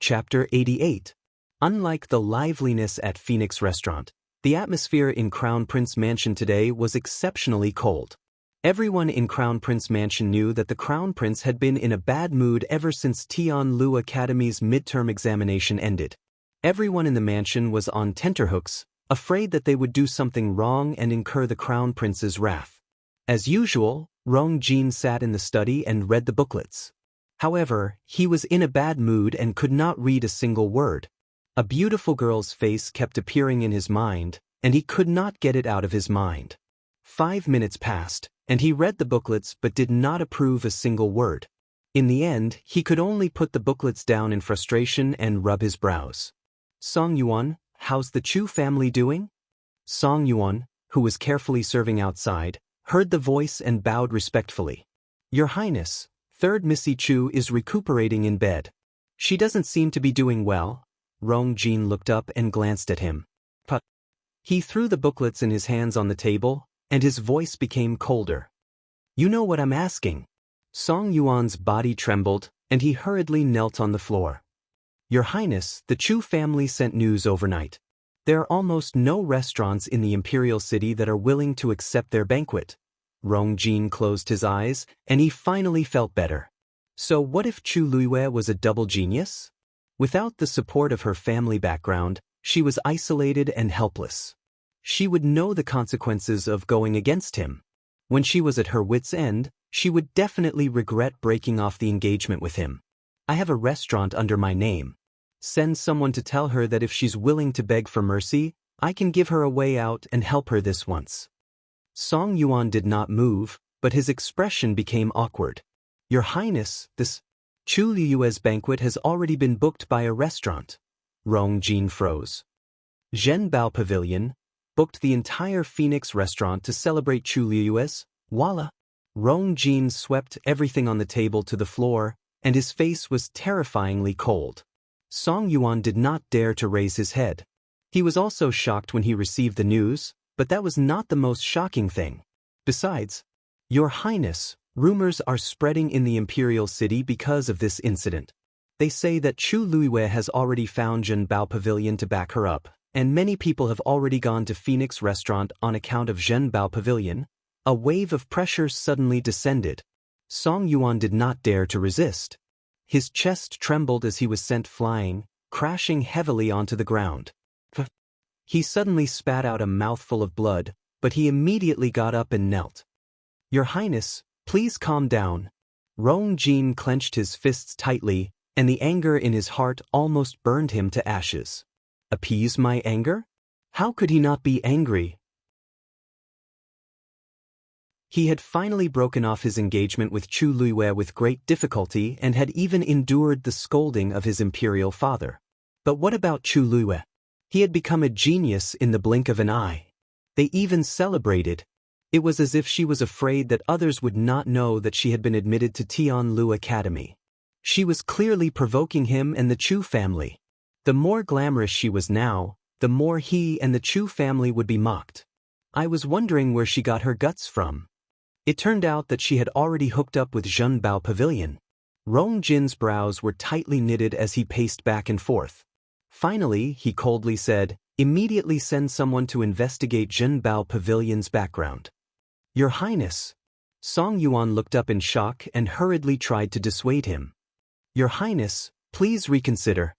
Chapter 88. Unlike the liveliness at Phoenix Restaurant, the atmosphere in Crown Prince Mansion today was exceptionally cold. Everyone in Crown Prince Mansion knew that the Crown Prince had been in a bad mood ever since Tianlu Academy's midterm examination ended. Everyone in the mansion was on tenterhooks, afraid that they would do something wrong and incur the Crown Prince's wrath. As usual, Rong Jin sat in the study and read the booklets. However, he was in a bad mood and could not read a single word. A beautiful girl's face kept appearing in his mind, and he could not get it out of his mind. 5 minutes passed, and he read the booklets but did not approve a single word. In the end, he could only put the booklets down in frustration and rub his brows. Song Yuan, how's the Chu family doing? Song Yuan, who was carefully serving outside, heard the voice and bowed respectfully. Your Highness, Third Missy Chu is recuperating in bed. She doesn't seem to be doing well. Rong Jin looked up and glanced at him. But he threw the booklets in his hands on the table, and his voice became colder. You know what I'm asking. Song Yuan's body trembled, and he hurriedly knelt on the floor. Your Highness, the Chu family sent news overnight. There are almost no restaurants in the Imperial City that are willing to accept their banquet. Rong Jin closed his eyes, and he finally felt better. So what if Chu Luiyue was a double genius? Without the support of her family background, she was isolated and helpless. She would know the consequences of going against him. When she was at her wit's end, she would definitely regret breaking off the engagement with him. I have a restaurant under my name. Send someone to tell her that if she's willing to beg for mercy, I can give her a way out and help her this once. Song Yuan did not move, but his expression became awkward. Your Highness, this Chu Luiyue's banquet has already been booked by a restaurant. Rong Jin froze. Zhenbao Pavilion booked the entire Phoenix restaurant to celebrate Chu Luiyue's. Voila! Rong Jin swept everything on the table to the floor, and his face was terrifyingly cold. Song Yuan did not dare to raise his head. He was also shocked when he received the news, but that was not the most shocking thing. Besides, Your Highness, rumors are spreading in the Imperial City because of this incident. They say that Chu Luiyue has already found Zhenbao Pavilion to back her up, and many people have already gone to Phoenix Restaurant on account of Zhenbao Pavilion. A wave of pressure suddenly descended. Song Yuan did not dare to resist. His chest trembled as he was sent flying, crashing heavily onto the ground. He suddenly spat out a mouthful of blood, but he immediately got up and knelt. Your Highness, please calm down. Rong Jin clenched his fists tightly, and the anger in his heart almost burned him to ashes. Appease my anger? How could he not be angry? He had finally broken off his engagement with Chu Luiyue with great difficulty and had even endured the scolding of his imperial father. But what about Chu Luiyue? He had become a genius in the blink of an eye. They even celebrated. It was as if she was afraid that others would not know that she had been admitted to Tianlu Academy. She was clearly provoking him and the Chu family. The more glamorous she was now, the more he and the Chu family would be mocked. I was wondering where she got her guts from. It turned out that she had already hooked up with Zhenbao Pavilion. Rong Jin's brows were tightly knitted as he paced back and forth. Finally, he coldly said, immediately send someone to investigate Zhenbao Pavilion's background. Your Highness. Song Yuan looked up in shock and hurriedly tried to dissuade him. Your Highness, please reconsider.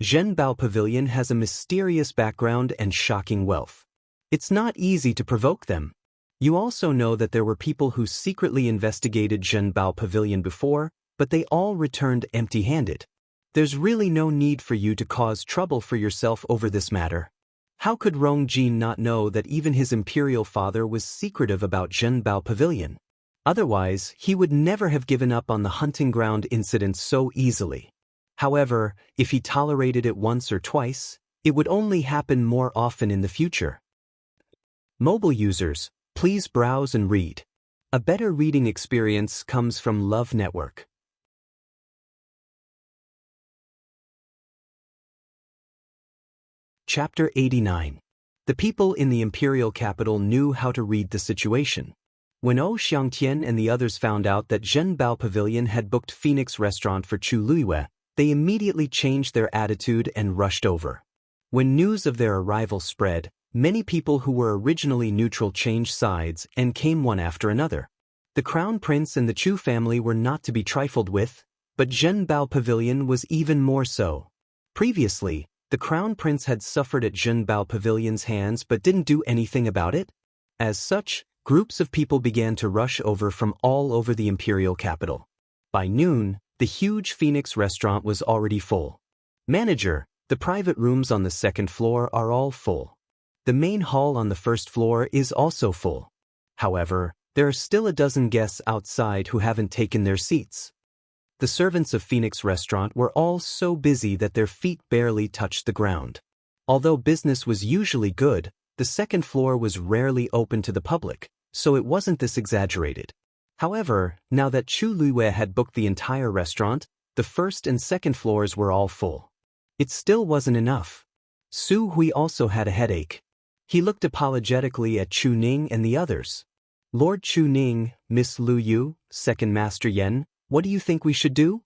Zhenbao Pavilion has a mysterious background and shocking wealth. It's not easy to provoke them. You also know that there were people who secretly investigated Zhenbao Pavilion before, but they all returned empty-handed. There's really no need for you to cause trouble for yourself over this matter. How could Rong Jin not know that even his imperial father was secretive about Zhenbao Pavilion? Otherwise, he would never have given up on the hunting ground incident so easily. However, if he tolerated it once or twice, it would only happen more often in the future. Mobile users, please browse and read. A better reading experience comes from Love Network. Chapter 89. The people in the imperial capital knew how to read the situation. When Xiangtian and the others found out that Zhenbao Pavilion had booked Phoenix Restaurant for Chu Luiyue, they immediately changed their attitude and rushed over. When news of their arrival spread, many people who were originally neutral changed sides and came one after another. The Crown Prince and the Chu family were not to be trifled with, but Zhenbao Pavilion was even more so. Previously, the Crown Prince had suffered at Zhenbao Pavilion's hands but didn't do anything about it. As such, groups of people began to rush over from all over the imperial capital. By noon, the huge Phoenix restaurant was already full. Manager, the private rooms on the second floor are all full. The main hall on the first floor is also full. However, there are still a dozen guests outside who haven't taken their seats. The servants of Phoenix Restaurant were all so busy that their feet barely touched the ground. Although business was usually good, the second floor was rarely open to the public, so it wasn't this exaggerated. However, now that Chu Luiyue had booked the entire restaurant, the first and second floors were all full. It still wasn't enough. Su Hui also had a headache. He looked apologetically at Chu Ning and the others. Lord Chu Ning, Miss Lu Yu, Second Master Yen, what do you think we should do?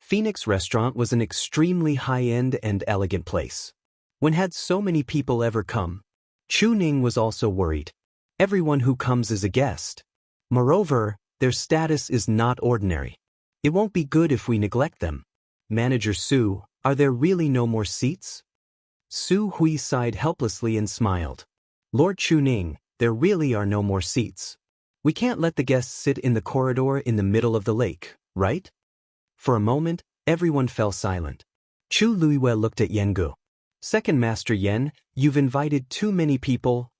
Phoenix Restaurant was an extremely high-end and elegant place. When had so many people ever come? Chu Ning was also worried. Everyone who comes is a guest. Moreover, their status is not ordinary. It won't be good if we neglect them. Manager Su, are there really no more seats? Su Hui sighed helplessly and smiled. Lord Chu Ning, there really are no more seats. We can't let the guests sit in the corridor in the middle of the lake, right? For a moment, everyone fell silent. Chu Luiyue looked at Yen Gu. Second Master Yen, you've invited too many people.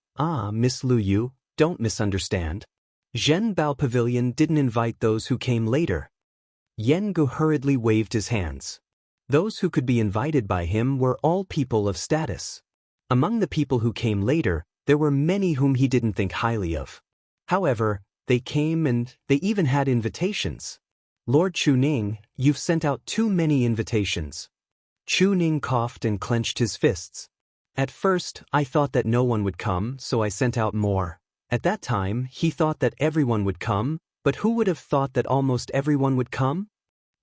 Miss Lu Yu, don't misunderstand. Zhenbao Pavilion didn't invite those who came later. Yen Gu hurriedly waved his hands. Those who could be invited by him were all people of status. Among the people who came later, there were many whom he didn't think highly of. However, they came and they even had invitations. Lord Chu Ning, you've sent out too many invitations. Chu Ning coughed and clenched his fists. At first, I thought that no one would come, so I sent out more. At that time, he thought that everyone would come, but who would have thought that almost everyone would come?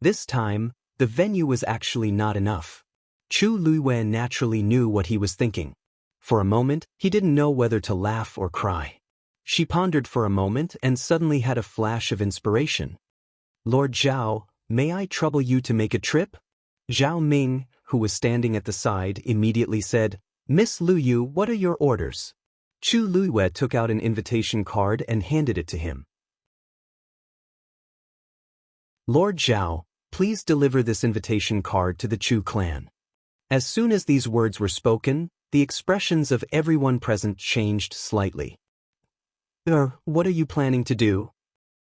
This time, the venue was actually not enough. Chu Luiyue naturally knew what he was thinking. For a moment, he didn't know whether to laugh or cry. She pondered for a moment and suddenly had a flash of inspiration. Lord Zhao, may I trouble you to make a trip? Zhao Ming, who was standing at the side, immediately said, Miss Lu Yu, what are your orders? Chu Luiyue took out an invitation card and handed it to him. Lord Zhao, please deliver this invitation card to the Chu clan. As soon as these words were spoken, the expressions of everyone present changed slightly. What are you planning to do?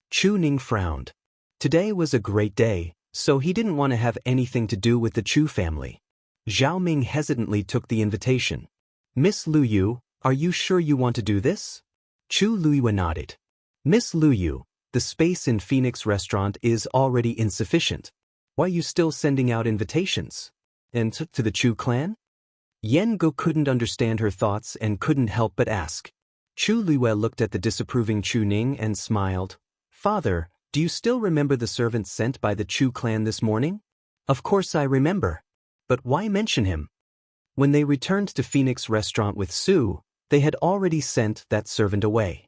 Chu Ning frowned. Today was a great day, so he didn't want to have anything to do with the Chu family. Zhao Ming hesitantly took the invitation. Miss Lu Yu, are you sure you want to do this? Chu Luiyue nodded. Miss Lu Yu, the space in Phoenix Restaurant is already insufficient. Why are you still sending out invitations? And to the Chu clan? Yen Gu couldn't understand her thoughts and couldn't help but ask. Chu Luiyue looked at the disapproving Chu Ning and smiled. Father, do you still remember the servant sent by the Chu clan this morning? Of course I remember. But why mention him? When they returned to Phoenix Restaurant with Su, they had already sent that servant away.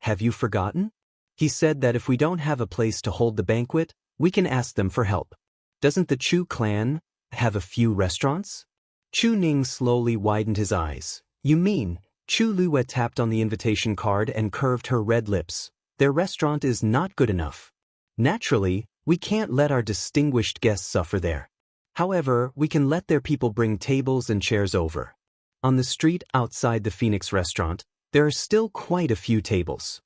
Have you forgotten? He said that if we don't have a place to hold the banquet, we can ask them for help. Doesn't the Chu clan have a few restaurants? Chu Ning slowly widened his eyes. You mean? Chu Luiyue tapped on the invitation card and curved her red lips. Their restaurant is not good enough. Naturally, we can't let our distinguished guests suffer there. However, we can let their people bring tables and chairs over. On the street outside the Phoenix Restaurant, there are still quite a few tables.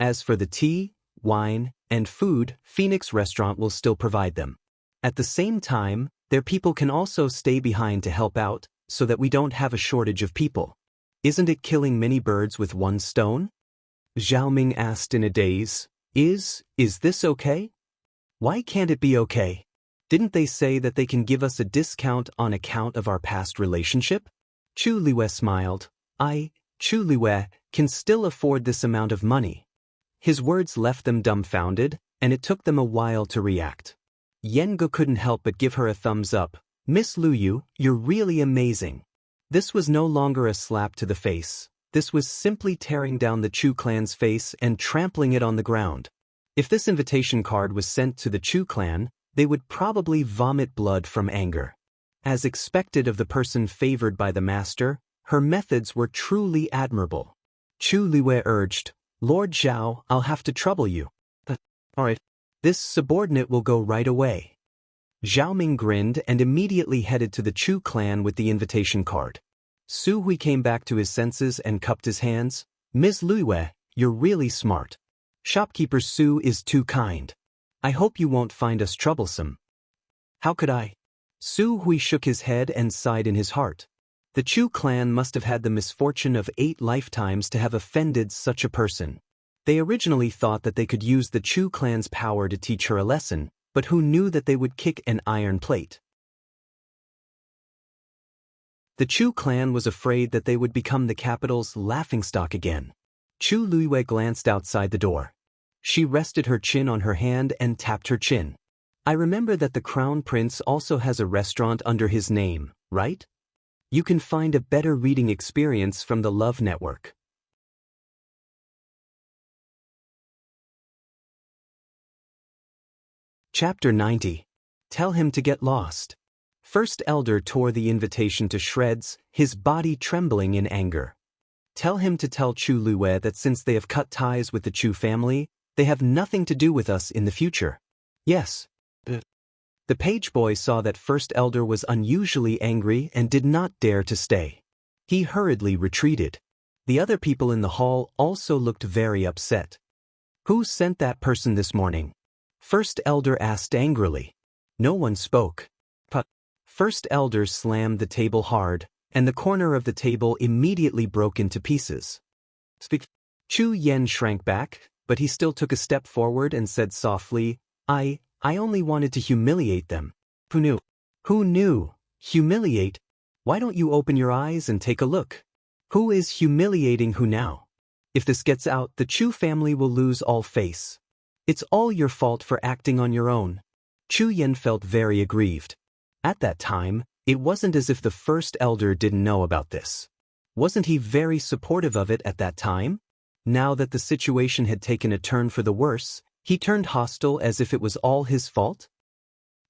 As for the tea, wine, and food, Phoenix Restaurant will still provide them. At the same time, their people can also stay behind to help out, so that we don't have a shortage of people. Isn't it killing many birds with one stone? Zhao Ming asked in a daze. Is this okay? Why can't it be okay? Didn't they say that they can give us a discount on account of our past relationship? Chu Luiyue smiled. Chu Luiyue, can still afford this amount of money. His words left them dumbfounded, and it took them a while to react. Yenga couldn't help but give her a thumbs up. Miss Luyu, you're really amazing. This was no longer a slap to the face. This was simply tearing down the Chu clan's face and trampling it on the ground. If this invitation card was sent to the Chu clan, they would probably vomit blood from anger. As expected of the person favored by the master, her methods were truly admirable. Chu Liwei urged, Lord Zhao, I'll have to trouble you. Alright. This subordinate will go right away. Zhao Ming grinned and immediately headed to the Chu clan with the invitation card. Su Hui came back to his senses and cupped his hands. Ms. Liwei, you're really smart. Shopkeeper Su is too kind. I hope you won't find us troublesome. How could I? Su Hui shook his head and sighed in his heart. The Chu clan must have had the misfortune of 8 lifetimes to have offended such a person. They originally thought that they could use the Chu clan's power to teach her a lesson, but who knew that they would kick an iron plate? The Chu clan was afraid that they would become the capital's laughingstock again. Chu Liwei glanced outside the door. She rested her chin on her hand and tapped her chin. I remember that the Crown Prince also has a restaurant under his name, right? You can find a better reading experience from the Love Network. Chapter 90. Tell him to get lost. First Elder tore the invitation to shreds, his body trembling in anger. Tell him to tell Chu Liwei that since they have cut ties with the Chu family, they have nothing to do with us in the future. Yes. The page boy saw that First Elder was unusually angry and did not dare to stay. He hurriedly retreated. The other people in the hall also looked very upset. Who sent that person this morning? First Elder asked angrily. No one spoke. But First Elder slammed the table hard, and the corner of the table immediately broke into pieces. Speak. Chu Yen shrank back, but he still took a step forward and said softly, I only wanted to humiliate them. Who knew? Who knew? Humiliate? Why don't you open your eyes and take a look? Who is humiliating who now? If this gets out, the Chu family will lose all face. It's all your fault for acting on your own. Chu Yen felt very aggrieved. At that time, it wasn't as if the First Elder didn't know about this. Wasn't he very supportive of it at that time? Now that the situation had taken a turn for the worse, he turned hostile as if it was all his fault?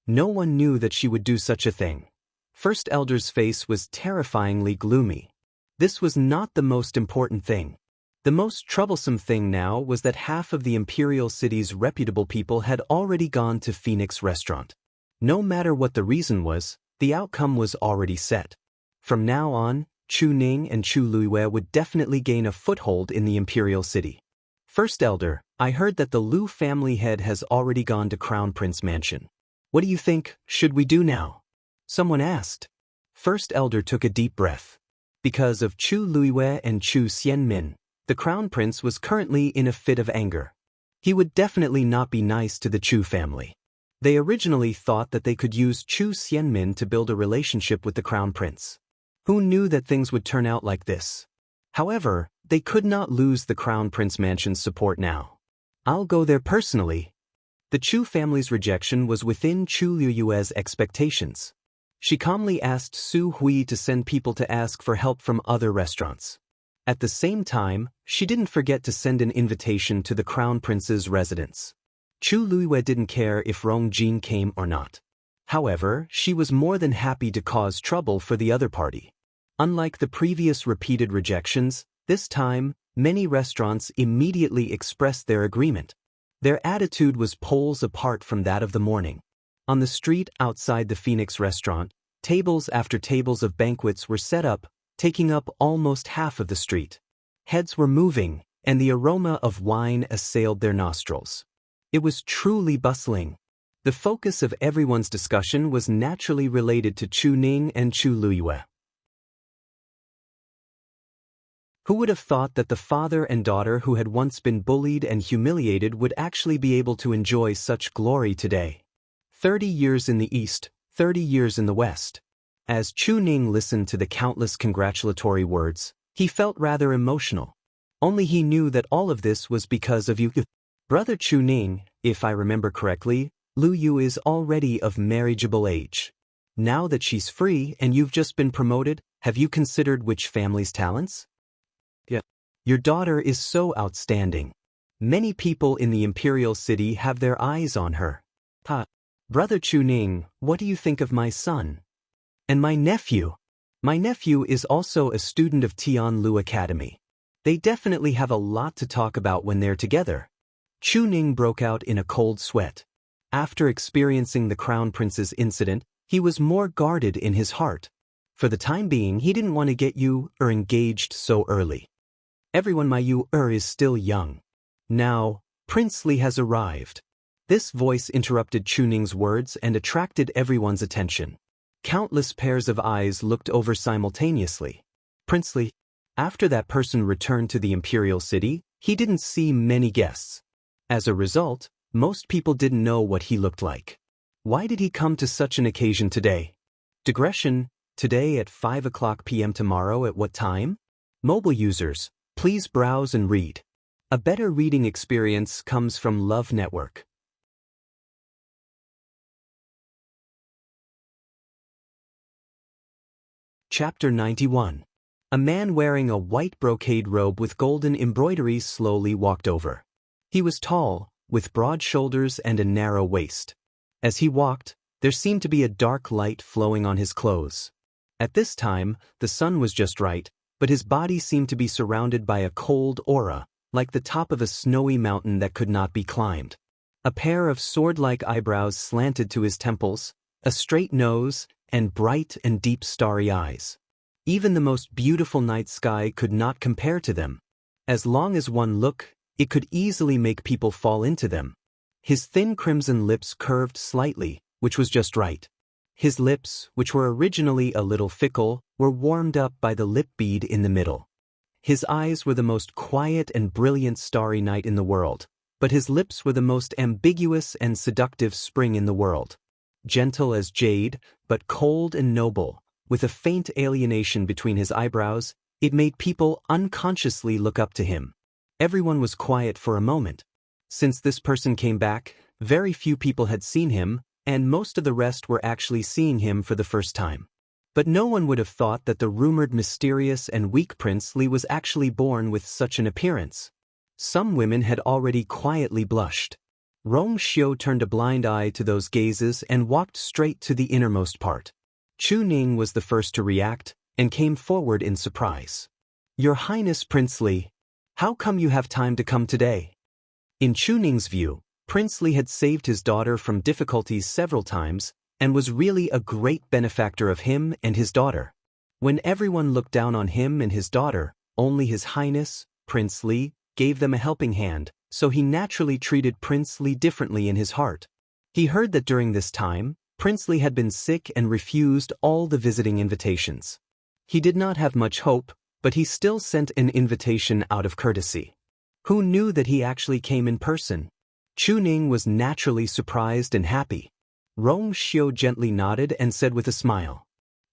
No one knew that she would do such a thing. First Elder's face was terrifyingly gloomy. This was not the most important thing. The most troublesome thing now was that half of the Imperial City's reputable people had already gone to Phoenix Restaurant. No matter what the reason was, the outcome was already set. From now on, Chu Ning and Chu Liwei would definitely gain a foothold in the Imperial City. First Elder, I heard that the Lu family head has already gone to Crown Prince Mansion. What do you think should we do now? Someone asked. First Elder took a deep breath. Because of Chu Liwei and Chu Xianmin, the Crown Prince was currently in a fit of anger. He would definitely not be nice to the Chu family. They originally thought that they could use Chu Xianmin to build a relationship with the Crown Prince. Who knew that things would turn out like this? However, they could not lose the Crown Prince Mansion's support now. I'll go there personally. The Chu family's rejection was within Chu Liu's expectations. She calmly asked Su Hui to send people to ask for help from other restaurants. At the same time, she didn't forget to send an invitation to the Crown Prince's residence. Chu Liwei didn't care if Rong Jin came or not. However, she was more than happy to cause trouble for the other party. Unlike the previous repeated rejections, this time, many restaurants immediately expressed their agreement. Their attitude was poles apart from that of the morning. On the street outside the Phoenix restaurant, tables after tables of banquets were set up, taking up almost half of the street. Heads were moving, and the aroma of wine assailed their nostrils. It was truly bustling. The focus of everyone's discussion was naturally related to Chu Ning and Chu Liwei. Who would have thought that the father and daughter who had once been bullied and humiliated would actually be able to enjoy such glory today? 30 years in the East, 30 years in the West. As Chu Ning listened to the countless congratulatory words, he felt rather emotional. Only he knew that all of this was because of you. Brother Chu Ning, if I remember correctly, Lu Yu is already of marriageable age. Now that she's free and you've just been promoted, have you considered which family's talents? Yeah. Your daughter is so outstanding. Many people in the imperial city have their eyes on her. Ha. Brother Chuning, what do you think of my son? And my nephew? My nephew is also a student of Tianlu Academy. They definitely have a lot to talk about when they're together. Chuning broke out in a cold sweat. After experiencing the Crown Prince's incident, he was more guarded in his heart. For the time being, he didn't want to get engaged so early. Everyone my is still young. Now, Prince Li has arrived. This voice interrupted Chuning's words and attracted everyone's attention. Countless pairs of eyes looked over simultaneously. Prince Li. After that person returned to the imperial city, he didn't see many guests. As a result, most people didn't know what he looked like. Why did he come to such an occasion today? Digression, today at 5 o'clock p.m. tomorrow at what time? Mobile users, please browse and read. A better reading experience comes from Love Network. Chapter 91. A man wearing a white brocade robe with golden embroidery slowly walked over. He was tall, with broad shoulders and a narrow waist. As he walked, there seemed to be a dark light flowing on his clothes. At this time, the sun was just right, but his body seemed to be surrounded by a cold aura, like the top of a snowy mountain that could not be climbed. A pair of sword-like eyebrows slanted to his temples, a straight nose, and bright and deep starry eyes. Even the most beautiful night sky could not compare to them. As long as one look, it could easily make people fall into them. His thin crimson lips curved slightly, which was just right. His lips, which were originally a little fickle, were warmed up by the lip bead in the middle. His eyes were the most quiet and brilliant starry night in the world, but his lips were the most ambiguous and seductive spring in the world. Gentle as jade, but cold and noble, with a faint alienation between his eyebrows, it made people unconsciously look up to him. Everyone was quiet for a moment. Since this person came back, very few people had seen him, and most of the rest were actually seeing him for the first time. But no one would have thought that the rumored mysterious and weak Prince Li was actually born with such an appearance. Some women had already quietly blushed. Rong Xiu turned a blind eye to those gazes and walked straight to the innermost part. Chu Ning was the first to react, and came forward in surprise. Your Highness Prince Li, how come you have time to come today? In Chu Ning's view, Prince Li had saved his daughter from difficulties several times, and was really a great benefactor of him and his daughter. When everyone looked down on him and his daughter, only His Highness, Prince Li, gave them a helping hand, so he naturally treated Prince Li differently in his heart. He heard that during this time, Prince Li had been sick and refused all the visiting invitations. He did not have much hope, but he still sent an invitation out of courtesy. Who knew that he actually came in person? Chu Ning was naturally surprised and happy. Rong Xiu gently nodded and said with a smile,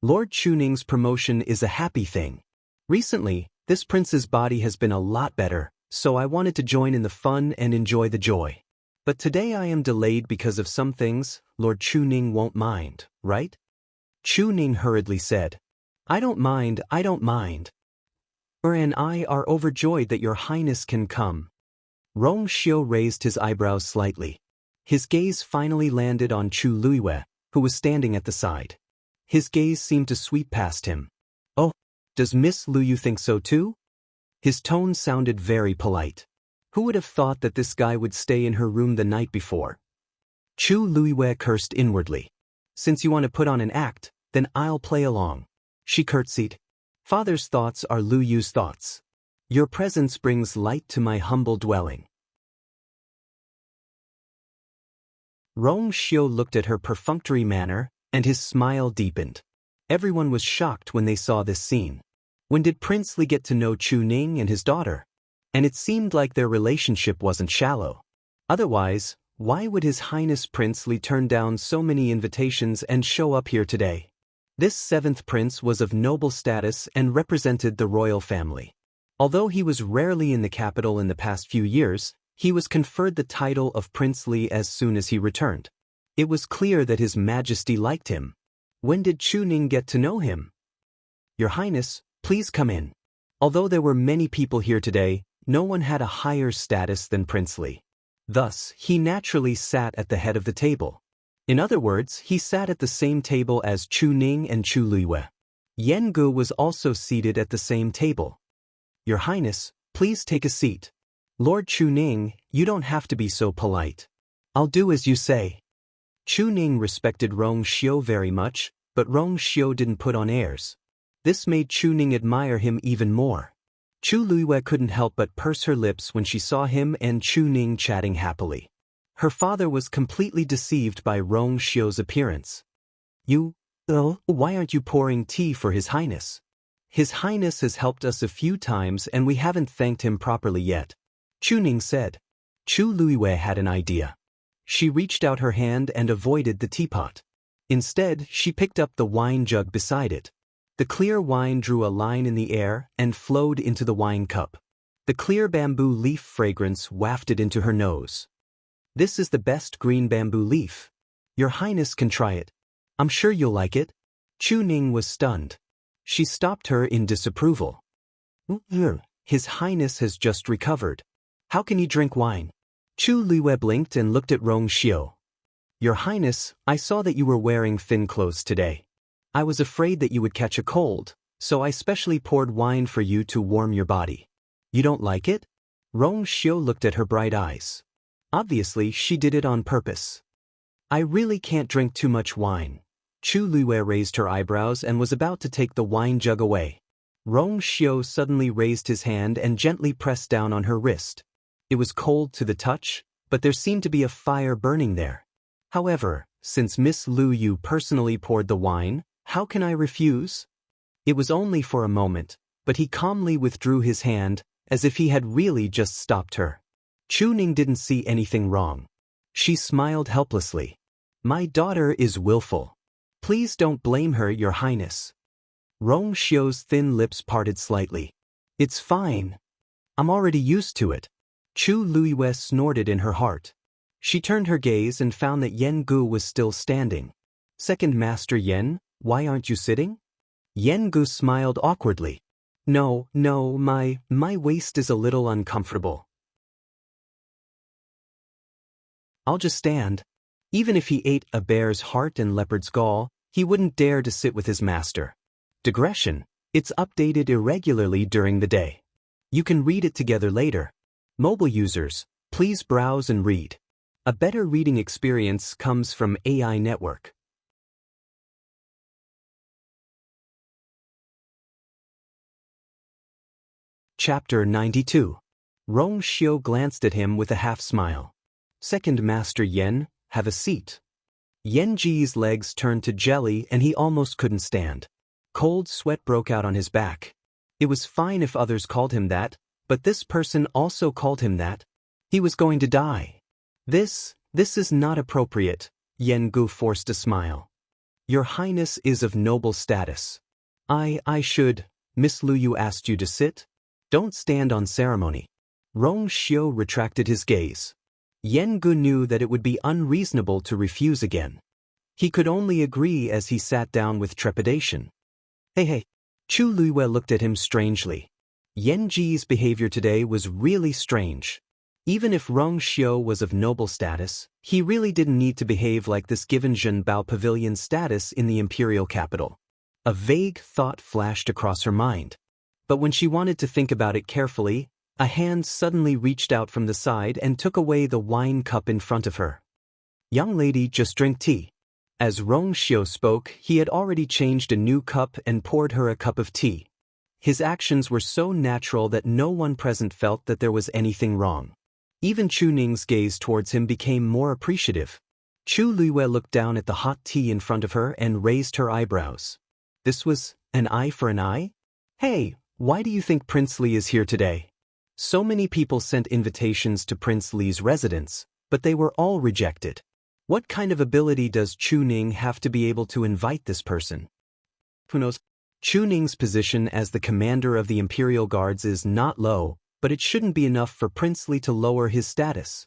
Lord Chu Ning's promotion is a happy thing. Recently, this prince's body has been a lot better, so I wanted to join in the fun and enjoy the joy. But today I am delayed because of some things. Lord Chu Ning won't mind, right? Chu Ning hurriedly said, I don't mind. And I are overjoyed that your highness can come. Rong Xiu raised his eyebrows slightly. His gaze finally landed on Chu Luiyue, who was standing at the side. His gaze seemed to sweep past him. Oh, does Miss Lu Yu think so too? His tone sounded very polite. Who would have thought that this guy would stay in her room the night before? Chu Luiyue cursed inwardly. Since you want to put on an act, then I'll play along. She curtsied. Father's thoughts are Lu Yu's thoughts. Your presence brings light to my humble dwelling. Rong Xiu looked at her perfunctory manner, and his smile deepened. Everyone was shocked when they saw this scene. When did Prince Li get to know Chu Ning and his daughter? And it seemed like their relationship wasn't shallow. Otherwise, why would His Highness Prince Li turn down so many invitations and show up here today? This seventh prince was of noble status and represented the royal family. Although he was rarely in the capital in the past few years, he was conferred the title of Prince Li as soon as he returned. It was clear that His Majesty liked him. When did Chu Ning get to know him? Your Highness, please come in. Although there were many people here today, no one had a higher status than Prince Li. Thus, he naturally sat at the head of the table. In other words, he sat at the same table as Chu Ning and Chu Luiwei. Yan Gu was also seated at the same table. Your Highness, please take a seat. Lord Chu Ning, you don't have to be so polite. I'll do as you say. Chu Ning respected Rong Xiu very much, but Rong Xiu didn't put on airs. This made Chu Ning admire him even more. Chu Luiwei couldn't help but purse her lips when she saw him and Chu Ning chatting happily. Her father was completely deceived by Rong Xiu's appearance. Why aren't you pouring tea for His Highness? His Highness has helped us a few times and we haven't thanked him properly yet. Chu Ning said. Chu Luiwei had an idea. She reached out her hand and avoided the teapot. Instead, she picked up the wine jug beside it. The clear wine drew a line in the air and flowed into the wine cup. The clear bamboo leaf fragrance wafted into her nose. This is the best green bamboo leaf. Your Highness can try it. I'm sure you'll like it. Chu Ning was stunned. She stopped her in disapproval. His Highness has just recovered. How can he drink wine? Chu Luiwei blinked and looked at Rong Xiu. Your Highness, I saw that you were wearing thin clothes today. I was afraid that you would catch a cold, so I specially poured wine for you to warm your body. You don't like it? Rong Xiu looked at her bright eyes. Obviously, she did it on purpose. I really can't drink too much wine. Chu Luiwei raised her eyebrows and was about to take the wine jug away. Rong Xiu suddenly raised his hand and gently pressed down on her wrist. It was cold to the touch, but there seemed to be a fire burning there. However, since Miss Lu Yu personally poured the wine, how can I refuse? It was only for a moment, but he calmly withdrew his hand, as if he had really just stopped her. Chu Ning didn't see anything wrong. She smiled helplessly. My daughter is willful. Please don't blame her, Your Highness. Rong Xiu's thin lips parted slightly. It's fine. I'm already used to it. Chu Luiwei snorted in her heart. She turned her gaze and found that Yan Gu was still standing. Second Master Yan, why aren't you sitting? Yan Gu smiled awkwardly. No, my waist is a little uncomfortable. I'll just stand. Even if he ate a bear's heart and leopard's gall, he wouldn't dare to sit with his master. Digression. It's updated irregularly during the day. You can read it together later. Mobile users, please browse and read. A better reading experience comes from AI Network. Chapter 92. Rong Xiu glanced at him with a half-smile. Second Master Yan, have a seat. Yan Ji's legs turned to jelly and he almost couldn't stand. Cold sweat broke out on his back. It was fine if others called him that, but this person also called him that. He was going to die. This is not appropriate, Yan Gu forced a smile. Your Highness is of noble status. I should, Miss Lu Yu asked you to sit? Don't stand on ceremony. Rong Xiu retracted his gaze. Yan Gu knew that it would be unreasonable to refuse again. He could only agree as he sat down with trepidation. Hey. Chu Luiwei looked at him strangely. Yan Ji's behavior today was really strange. Even if Rong Xiu was of noble status, he really didn't need to behave like this given Zhenbao Pavilion status in the imperial capital. A vague thought flashed across her mind. But when she wanted to think about it carefully, a hand suddenly reached out from the side and took away the wine cup in front of her. Young lady, just drink tea. As Rong Xiu spoke, he had already changed a new cup and poured her a cup of tea. His actions were so natural that no one present felt that there was anything wrong. Even Chu Ning's gaze towards him became more appreciative. Chu Luiwei looked down at the hot tea in front of her and raised her eyebrows. This was an eye for an eye? Hey, why do you think Prince Li is here today? So many people sent invitations to Prince Li's residence, but they were all rejected. What kind of ability does Chu Ning have to be able to invite this person? Who knows? Chu Ning's position as the commander of the Imperial Guards is not low, but it shouldn't be enough for Prince Li to lower his status.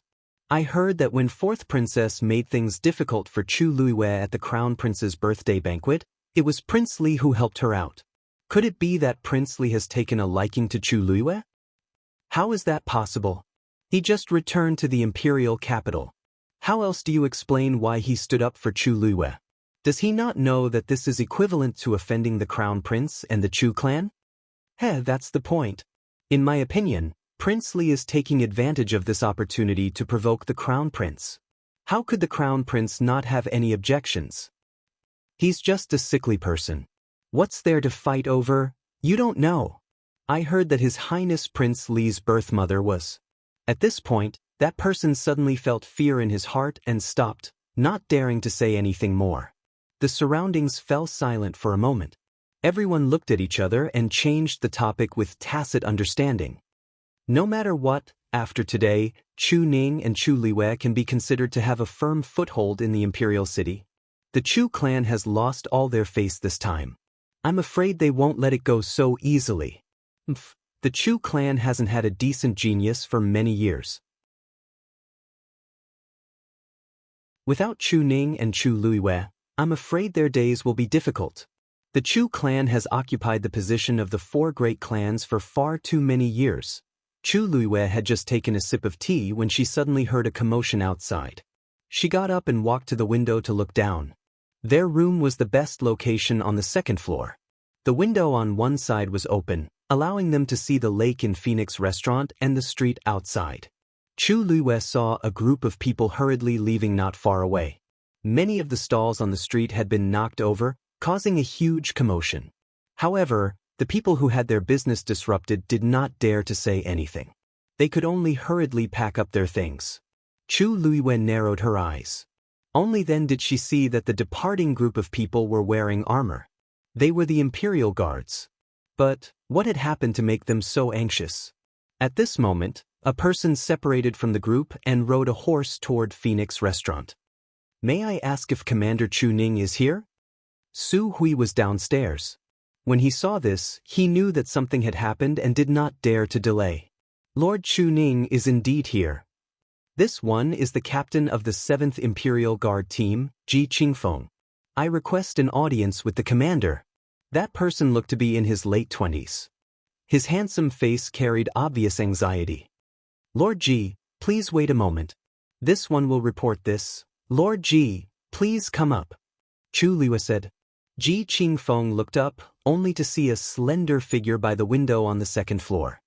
I heard that when fourth princess made things difficult for Chu Luiyue at the crown prince's birthday banquet, it was Prince Li who helped her out. Could it be that Prince Li has taken a liking to Chu Luiyue? How is that possible? He just returned to the imperial capital. How else do you explain why he stood up for Chu Luiyue? Does he not know that this is equivalent to offending the crown prince and the Chu clan? That's the point. In my opinion, Prince Li is taking advantage of this opportunity to provoke the crown prince. How could the crown prince not have any objections? He's just a sickly person. What's there to fight over? You don't know. I heard that His Highness Prince Li's birth mother was. At this point, that person suddenly felt fear in his heart and stopped, not daring to say anything more. The surroundings fell silent for a moment. Everyone looked at each other and changed the topic with tacit understanding. No matter what, after today, Chu Ning and Chu Liwei can be considered to have a firm foothold in the imperial city. The Chu clan has lost all their face this time. I'm afraid they won't let it go so easily. The Chu clan hasn't had a decent genius for many years. Without Chu Ning and Chu Luiyue, I'm afraid their days will be difficult. The Chu clan has occupied the position of the four great clans for far too many years. Chu Luiyue had just taken a sip of tea when she suddenly heard a commotion outside. She got up and walked to the window to look down. Their room was the best location on the second floor. The window on one side was open, allowing them to see the lake in Phoenix restaurant and the street outside. Chu Luiyue saw a group of people hurriedly leaving not far away. Many of the stalls on the street had been knocked over, causing a huge commotion. However, the people who had their business disrupted did not dare to say anything. They could only hurriedly pack up their things. Chu Luiyue narrowed her eyes. Only then did she see that the departing group of people were wearing armor. They were the Imperial Guards. But what had happened to make them so anxious? At this moment, a person separated from the group and rode a horse toward Phoenix restaurant. May I ask if Commander Chu Ning is here? Su Hui was downstairs. When he saw this, he knew that something had happened and did not dare to delay. Lord Chu Ning is indeed here. This one is the captain of the 7th Imperial Guard team, Ji Qingfeng. I request an audience with the commander. That person looked to be in his late 20s. His handsome face carried obvious anxiety. Lord Ji, please wait a moment. This one will report this. Lord Ji, please come up. Chu Liwei said. Ji Qingfeng looked up, only to see a slender figure by the window on the second floor.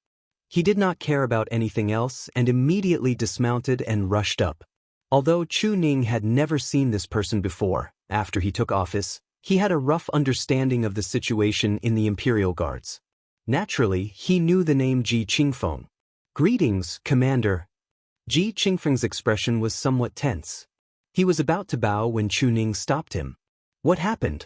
He did not care about anything else and immediately dismounted and rushed up. Although Chu Ning had never seen this person before, after he took office, he had a rough understanding of the situation in the Imperial Guards. Naturally, he knew the name Ji Qingfeng. Greetings, Commander. Ji Qingfeng's expression was somewhat tense. He was about to bow when Chu Ning stopped him. What happened?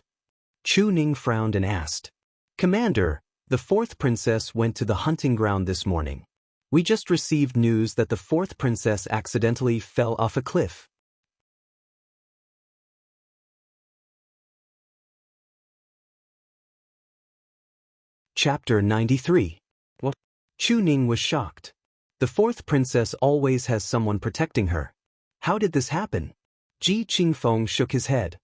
Chu Ning frowned and asked. Commander, the fourth princess went to the hunting ground this morning. We just received news that the fourth princess accidentally fell off a cliff. Chapter 93. What? Chu Ning was shocked. The fourth princess always has someone protecting her. How did this happen? Ji Qingfeng shook his head.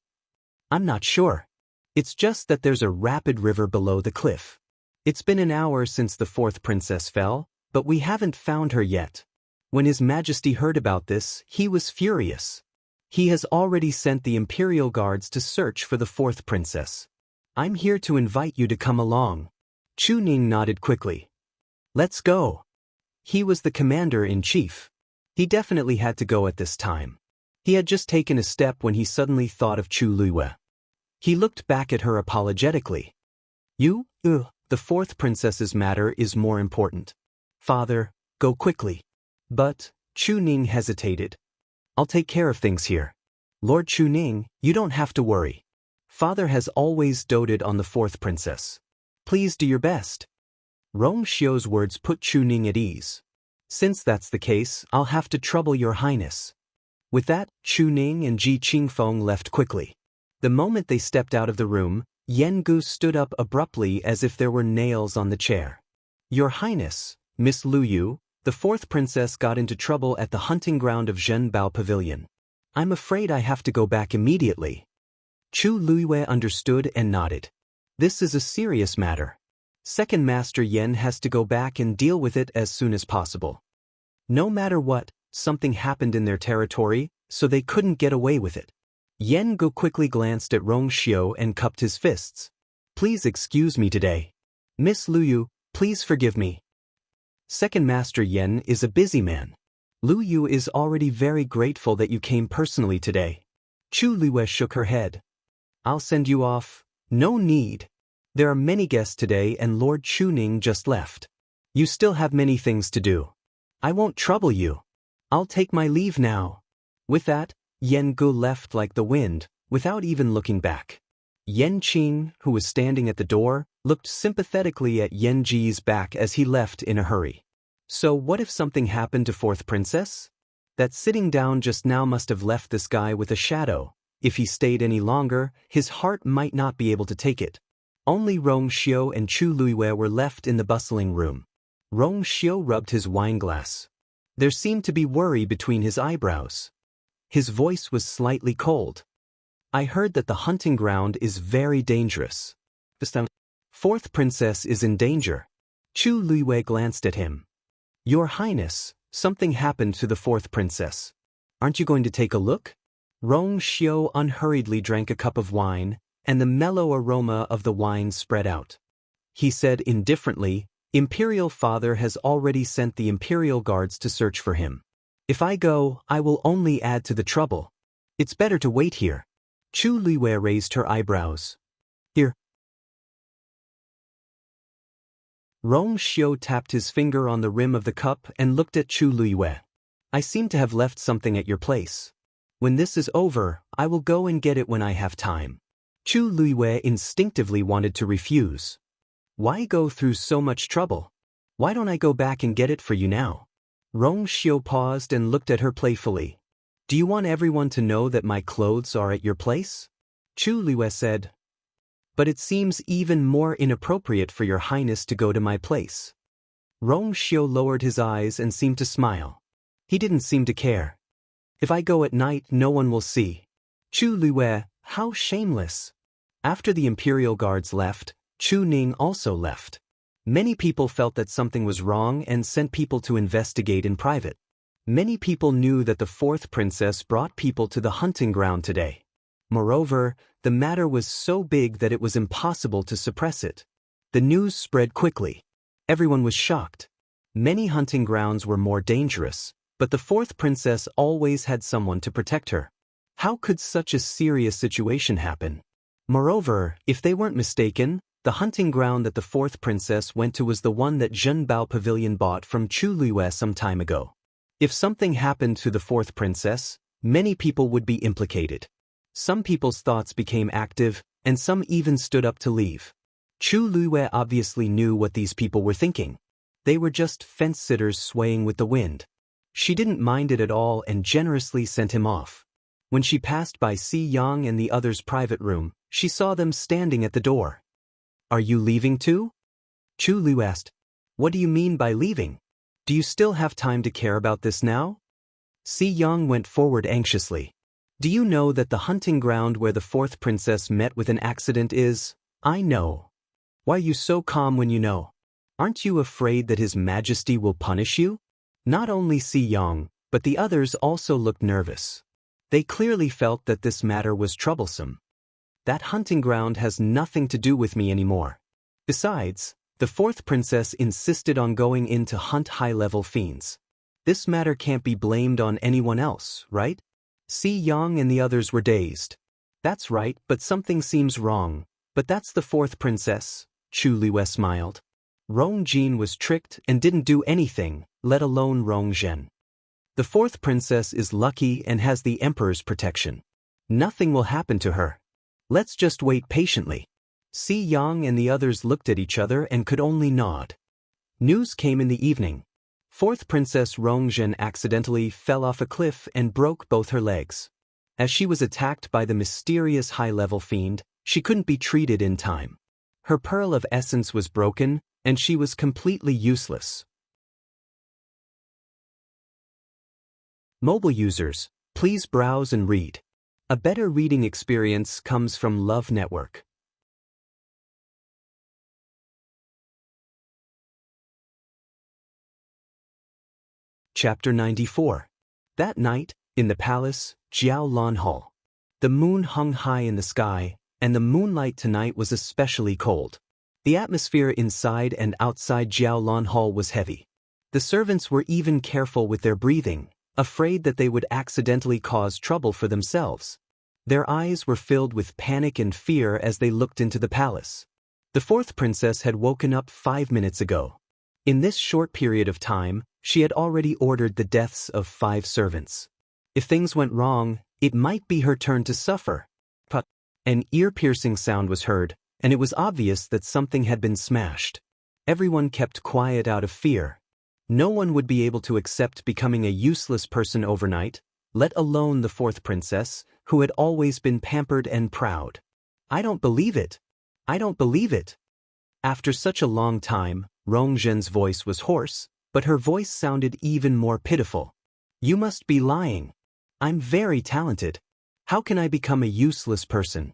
I'm not sure. It's just that there's a rapid river below the cliff. It's been an hour since the fourth princess fell, but we haven't found her yet. When His Majesty heard about this, he was furious. He has already sent the Imperial Guards to search for the fourth princess. I'm here to invite you to come along. Chu Ning nodded quickly. Let's go. He was the commander-in-chief. He definitely had to go at this time. He had just taken a step when he suddenly thought of Chu Luiyue. He looked back at her apologetically. The fourth princess's matter is more important. Father, go quickly. But, Chu Ning hesitated. I'll take care of things here. Lord Chu Ning, you don't have to worry. Father has always doted on the fourth princess. Please do your best. Rong Xiu's words put Chu Ning at ease. Since that's the case, I'll have to trouble your highness. With that, Chu Ning and Ji Qingfeng left quickly. The moment they stepped out of the room, Yan Gu stood up abruptly as if there were nails on the chair. Your Highness, Miss Lu Yu, The fourth princess got into trouble at the hunting ground of Zhenbao Pavilion. I'm afraid I have to go back immediately. Chu Luiyue understood and nodded. This is a serious matter. Second Master Yen has to go back and deal with it as soon as possible. No matter what, something happened in their territory, so they couldn't get away with it. Yen Gu quickly glanced at Rong Xiu and cupped his fists. Please excuse me today. Miss Luyu, please forgive me. Second Master Yen is a busy man. Luyu is already very grateful that you came personally today. Chu Luiyue shook her head. I'll send you off. No need. There are many guests today and Lord Chuning just left. You still have many things to do. I won't trouble you. I'll take my leave now. With that, Yen Gu left like the wind, without even looking back. Yen Qing, who was standing at the door, looked sympathetically at Yen Ji's back as he left in a hurry. So what if something happened to fourth princess? That sitting down just now must have left this guy with a shadow. If he stayed any longer, his heart might not be able to take it. Only Rong Xiu and Chu Luiyue were left in the bustling room. Rong Xiu rubbed his wineglass. There seemed to be worry between his eyebrows. His voice was slightly cold. I heard that the hunting ground is very dangerous. Fourth princess is in danger. Chu Luiyue glanced at him. Your Highness, something happened to the fourth princess. Aren't you going to take a look? Rong Xiu unhurriedly drank a cup of wine, and the mellow aroma of the wine spread out. He said indifferently, Imperial Father has already sent the Imperial Guards to search for him. If I go, I will only add to the trouble. It's better to wait here. Chu Luiyue raised her eyebrows. Here. Rong Xiu tapped his finger on the rim of the cup and looked at Chu Luiyue. I seem to have left something at your place. When this is over, I will go and get it when I have time. Chu Luiyue instinctively wanted to refuse. Why go through so much trouble? Why don't I go back and get it for you now? Rong Xiu paused and looked at her playfully. Do you want everyone to know that my clothes are at your place? Chu Luiyue said. But it seems even more inappropriate for your Highness to go to my place. Rong Xiu lowered his eyes and seemed to smile. He didn't seem to care. If I go at night, no one will see. Chu Luiyue, how shameless. After the Imperial Guards left, Chu Ning also left. Many people felt that something was wrong and sent people to investigate in private. Many people knew that the fourth princess brought people to the hunting ground today. Moreover, the matter was so big that it was impossible to suppress it. The news spread quickly. Everyone was shocked. Many hunting grounds were more dangerous, but the fourth princess always had someone to protect her. How could such a serious situation happen? Moreover, if they weren't mistaken, the hunting ground that the fourth princess went to was the one that Zhenbao Pavilion bought from Chu Luiyue some time ago. If something happened to the fourth princess, many people would be implicated. Some people's thoughts became active, and some even stood up to leave. Chu Luiyue obviously knew what these people were thinking. They were just fence-sitters swaying with the wind. She didn't mind it at all and generously sent him off. When she passed by Si Yang and the others' private room, she saw them standing at the door. Are you leaving too? Chu Lu asked. What do you mean by leaving? Do you still have time to care about this now? Si Yang went forward anxiously. Do you know that the hunting ground where the fourth princess met with an accident is? I know. Why are you so calm when you know? Aren't you afraid that His Majesty will punish you? Not only Si Yang, but the others also looked nervous. They clearly felt that this matter was troublesome. That hunting ground has nothing to do with me anymore. Besides, the fourth princess insisted on going in to hunt high-level fiends. This matter can't be blamed on anyone else, right? Si Yang and the others were dazed. That's right, but something seems wrong. But that's the fourth princess, Chu Luiyue smiled. Rong Jin was tricked and didn't do anything, let alone Rong Zhen. The fourth princess is lucky and has the emperor's protection. Nothing will happen to her. Let's just wait patiently. Si Yang and the others looked at each other and could only nod. News came in the evening. Fourth Princess Rong Zhen accidentally fell off a cliff and broke both her legs. As she was attacked by the mysterious high-level fiend, she couldn't be treated in time. Her pearl of essence was broken, and she was completely useless. Mobile users, please browse and read. A better reading experience comes from Love Network. Chapter 94. That night, in the palace, Jiao Lan Hall. The moon hung high in the sky, and the moonlight tonight was especially cold. The atmosphere inside and outside Jiao Lan Hall was heavy. The servants were even careful with their breathing, afraid that they would accidentally cause trouble for themselves. Their eyes were filled with panic and fear as they looked into the palace. The fourth princess had woken up 5 minutes ago. In this short period of time, she had already ordered the deaths of 5 servants. If things went wrong, it might be her turn to suffer. But an ear-piercing sound was heard, and it was obvious that something had been smashed. Everyone kept quiet out of fear. No one would be able to accept becoming a useless person overnight, let alone the fourth princess, who had always been pampered and proud. I don't believe it. I don't believe it. After such a long time, Rongzhen's voice was hoarse, but her voice sounded even more pitiful. You must be lying. I'm very talented. How can I become a useless person?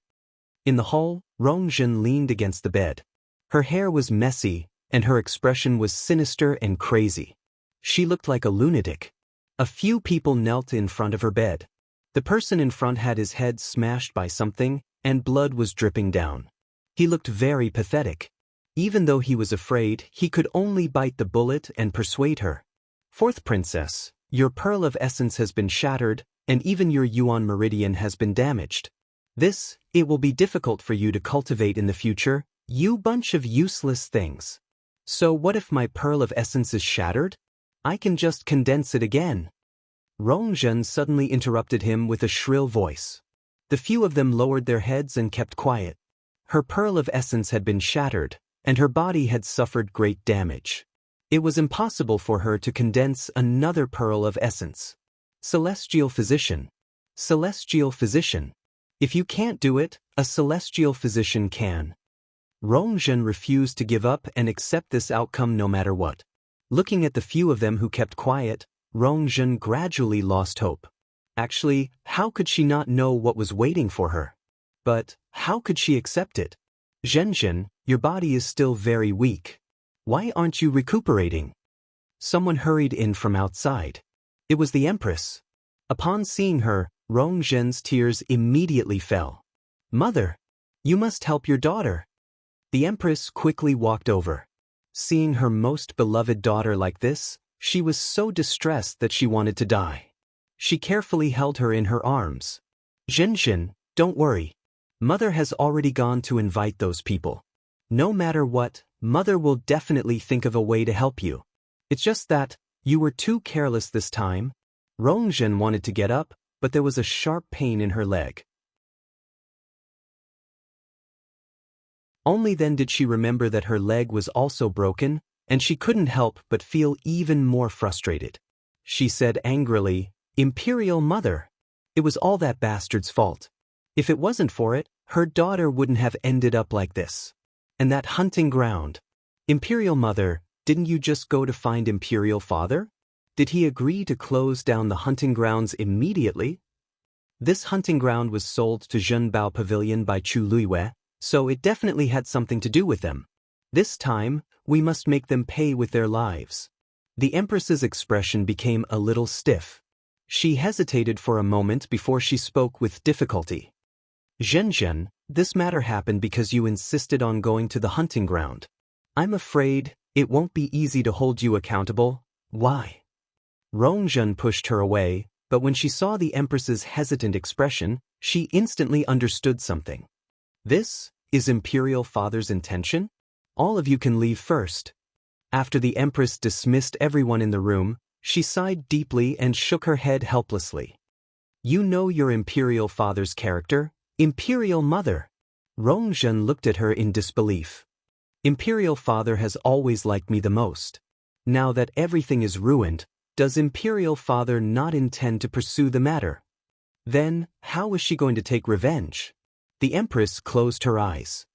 In the hall, Rongzhen leaned against the bed. Her hair was messy, and her expression was sinister and crazy. She looked like a lunatic. A few people knelt in front of her bed. The person in front had his head smashed by something, and blood was dripping down. He looked very pathetic. Even though he was afraid, he could only bite the bullet and persuade her. Fourth princess, your pearl of essence has been shattered, and even your yuan meridian has been damaged. It will be difficult for you to cultivate in the future, you bunch of useless things. So what if my pearl of essence is shattered? I can just condense it again. Rongzhen suddenly interrupted him with a shrill voice. The few of them lowered their heads and kept quiet. Her pearl of essence had been shattered, and her body had suffered great damage. It was impossible for her to condense another pearl of essence. Celestial physician. Celestial physician. If you can't do it, a celestial physician can. Rongzhen refused to give up and accept this outcome no matter what. Looking at the few of them who kept quiet, Rongzhen gradually lost hope. Actually, how could she not know what was waiting for her? But how could she accept it? Zhenzhen, your body is still very weak. Why aren't you recuperating? Someone hurried in from outside. It was the Empress. Upon seeing her, Rongzhen's tears immediately fell. Mother, you must help your daughter. The Empress quickly walked over. Seeing her most beloved daughter like this, she was so distressed that she wanted to die. She carefully held her in her arms. Zhenzhen, don't worry. Mother has already gone to invite those people. No matter what, Mother will definitely think of a way to help you. It's just that, you were too careless this time. Rongzhen wanted to get up, but there was a sharp pain in her leg. Only then did she remember that her leg was also broken, and she couldn't help but feel even more frustrated. She said angrily, Imperial Mother. It was all that bastard's fault. If it wasn't for it, her daughter wouldn't have ended up like this. And that hunting ground. Imperial Mother, didn't you just go to find Imperial Father? Did he agree to close down the hunting grounds immediately? This hunting ground was sold to Zhenbao Pavilion by Chu Luiwei, so it definitely had something to do with them. This time, we must make them pay with their lives. The Empress's expression became a little stiff. She hesitated for a moment before she spoke with difficulty. Zhenzhen, this matter happened because you insisted on going to the hunting ground. I'm afraid it won't be easy to hold you accountable. Why? Rongzhen pushed her away, but when she saw the Empress's hesitant expression, she instantly understood something. This is Imperial Father's intention? All of you can leave first. After the Empress dismissed everyone in the room, she sighed deeply and shook her head helplessly. You know your Imperial Father's character, Imperial Mother. Rongzhen looked at her in disbelief. Imperial Father has always liked me the most. Now that everything is ruined, does Imperial Father not intend to pursue the matter? Then, how is she going to take revenge? The Empress closed her eyes.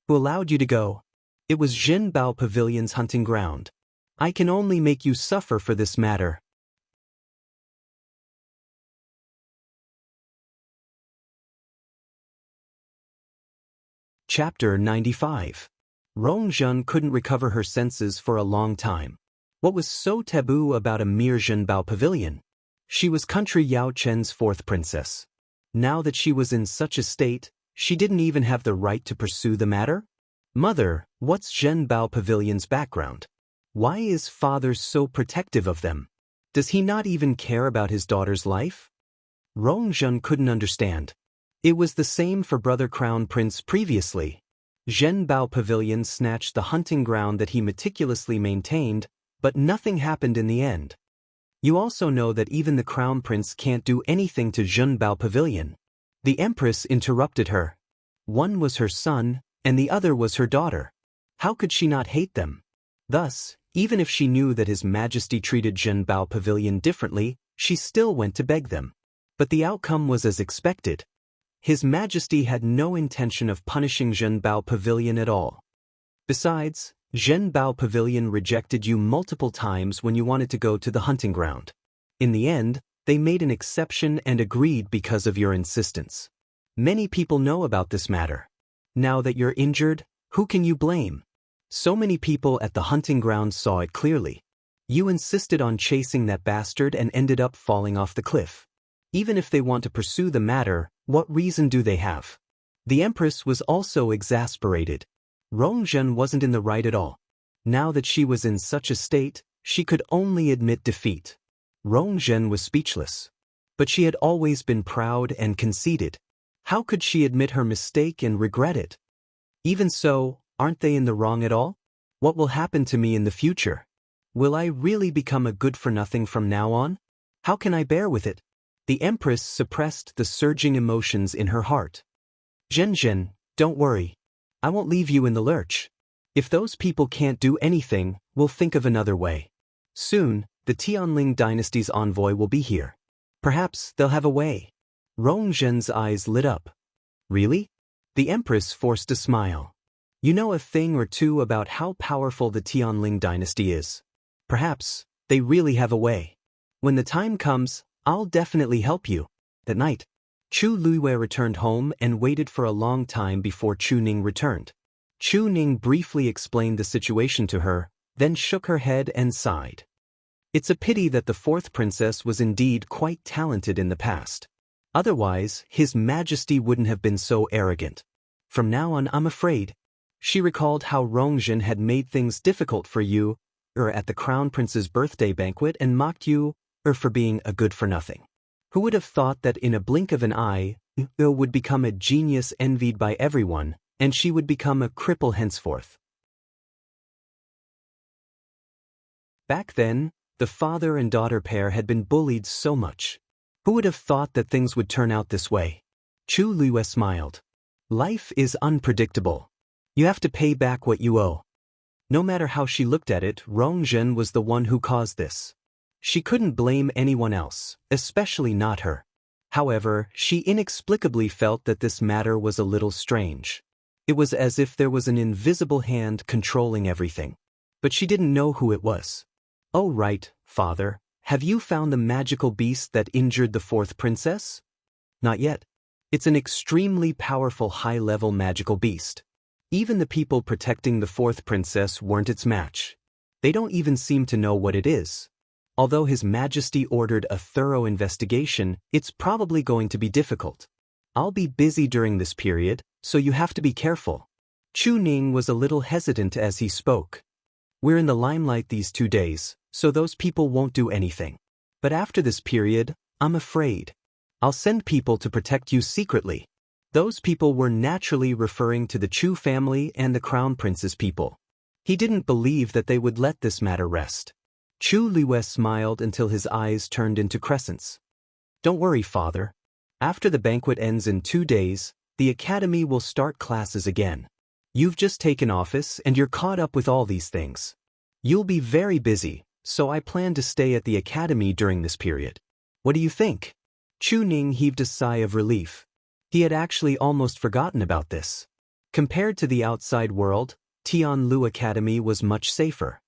Who allowed you to go? It was Zhenbao Pavilion's hunting ground. I can only make you suffer for this matter. Chapter 95. Rongjun couldn't recover her senses for a long time. What was so taboo about a mere Zhenbao pavilion? She was country Yao Chen's fourth princess. Now that she was in such a state, she didn't even have the right to pursue the matter? Mother, what's Zhenbao pavilion's background? Why is father so protective of them? Does he not even care about his daughter's life? Rongjun couldn't understand. It was the same for brother Crown Prince previously. Zhenbao Pavilion snatched the hunting ground that he meticulously maintained, but nothing happened in the end. You also know that even the Crown Prince can't do anything to Zhenbao Pavilion. The Empress interrupted her. One was her son, and the other was her daughter. How could she not hate them? Thus, even if she knew that His Majesty treated Zhenbao Pavilion differently, she still went to beg them. But the outcome was as expected. His Majesty had no intention of punishing Zhenbao Pavilion at all. Besides, Zhenbao Pavilion rejected you multiple times when you wanted to go to the hunting ground. In the end, they made an exception and agreed because of your insistence. Many people know about this matter. Now that you're injured, who can you blame? So many people at the hunting ground saw it clearly. You insisted on chasing that bastard and ended up falling off the cliff. Even if they want to pursue the matter, what reason do they have? The Empress was also exasperated. Rongjun wasn't in the right at all. Now that she was in such a state, she could only admit defeat. Rongjun was speechless. But she had always been proud and conceited. How could she admit her mistake and regret it? Even so, aren't they in the wrong at all? What will happen to me in the future? Will I really become a good-for-nothing from now on? How can I bear with it? The Empress suppressed the surging emotions in her heart. Zhen, don't worry. I won't leave you in the lurch. If those people can't do anything, we'll think of another way. Soon, the Tianling dynasty's envoy will be here. Perhaps they'll have a way. Rongjun's eyes lit up. Really? The Empress forced a smile. You know a thing or two about how powerful the Tianling dynasty is. Perhaps they really have a way. When the time comes, I'll definitely help you. That night, Chu Luiwei returned home and waited for a long time before Chu Ning returned. Chu Ning briefly explained the situation to her, then shook her head and sighed. It's a pity that the fourth princess was indeed quite talented in the past. Otherwise, His Majesty wouldn't have been so arrogant. From now on, I'm afraid. She recalled how Rongjun had made things difficult for you, at the Crown Prince's birthday banquet and mocked you, for being a good-for-nothing. Who would have thought that in a blink of an eye, would become a genius envied by everyone, and she would become a cripple henceforth? Back then, the father and daughter pair had been bullied so much. Who would have thought that things would turn out this way? Chu Luiwei smiled. Life is unpredictable. You have to pay back what you owe. No matter how she looked at it, Rongjun was the one who caused this. She couldn't blame anyone else, especially not her. However, she inexplicably felt that this matter was a little strange. It was as if there was an invisible hand controlling everything. But she didn't know who it was. Oh right, father, have you found the magical beast that injured the fourth princess? Not yet. It's an extremely powerful high-level magical beast. Even the people protecting the fourth princess weren't its match. They don't even seem to know what it is. Although His Majesty ordered a thorough investigation, it's probably going to be difficult. I'll be busy during this period, so you have to be careful. Chu Ning was a little hesitant as he spoke. We're in the limelight these 2 days, so those people won't do anything. But after this period, I'm afraid. I'll send people to protect you secretly. Those people were naturally referring to the Chu family and the Crown Prince's people. He didn't believe that they would let this matter rest. Chu Luiwei smiled until his eyes turned into crescents. Don't worry, father. After the banquet ends in 2 days, the academy will start classes again. You've just taken office and you're caught up with all these things. You'll be very busy, so I plan to stay at the academy during this period. What do you think? Chu Ning heaved a sigh of relief. He had actually almost forgotten about this. Compared to the outside world, Tianlu Academy was much safer.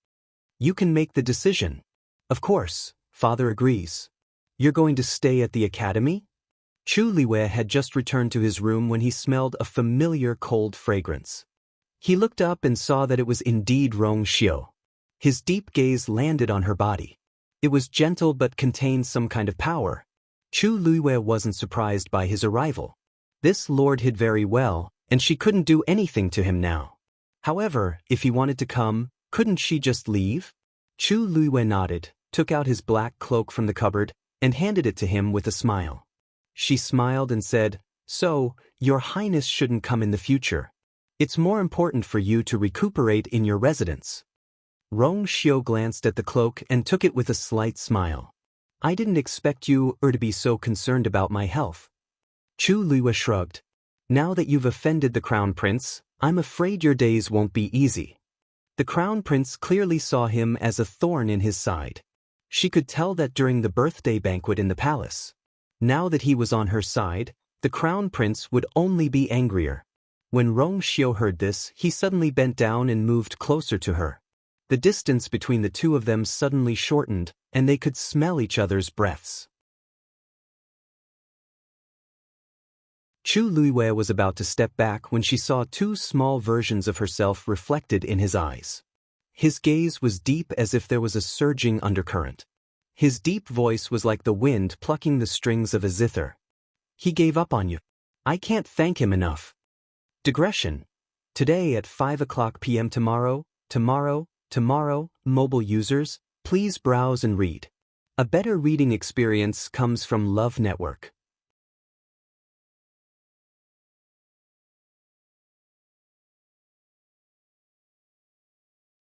You can make the decision. Of course, father agrees. You're going to stay at the academy? Chu Liwei had just returned to his room when he smelled a familiar cold fragrance. He looked up and saw that it was indeed Rong Xiu. His deep gaze landed on her body. It was gentle but contained some kind of power. Chu Liwei wasn't surprised by his arrival. This lord hid very well, and she couldn't do anything to him now. However, if he wanted to come, couldn't she just leave? Chu Liwei nodded, took out his black cloak from the cupboard, and handed it to him with a smile. She smiled and said, "So, Your Highness shouldn't come in the future. It's more important for you to recuperate in your residence." Rong Xiu glanced at the cloak and took it with a slight smile. "I didn't expect you to be so concerned about my health." Chu Liwei shrugged. "Now that you've offended the Crown Prince, I'm afraid your days won't be easy." The Crown Prince clearly saw him as a thorn in his side. She could tell that during the birthday banquet in the palace. Now that he was on her side, the Crown Prince would only be angrier. When Rong Xiu heard this, he suddenly bent down and moved closer to her. The distance between the two of them suddenly shortened, and they could smell each other's breaths. Chu Liwei was about to step back when she saw two small versions of herself reflected in his eyes. His gaze was deep as if there was a surging undercurrent. His deep voice was like the wind plucking the strings of a zither. "He gave up on you. I can't thank him enough." Digression. Today at 5 p.m. tomorrow, mobile users, please browse and read. A better reading experience comes from Love Network.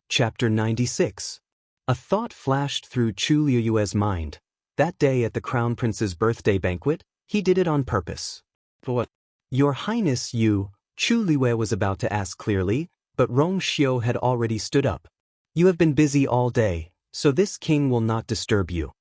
Chapter 96. A thought flashed through Chu Liue's mind. That day at the Crown Prince's birthday banquet, he did it on purpose. "What? Your Highness, you," Chu Liwei was about to ask clearly, but Rong Xiu had already stood up. "You have been busy all day, so this king will not disturb you."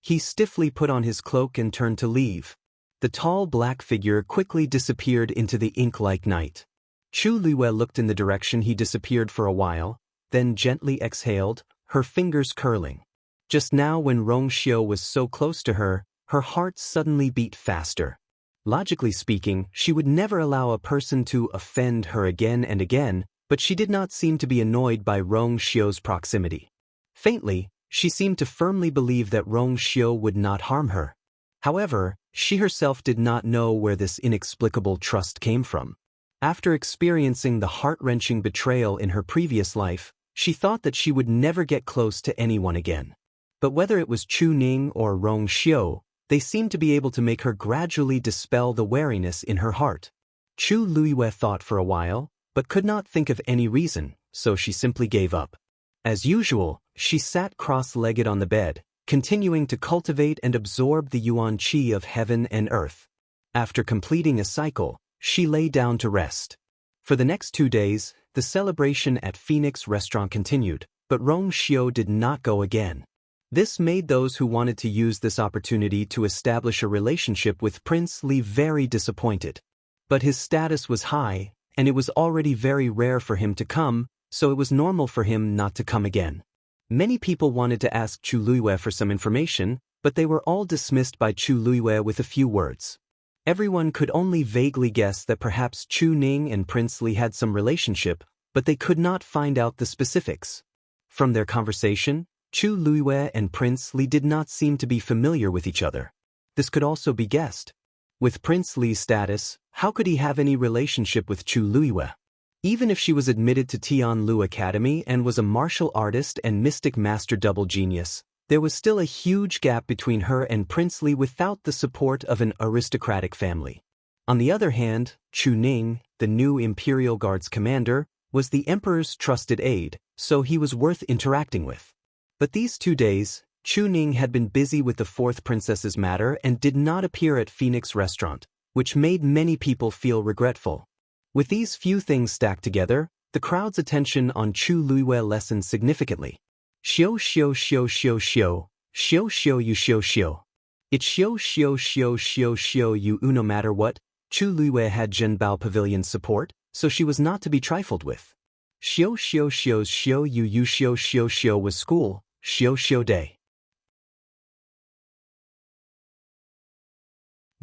He stiffly put on his cloak and turned to leave. The tall black figure quickly disappeared into the ink-like night. Chu Liwei looked in the direction he disappeared for a while, then gently exhaled, her fingers curling. Just now when Rong Xiu was so close to her, her heart suddenly beat faster. Logically speaking, she would never allow a person to offend her again and again, but she did not seem to be annoyed by Rong Xiu's proximity. Faintly, she seemed to firmly believe that Rong Xiu would not harm her. However, she herself did not know where this inexplicable trust came from. After experiencing the heart-wrenching betrayal in her previous life, she thought that she would never get close to anyone again. But whether it was Chu Ning or Rong Xiu, they seemed to be able to make her gradually dispel the wariness in her heart. Chu Liwei thought for a while, but could not think of any reason, so she simply gave up. As usual, she sat cross-legged on the bed, continuing to cultivate and absorb the yuan qi of heaven and earth. After completing a cycle, she lay down to rest. For the next 2 days, the celebration at Phoenix Restaurant continued, but Rong Xiu did not go again. This made those who wanted to use this opportunity to establish a relationship with Prince Li very disappointed. But his status was high, and it was already very rare for him to come, so it was normal for him not to come again. Many people wanted to ask Chu Liwei for some information, but they were all dismissed by Chu Liwei with a few words. Everyone could only vaguely guess that perhaps Chu Ning and Prince Li had some relationship, but they could not find out the specifics. From their conversation, Chu Liwei and Prince Li did not seem to be familiar with each other. This could also be guessed. With Prince Li's status, how could he have any relationship with Chu Liwei? Even if she was admitted to Tianlu Academy and was a martial artist and mystic master double genius, there was still a huge gap between her and Prince Li without the support of an aristocratic family. On the other hand, Chu Ning, the new Imperial Guard's commander, was the Emperor's trusted aide, so he was worth interacting with. But these 2 days, Chu Ning had been busy with the fourth princess's matter and did not appear at Phoenix Restaurant, which made many people feel regretful. With these few things stacked together, the crowd's attention on Chu Liwei lessened significantly. Xiu xiu xiu xiu xiu, xiu xiu you xiu xiu. It's xiu xiu xiu xiu xiu you no matter what, Chu Liwei had Zhenbao Pavilion's support, so she was not to be trifled with. Xiu xiu xiu's xiu you xiu xiu xiu was school, xiu xiu day.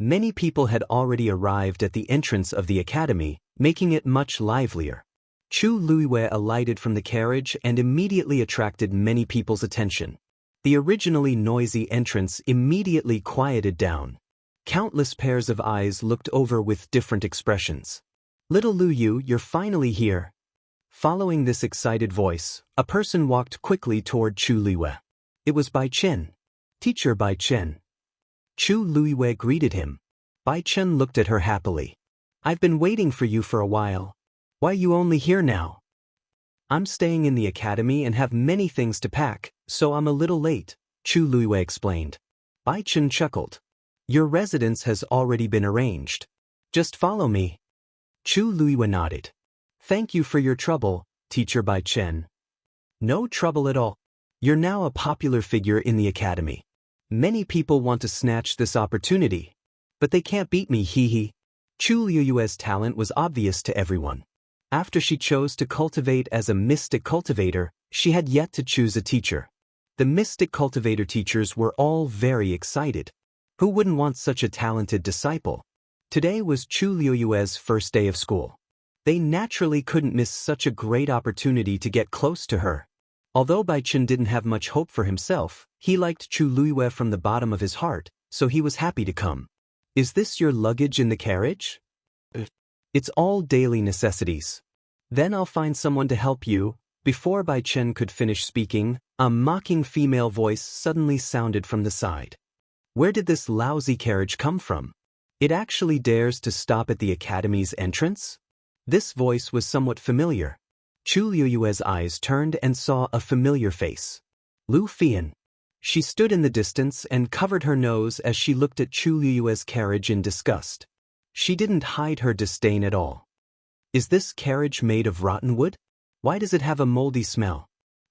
Many people had already arrived at the entrance of the academy, making it much livelier. Chu Luiwei alighted from the carriage and immediately attracted many people's attention. The originally noisy entrance immediately quieted down. Countless pairs of eyes looked over with different expressions. "Little Lu Yu, you're finally here." Following this excited voice, a person walked quickly toward Chu Luiwei. It was Bai Chen. "Teacher Bai Chen." Chu Luiwei greeted him. Bai Chen looked at her happily. "I've been waiting for you for a while. Why are you only here now?" "I'm staying in the academy and have many things to pack, so I'm a little late," Chu Luiwei explained. Bai Chen chuckled. "Your residence has already been arranged. Just follow me." Chu Luiwei nodded. "Thank you for your trouble, Teacher Bai Chen." "No trouble at all. You're now a popular figure in the academy. Many people want to snatch this opportunity. But they can't beat me, hee hee." Chu Luiwei's talent was obvious to everyone. After she chose to cultivate as a mystic cultivator, she had yet to choose a teacher. The mystic cultivator teachers were all very excited. Who wouldn't want such a talented disciple? Today was Chu Luiwei's first day of school. They naturally couldn't miss such a great opportunity to get close to her. Although Bai Chen didn't have much hope for himself, he liked Chu Luiwei from the bottom of his heart, so he was happy to come. "Is this your luggage in the carriage?" "It's all daily necessities." "Then I'll find someone to help you." Before Bai Chen could finish speaking, a mocking female voice suddenly sounded from the side. Where did this lousy carriage come from? It actually dares to stop at the academy's entrance? This voice was somewhat familiar. Chu Luiwei's eyes turned and saw a familiar face. Lu Fian. She stood in the distance and covered her nose as she looked at Chu Luiwei's carriage in disgust. She didn't hide her disdain at all. "Is this carriage made of rotten wood? Why does it have a moldy smell?"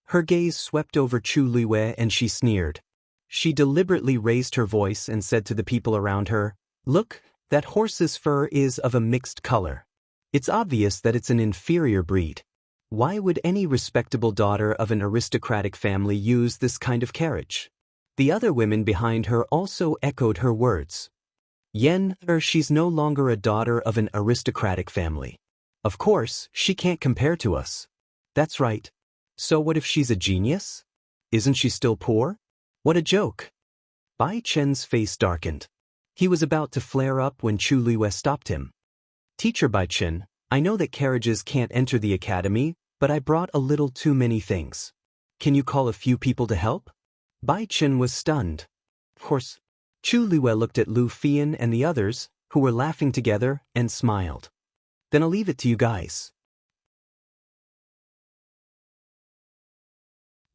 Her gaze swept over Chu Luiwei and she sneered. She deliberately raised her voice and said to the people around her, "Look, that horse's fur is of a mixed color. It's obvious that it's an inferior breed. Why would any respectable daughter of an aristocratic family use this kind of carriage?" The other women behind her also echoed her words. She's no longer a daughter of an aristocratic family. Of course, she can't compare to us." "That's right. So what if she's a genius? Isn't she still poor? What a joke." Bai Chen's face darkened. He was about to flare up when Chu Luiwei stopped him. "Teacher Bai Chen, I know that carriages can't enter the academy, but I brought a little too many things. Can you call a few people to help?" Bai Chen was stunned. "Of course." Chu Luiwei looked at Lu Fian and the others, who were laughing together, and smiled. "Then I'll leave it to you guys."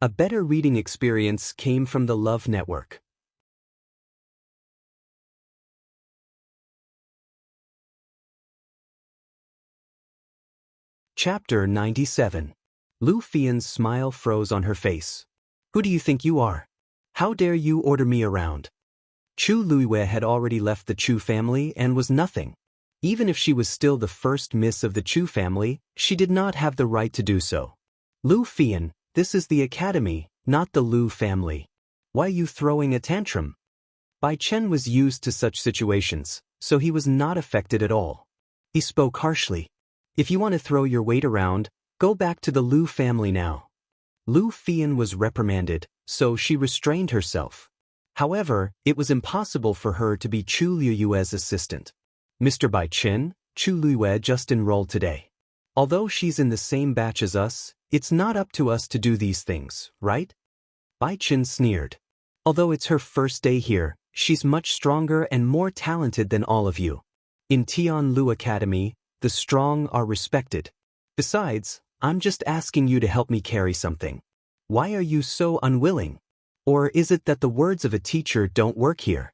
A better reading experience came from the Love Network. Chapter 97. Lu Fian's smile froze on her face. "Who do you think you are? How dare you order me around?" Chu Luiwei had already left the Chu family and was nothing. Even if she was still the first miss of the Chu family, she did not have the right to do so. "Lu Fian, this is the academy, not the Lu family. Why are you throwing a tantrum?" Bai Chen was used to such situations, so he was not affected at all. He spoke harshly. "If you want to throw your weight around, go back to the Lu family now." Lu Fian was reprimanded, so she restrained herself. However, it was impossible for her to be Chu Luiwei's assistant. "Mr. Bai Chen, Chu Luiwei just enrolled today. Although she's in the same batch as us, it's not up to us to do these things, right?" Bai Chen sneered. "Although it's her first day here, she's much stronger and more talented than all of you. In Tian Lu Academy, the strong are respected. Besides, I'm just asking you to help me carry something. Why are you so unwilling? Or is it that the words of a teacher don't work here?"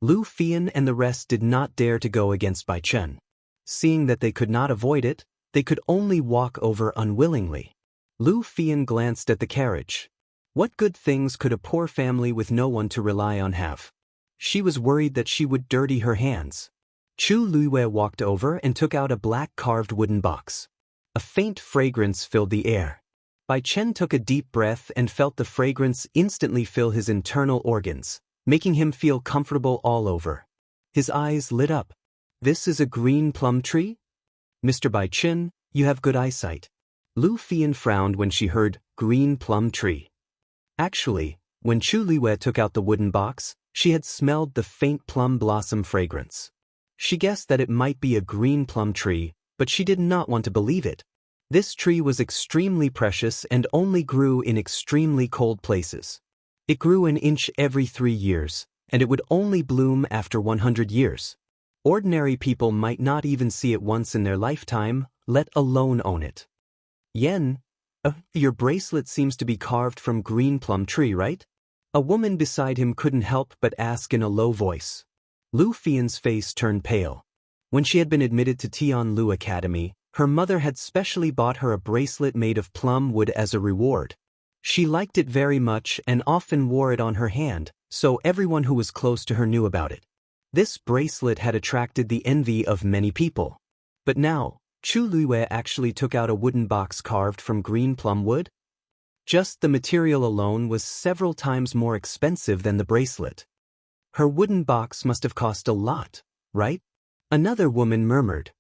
Lu Fian and the rest did not dare to go against Bai Chen. Seeing that they could not avoid it, they could only walk over unwillingly. Lu Fian glanced at the carriage. What good things could a poor family with no one to rely on have? She was worried that she would dirty her hands. Chu Luiwei walked over and took out a black carved wooden box. A faint fragrance filled the air. Bai Chen took a deep breath and felt the fragrance instantly fill his internal organs, making him feel comfortable all over. His eyes lit up. This is a green plum tree? Mr. Bai Chin, you have good eyesight. Lu Fian frowned when she heard green plum tree. Actually, when Chu Liwei took out the wooden box, she had smelled the faint plum blossom fragrance. She guessed that it might be a green plum tree, but she did not want to believe it. This tree was extremely precious and only grew in extremely cold places. It grew an inch every 3 years, and it would only bloom after 100 years. Ordinary people might not even see it once in their lifetime, let alone own it. Yen, your bracelet seems to be carved from green plum tree, right? A woman beside him couldn't help but ask in a low voice. Lu Fian's face turned pale. When she had been admitted to Tianlu Academy, her mother had specially bought her a bracelet made of plum wood as a reward. She liked it very much and often wore it on her hand, so everyone who was close to her knew about it. This bracelet had attracted the envy of many people. But now, Chu Liwei actually took out a wooden box carved from green plum wood? Just the material alone was several times more expensive than the bracelet. Her wooden box must have cost a lot, right? Another woman murmured.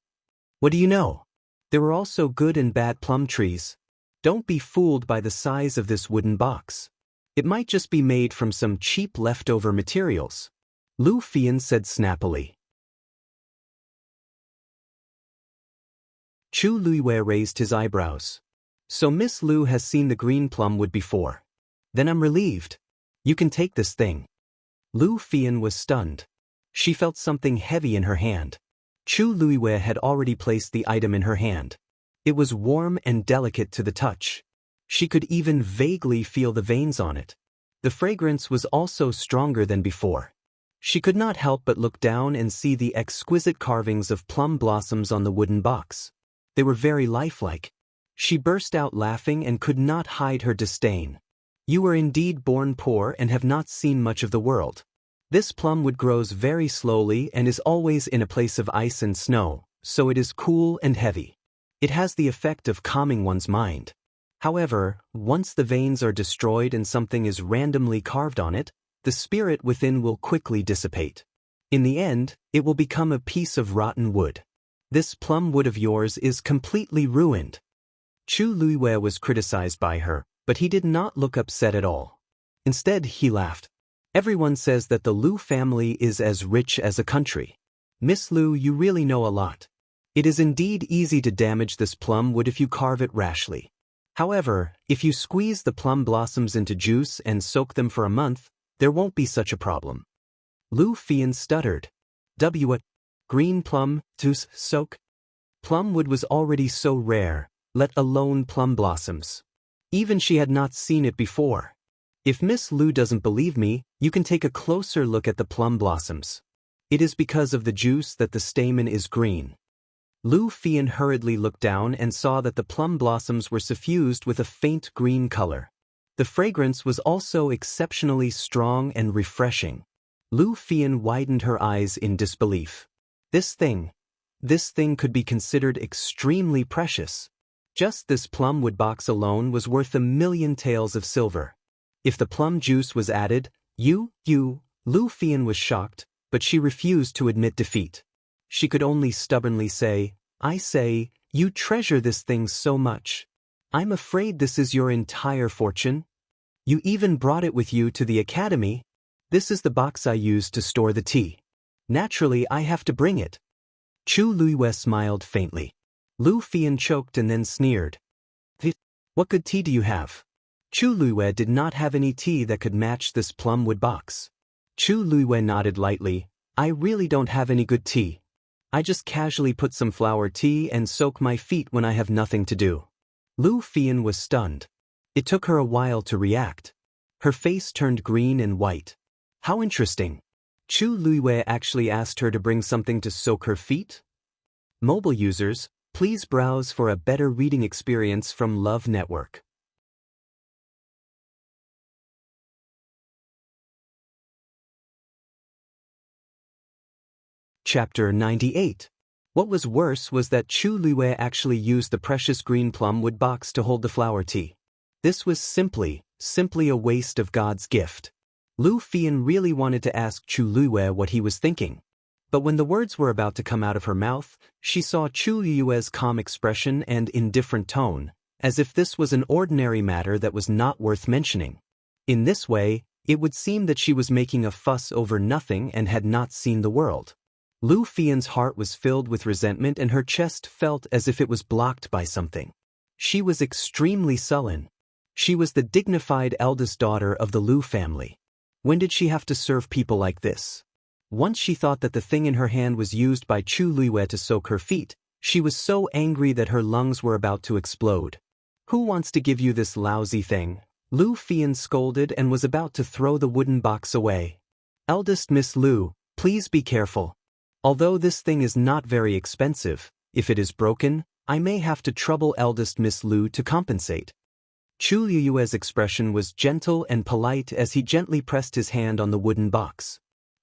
What do you know? There were also good and bad plum trees. Don't be fooled by the size of this wooden box. It might just be made from some cheap leftover materials. Lu Fian said snappily. Chu Liwei raised his eyebrows. So Miss Lu has seen the green plum wood before. Then I'm relieved. You can take this thing. Lu Fian was stunned. She felt something heavy in her hand. Chu Liwei had already placed the item in her hand. It was warm and delicate to the touch. She could even vaguely feel the veins on it. The fragrance was also stronger than before. She could not help but look down and see the exquisite carvings of plum blossoms on the wooden box. They were very lifelike. She burst out laughing and could not hide her disdain. You were indeed born poor and have not seen much of the world. This plum wood grows very slowly and is always in a place of ice and snow, so it is cool and heavy. It has the effect of calming one's mind. However, once the veins are destroyed and something is randomly carved on it, the spirit within will quickly dissipate. In the end, it will become a piece of rotten wood. This plum wood of yours is completely ruined. Chu Liwei was criticized by her, but he did not look upset at all. Instead, he laughed. Everyone says that the Lu family is as rich as a country. Miss Lu, you really know a lot. It is indeed easy to damage this plum wood if you carve it rashly. However, if you squeeze the plum blossoms into juice and soak them for a month, there won't be such a problem. Lu Fian stuttered. What? Green plum, juice, soak? Plum wood was already so rare, let alone plum blossoms. Even she had not seen it before. If Miss Lu doesn't believe me, you can take a closer look at the plum blossoms. It is because of the juice that the stamen is green. Lu Fian hurriedly looked down and saw that the plum blossoms were suffused with a faint green color. The fragrance was also exceptionally strong and refreshing. Lu Fian widened her eyes in disbelief. This thing could be considered extremely precious. Just this plum wood box alone was worth 1,000,000 taels of silver. If the plum juice was added, Lu Fian was shocked, but she refused to admit defeat. She could only stubbornly say, I say, you treasure this thing so much. I'm afraid this is your entire fortune. You even brought it with you to the academy. This is the box I used to store the tea. Naturally, I have to bring it. Chu Liwei smiled faintly. Lu Fian choked and then sneered. What good tea do you have? Chu Liwei did not have any tea that could match this plum wood box. Chu Liwei nodded lightly. I really don't have any good tea. I just casually put some flower tea and soak my feet when I have nothing to do. Lu Fian was stunned. It took her a while to react. Her face turned green and white. How interesting. Chu Liwei actually asked her to bring something to soak her feet? Mobile users, please browse for a better reading experience from Love Network. Chapter 98. What was worse was that Chu Liwei actually used the precious green plum wood box to hold the flower tea. This was simply a waste of God's gift. Lu Fian really wanted to ask Chu Liwei what he was thinking. But when the words were about to come out of her mouth, she saw Chu Yue's calm expression and indifferent tone, as if this was an ordinary matter that was not worth mentioning. In this way, it would seem that she was making a fuss over nothing and had not seen the world. Lu Fian's heart was filled with resentment and her chest felt as if it was blocked by something. She was extremely sullen. She was the dignified eldest daughter of the Lu family. When did she have to serve people like this? Once she thought that the thing in her hand was used by Chu Liyue to soak her feet, she was so angry that her lungs were about to explode. "Who wants to give you this lousy thing?" Lu Fian scolded and was about to throw the wooden box away. "Eldest Miss Lu, please be careful. Although this thing is not very expensive, if it is broken, I may have to trouble eldest Miss Lu to compensate." Chu Liyue's expression was gentle and polite as he gently pressed his hand on the wooden box.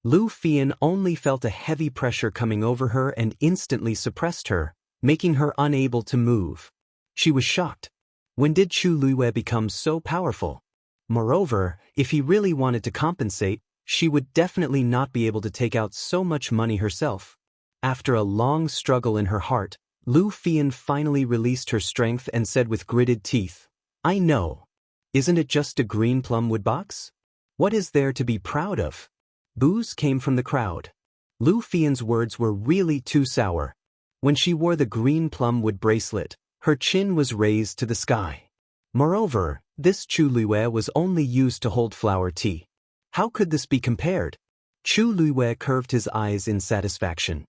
Lu Fian only felt a heavy pressure coming over her and instantly suppressed her, making her unable to move. She was shocked. When did Chu Liyue become so powerful? Moreover, if he really wanted to compensate, she would definitely not be able to take out so much money herself. After a long struggle in her heart, Lu Fian finally released her strength and said with gritted teeth, "I know. Isn't it just a green plumwood box? What is there to be proud of?" Boos came from the crowd. Lu Fian's words were really too sour. When she wore the green plumwood bracelet, her chin was raised to the sky. Moreover, this Chu Liyue was only used to hold flower tea. How could this be compared? Chu Liyue curved his eyes in satisfaction.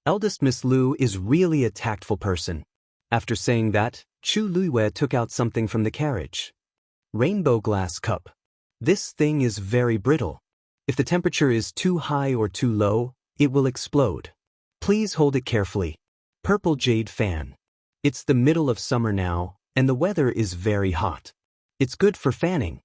Eldest Miss Lu is really a tactful person. After saying that, Chu Liyue took out something from the carriage. Rainbow glass cup. This thing is very brittle. If the temperature is too high or too low, it will explode. Please hold it carefully. Purple jade fan. It's the middle of summer now, and the weather is very hot. It's good for fanning.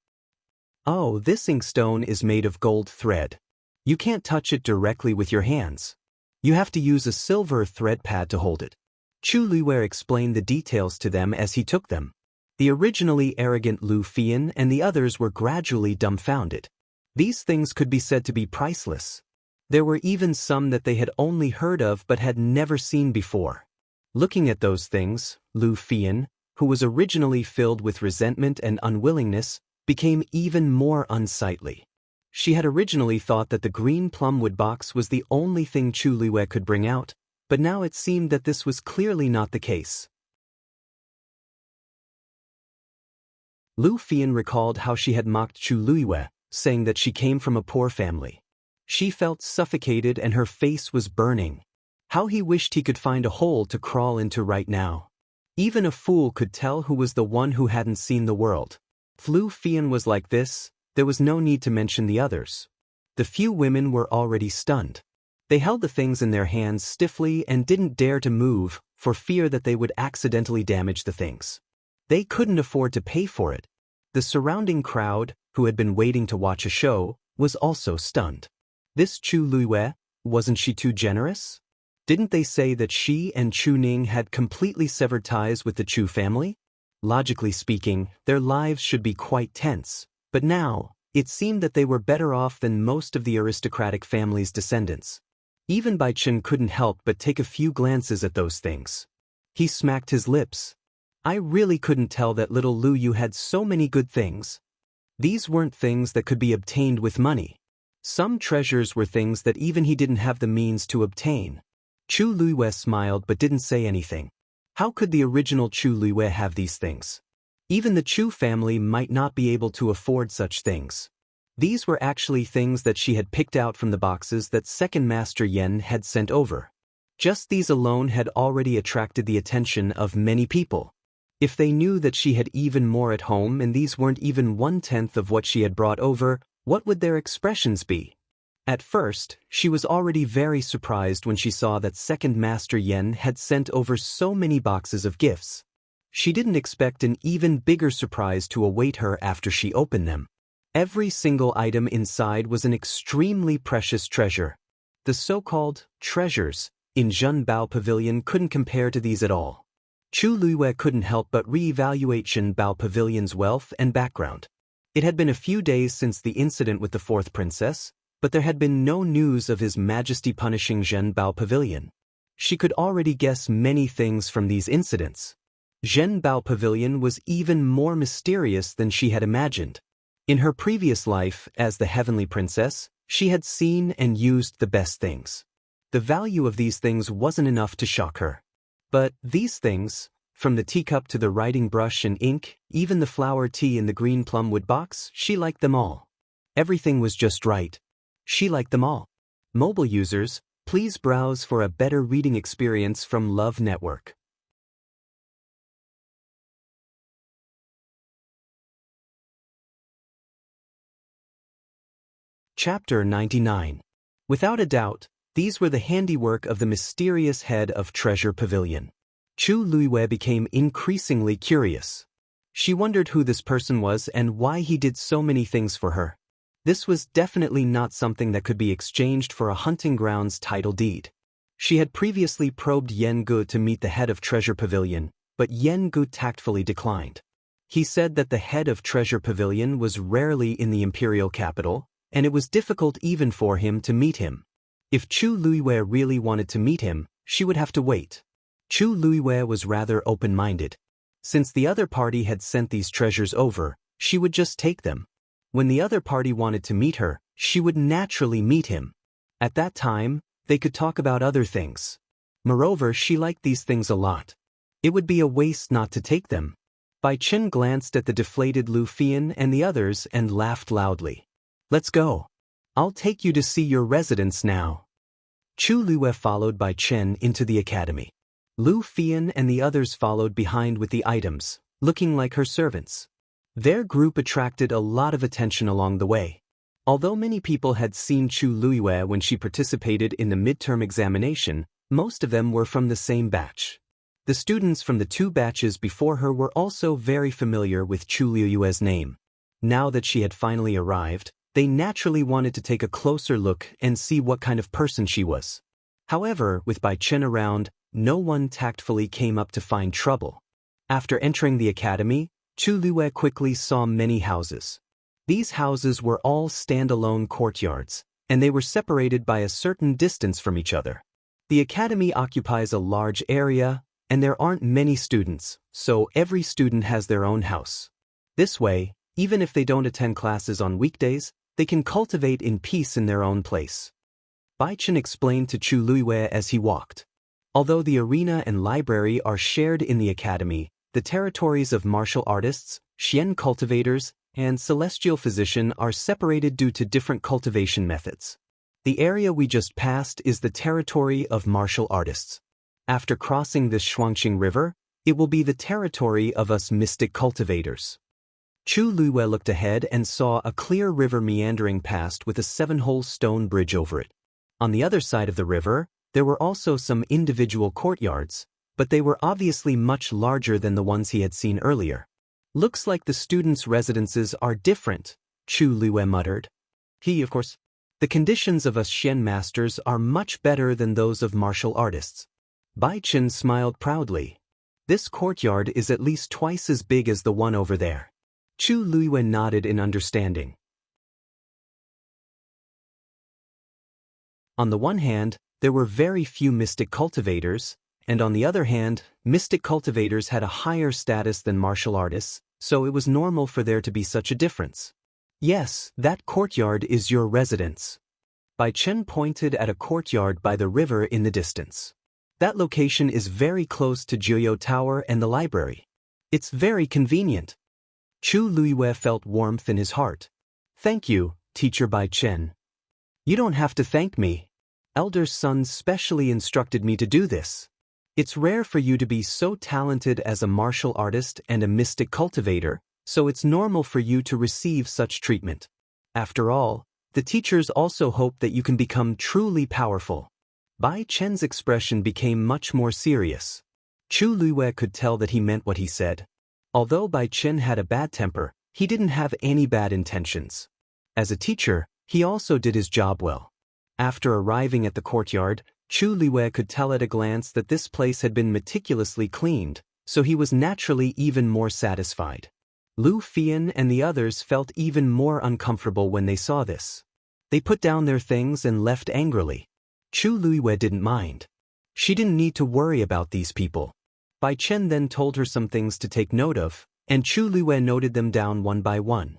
Oh, this inkstone is made of gold thread. You can't touch it directly with your hands. You have to use a silver thread pad to hold it. Chu Liyue explained the details to them as he took them. The originally arrogant Lu Fian and the others were gradually dumbfounded. These things could be said to be priceless. There were even some that they had only heard of but had never seen before. Looking at those things, Lu Fian, who was originally filled with resentment and unwillingness, became even more unsightly. She had originally thought that the green plumwood box was the only thing Chu Liyue could bring out, but now it seemed that this was clearly not the case. Lu Fian recalled how she had mocked Chu Liyue, saying that she came from a poor family. She felt suffocated and her face was burning. How he wished he could find a hole to crawl into right now. Even a fool could tell who was the one who hadn't seen the world. If Lu Fian was like this, there was no need to mention the others. The few women were already stunned. They held the things in their hands stiffly and didn't dare to move for fear that they would accidentally damage the things. They couldn't afford to pay for it. The surrounding crowd, who had been waiting to watch a show, was also stunned. This Chu Liyue, wasn't she too generous? Didn't they say that she and Chu Ning had completely severed ties with the Chu family? Logically speaking, their lives should be quite tense, but now, it seemed that they were better off than most of the aristocratic family's descendants. Even Bai Chen couldn't help but take a few glances at those things. He smacked his lips. I really couldn't tell that little Lu Yu had so many good things. These weren't things that could be obtained with money. Some treasures were things that even he didn't have the means to obtain. Chu Liyue smiled but didn't say anything. How could the original Chu Liyue have these things? Even the Chu family might not be able to afford such things. These were actually things that she had picked out from the boxes that Second Master Yen had sent over. Just these alone had already attracted the attention of many people. If they knew that she had even more at home and these weren't even 1/10 of what she had brought over, what would their expressions be? At first, she was already very surprised when she saw that Second Master Yen had sent over so many boxes of gifts. She didn't expect an even bigger surprise to await her after she opened them. Every single item inside was an extremely precious treasure. The so-called treasures in Zhenbao Pavilion couldn't compare to these at all. Chu Liyue couldn't help but re-evaluate Zhenbao Pavilion's wealth and background. It had been a few days since the incident with the fourth princess, but there had been no news of His Majesty punishing Zhen Bao Pavilion. She could already guess many things from these incidents. Zhen Bao Pavilion was even more mysterious than she had imagined. In her previous life as the Heavenly Princess, she had seen and used the best things. The value of these things wasn't enough to shock her. But these things, from the teacup to the writing brush and ink, even the flower tea in the green plumwood box, she liked them all. Everything was just right. She liked them all. Mobile users, please browse for a better reading experience from Love Network. Chapter 99. Without a doubt, these were the handiwork of the mysterious head of Treasure Pavilion. Chu Luiwei became increasingly curious. She wondered who this person was and why he did so many things for her. This was definitely not something that could be exchanged for a hunting grounds title deed. She had previously probed Yen Gu to meet the head of Treasure Pavilion, but Yen Gu tactfully declined. He said that the head of Treasure Pavilion was rarely in the imperial capital, and it was difficult even for him to meet him. If Chu Luiwei really wanted to meet him, she would have to wait. Chu Luiwei was rather open-minded. Since the other party had sent these treasures over, she would just take them. When the other party wanted to meet her, she would naturally meet him. At that time, they could talk about other things. Moreover, she liked these things a lot. It would be a waste not to take them. Bai Chen glanced at the deflated Lu Fian and the others and laughed loudly. Let's go. I'll take you to see your residence now. Chu Luiwei followed Bai Chen into the academy. Lu Fian and the others followed behind with the items, looking like her servants. Their group attracted a lot of attention along the way. Although many people had seen Chu Luiwei when she participated in the midterm examination, most of them were from the same batch. The students from the two batches before her were also very familiar with Chu Luiwei's name. Now that she had finally arrived, they naturally wanted to take a closer look and see what kind of person she was. However, with Bai Chen around, no one tactfully came up to find trouble. After entering the academy, Chu Luiwei quickly saw many houses. These houses were all standalone courtyards, and they were separated by a certain distance from each other. The academy occupies a large area, and there aren't many students, so every student has their own house. This way, even if they don't attend classes on weekdays, they can cultivate in peace in their own place. Bai Chen explained to Chu Luiwei as he walked. Although the arena and library are shared in the academy, the territories of martial artists, Xian cultivators, and celestial physician are separated due to different cultivation methods. The area we just passed is the territory of martial artists. After crossing this Shuangqing River, it will be the territory of us mystic cultivators. Chu Luiwei looked ahead and saw a clear river meandering past with a 7-hole stone bridge over it. On the other side of the river, there were also some individual courtyards, but they were obviously much larger than the ones he had seen earlier. Looks like the students' residences are different, Chu Luiwei muttered. Of course, the conditions of us Xian masters are much better than those of martial artists. Bai Chen smiled proudly. This courtyard is at least twice as big as the one over there. Chu Luiwei nodded in understanding. On the one hand, there were very few mystic cultivators, and on the other hand, mystic cultivators had a higher status than martial artists, so it was normal for there to be such a difference. Yes, that courtyard is your residence. Bai Chen pointed at a courtyard by the river in the distance. That location is very close to Jiuyou Tower and the library. It's very convenient. Chu Luiwei felt warmth in his heart. Thank you, Teacher Bai Chen. You don't have to thank me. Elder Sun specially instructed me to do this. It's rare for you to be so talented as a martial artist and a mystic cultivator, so it's normal for you to receive such treatment. After all, the teachers also hope that you can become truly powerful. Bai Chen's expression became much more serious. Chu Luiwei could tell that he meant what he said. Although Bai Chen had a bad temper, he didn't have any bad intentions. As a teacher, he also did his job well. After arriving at the courtyard, Chu Luiwei could tell at a glance that this place had been meticulously cleaned, so he was naturally even more satisfied. Lu Fian and the others felt even more uncomfortable when they saw this. They put down their things and left angrily. Chu Luiwei didn't mind. She didn't need to worry about these people. Bai Chen then told her some things to take note of, and Chu Luiwei noted them down one by one.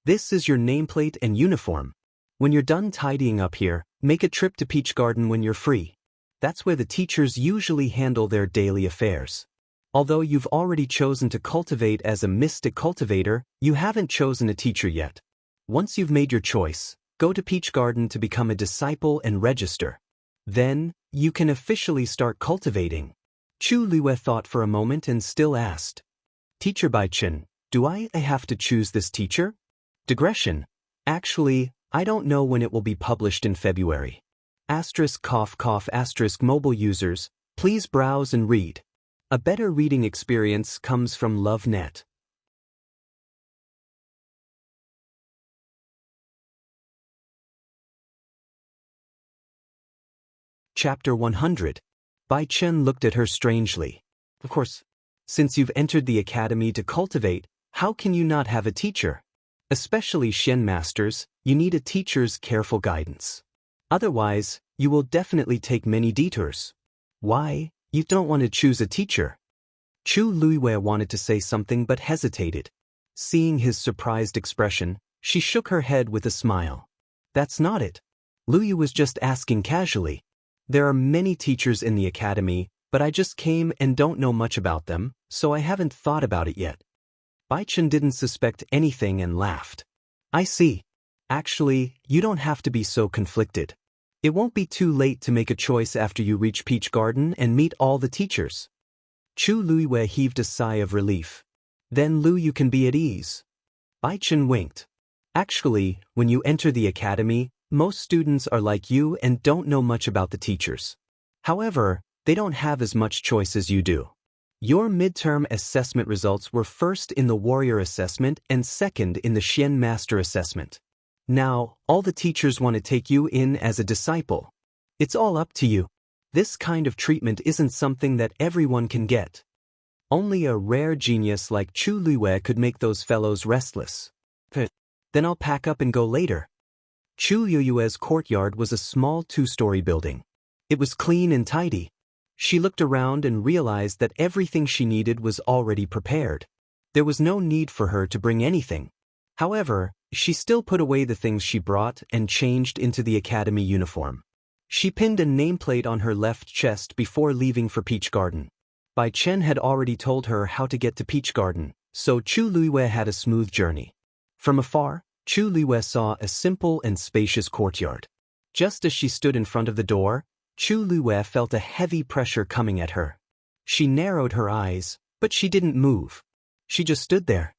This is your nameplate and uniform. When you're done tidying up here, make a trip to Peach Garden when you're free. That's where the teachers usually handle their daily affairs. Although you've already chosen to cultivate as a mystic cultivator, you haven't chosen a teacher yet. Once you've made your choice, go to Peach Garden to become a disciple and register. Then, you can officially start cultivating. Chu Luiwei thought for a moment and still asked, Teacher Bai Chen, do I have to choose this teacher? Digression. Actually, I don't know when it will be published in February. **** mobile users, please browse and read. A better reading experience comes from LoveNet. Chapter 100. Bai Chen looked at her strangely. Of course, since you've entered the academy to cultivate, how can you not have a teacher? Especially Xian masters, you need a teacher's careful guidance. Otherwise, you will definitely take many detours. Why? You don't want to choose a teacher. Chu Luiwei wanted to say something but hesitated. Seeing his surprised expression, she shook her head with a smile. That's not it. Luyu was just asking casually. There are many teachers in the academy, but I just came and don't know much about them, so I haven't thought about it yet. Bai Chen didn't suspect anything and laughed. I see. Actually, you don't have to be so conflicted. It won't be too late to make a choice after you reach Peach Garden and meet all the teachers. Chu Luiwei heaved a sigh of relief. Then you can be at ease. Bai Chen winked. Actually, when you enter the academy, most students are like you and don't know much about the teachers. However, they don't have as much choice as you do. Your midterm assessment results were first in the warrior assessment and second in the Xian master assessment. Now, all the teachers want to take you in as a disciple. It's all up to you. This kind of treatment isn't something that everyone can get. Only a rare genius like Chu Luiwei could make those fellows restless. Then I'll pack up and go later. Chu Luiwei's courtyard was a small two-story building. It was clean and tidy. She looked around and realized that everything she needed was already prepared. There was no need for her to bring anything. However, she still put away the things she brought and changed into the academy uniform. She pinned a nameplate on her left chest before leaving for Peach Garden. Bai Chen had already told her how to get to Peach Garden, so Chu Luiwei had a smooth journey. From afar, Chu Luiwei saw a simple and spacious courtyard. Just as she stood in front of the door, Chu Luiwei felt a heavy pressure coming at her. She narrowed her eyes, but she didn't move. She just stood there.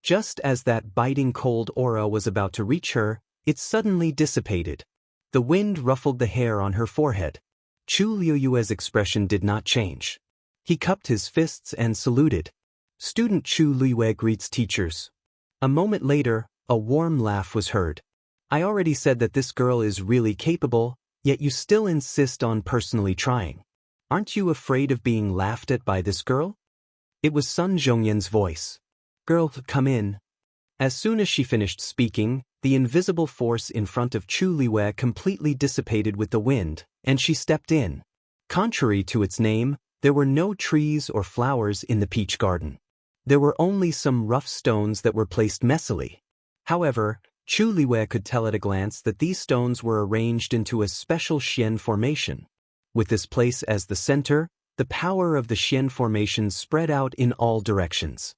Just as that biting cold aura was about to reach her, it suddenly dissipated. The wind ruffled the hair on her forehead. Chu Luiwei's expression did not change. He cupped his fists and saluted. Student Chu Luiwei greets teachers. A moment later, a warm laugh was heard. I already said that this girl is really capable, yet you still insist on personally trying. Aren't you afraid of being laughed at by this girl? It was Sun Zhongyan's voice. Girl, come in. As soon as she finished speaking, the invisible force in front of Chu Luiwei completely dissipated with the wind, and she stepped in. Contrary to its name, there were no trees or flowers in the Peach Garden. There were only some rough stones that were placed messily. However, Chu Luiwei could tell at a glance that these stones were arranged into a special Xian formation. With this place as the center, the power of the Xian formation spread out in all directions.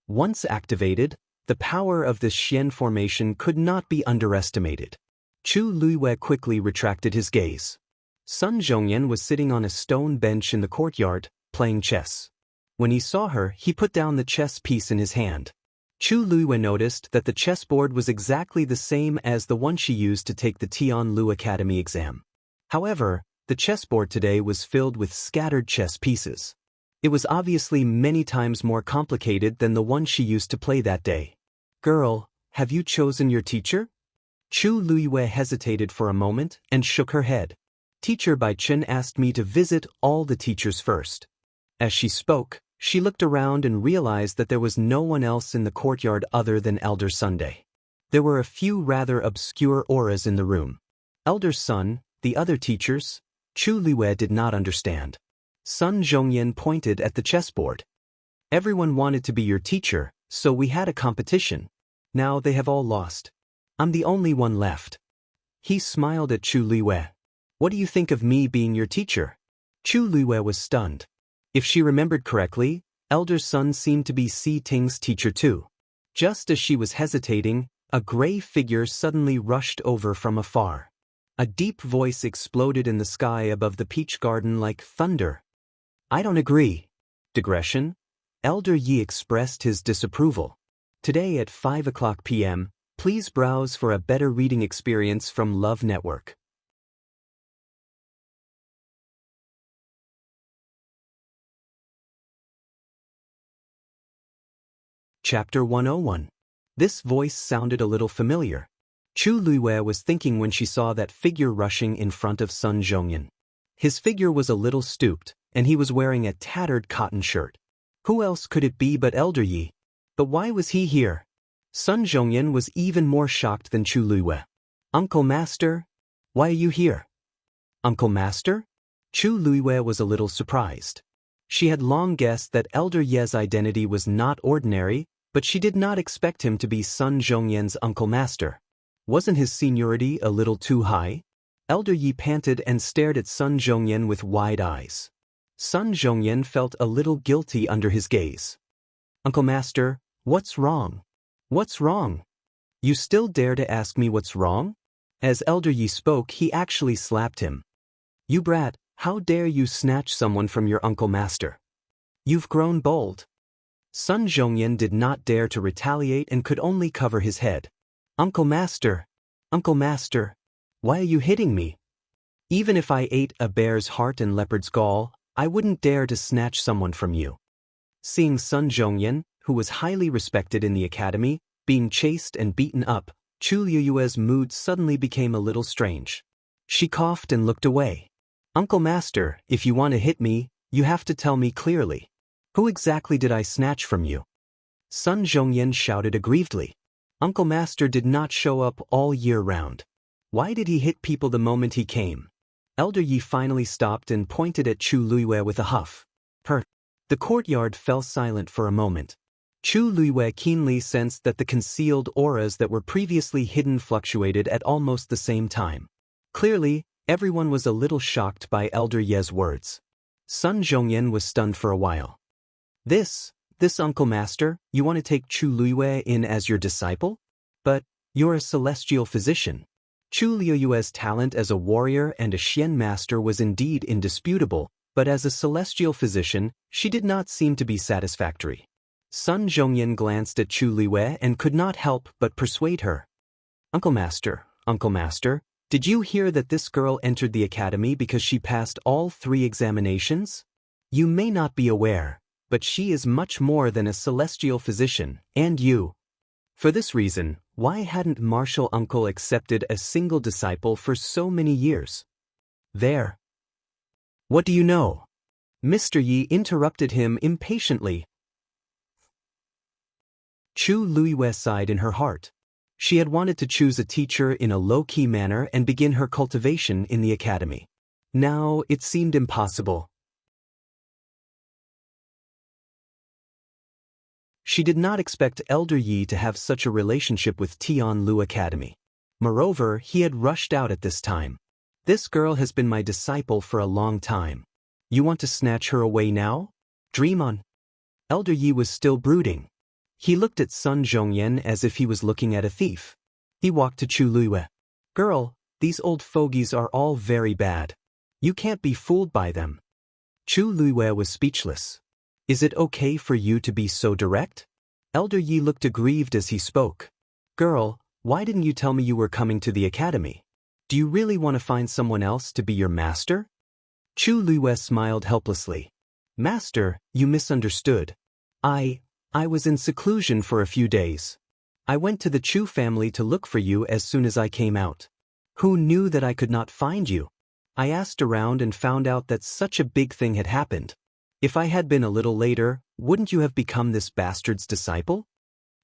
Once activated, the power of this Xian formation could not be underestimated. Chu Luiwei quickly retracted his gaze. Sun Zhongyan was sitting on a stone bench in the courtyard, playing chess. When he saw her, he put down the chess piece in his hand. Chu Luiwei noticed that the chessboard was exactly the same as the one she used to take the Tianlu Academy exam. However, the chessboard today was filled with scattered chess pieces. It was obviously many times more complicated than the one she used to play that day. Girl, have you chosen your teacher? Chu Luiwei hesitated for a moment and shook her head. Teacher Bai Chen asked me to visit all the teachers first. As she spoke, She looked around and realized that there was no one else in the courtyard other than Elder Sunday. There were a few rather obscure auras in the room. Elder Sun, the other teachers, Chu Liwei did not understand. Sun Zhongyan pointed at the chessboard. Everyone wanted to be your teacher, so we had a competition. Now they have all lost. I'm the only one left. He smiled at Chu Liwei. What do you think of me being your teacher? Chu Liwei was stunned. If she remembered correctly, Elder Sun seemed to be Si Ting's teacher too. Just as she was hesitating, a gray figure suddenly rushed over from afar. A deep voice exploded in the sky above the peach garden like thunder. I don't agree. Digression? Elder Yi expressed his disapproval. Today at 5 p.m., please browse for a better reading experience from Love Network. Chapter 101. This voice sounded a little familiar. Chu Liwei was thinking when she saw that figure rushing in front of Sun Zhongyan. His figure was a little stooped, and he was wearing a tattered cotton shirt. Who else could it be but Elder Yi? But why was he here? Sun Zhongyan was even more shocked than Chu Liwei. Uncle Master? Why are you here? Uncle Master? Chu Liwei was a little surprised. She had long guessed that Elder Ye's identity was not ordinary, but she did not expect him to be Sun Zhongyan's Uncle Master. Wasn't his seniority a little too high? Elder Yi panted and stared at Sun Zhongyan with wide eyes. Sun Zhongyan felt a little guilty under his gaze. Uncle Master, what's wrong? What's wrong? You still dare to ask me what's wrong? As Elder Yi spoke, he actually slapped him. You brat, how dare you snatch someone from your Uncle Master? You've grown bold. Sun Zhongyan did not dare to retaliate and could only cover his head. Uncle Master, why are you hitting me? Even if I ate a bear's heart and leopard's gall, I wouldn't dare to snatch someone from you. Seeing Sun Zhongyan, who was highly respected in the academy, being chased and beaten up, Chu Liue's mood suddenly became a little strange. She coughed and looked away. Uncle Master, if you want to hit me, you have to tell me clearly. Who exactly did I snatch from you? Sun Zhongyan shouted aggrievedly. Uncle Master did not show up all year round. Why did he hit people the moment he came? Elder Yi finally stopped and pointed at Chu Liwei with a huff. The courtyard fell silent for a moment. Chu Liwei keenly sensed that the concealed auras that were previously hidden fluctuated at almost the same time. Clearly, everyone was a little shocked by Elder Ye's words. Sun Zhongyan was stunned for a while. This Uncle Master, you want to take Chu Liwei in as your disciple? But you're a celestial physician. Chu Liue's talent as a warrior and a Xian master was indeed indisputable, but as a celestial physician, she did not seem to be satisfactory. Sun Zhongyan glanced at Chu Liwei and could not help but persuade her. Uncle Master, did you hear that this girl entered the academy because she passed all 3 examinations? You may not be aware, but she is much more than a celestial physician, and you. For this reason, why hadn't Martial Uncle accepted a single disciple for so many years? There. What do you know? Mr. Yi interrupted him impatiently. Chu Liwei sighed in her heart. She had wanted to choose a teacher in a low-key manner and begin her cultivation in the academy. Now it seemed impossible. She did not expect Elder Yi to have such a relationship with Tianlu Academy. Moreover, he had rushed out at this time. This girl has been my disciple for a long time. You want to snatch her away now? Dream on. Elder Yi was still brooding. He looked at Sun Zhongyan as if he was looking at a thief. He walked to Chu Liwei. Girl, these old fogies are all very bad. You can't be fooled by them. Chu Liwei was speechless. Is it okay for you to be so direct? Elder Yi looked aggrieved as he spoke. Girl, why didn't you tell me you were coming to the academy? Do you really want to find someone else to be your master? Chu Liwei smiled helplessly. Master, you misunderstood. I was in seclusion for a few days. I went to the Chu family to look for you as soon as I came out. Who knew that I could not find you? I asked around and found out that such a big thing had happened. If I had been a little later, wouldn't you have become this bastard's disciple?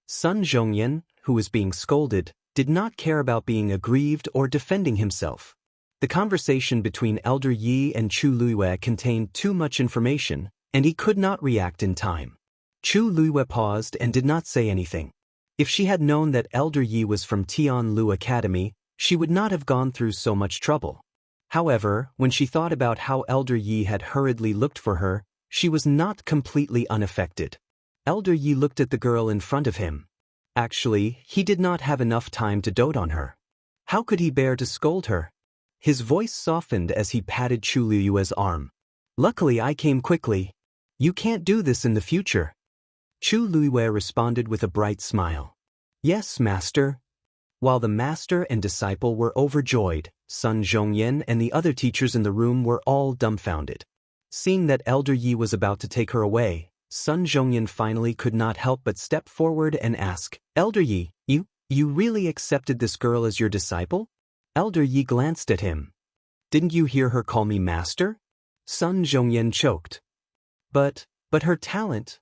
Sun Zhongyan, who was being scolded, did not care about being aggrieved or defending himself. The conversation between Elder Yi and Chu Luiyue contained too much information, and he could not react in time. Chu Luiyue paused and did not say anything. If she had known that Elder Yi was from Tianlu Academy, she would not have gone through so much trouble. However, when she thought about how Elder Yi had hurriedly looked for her, she was not completely unaffected. Elder Yi looked at the girl in front of him. Actually, he did not have enough time to dote on her. How could he bear to scold her? His voice softened as he patted Chu Luiyue's arm. Luckily I came quickly. You can't do this in the future. Chu Luiyue responded with a bright smile. Yes, master. While the master and disciple were overjoyed, Sun Zhongyan and the other teachers in the room were all dumbfounded. Seeing that Elder Yi was about to take her away, Sun Zhongyan finally could not help but step forward and ask, Elder Yi, you really accepted this girl as your disciple? Elder Yi glanced at him. Didn't you hear her call me master? Sun Zhongyan choked. But her talent.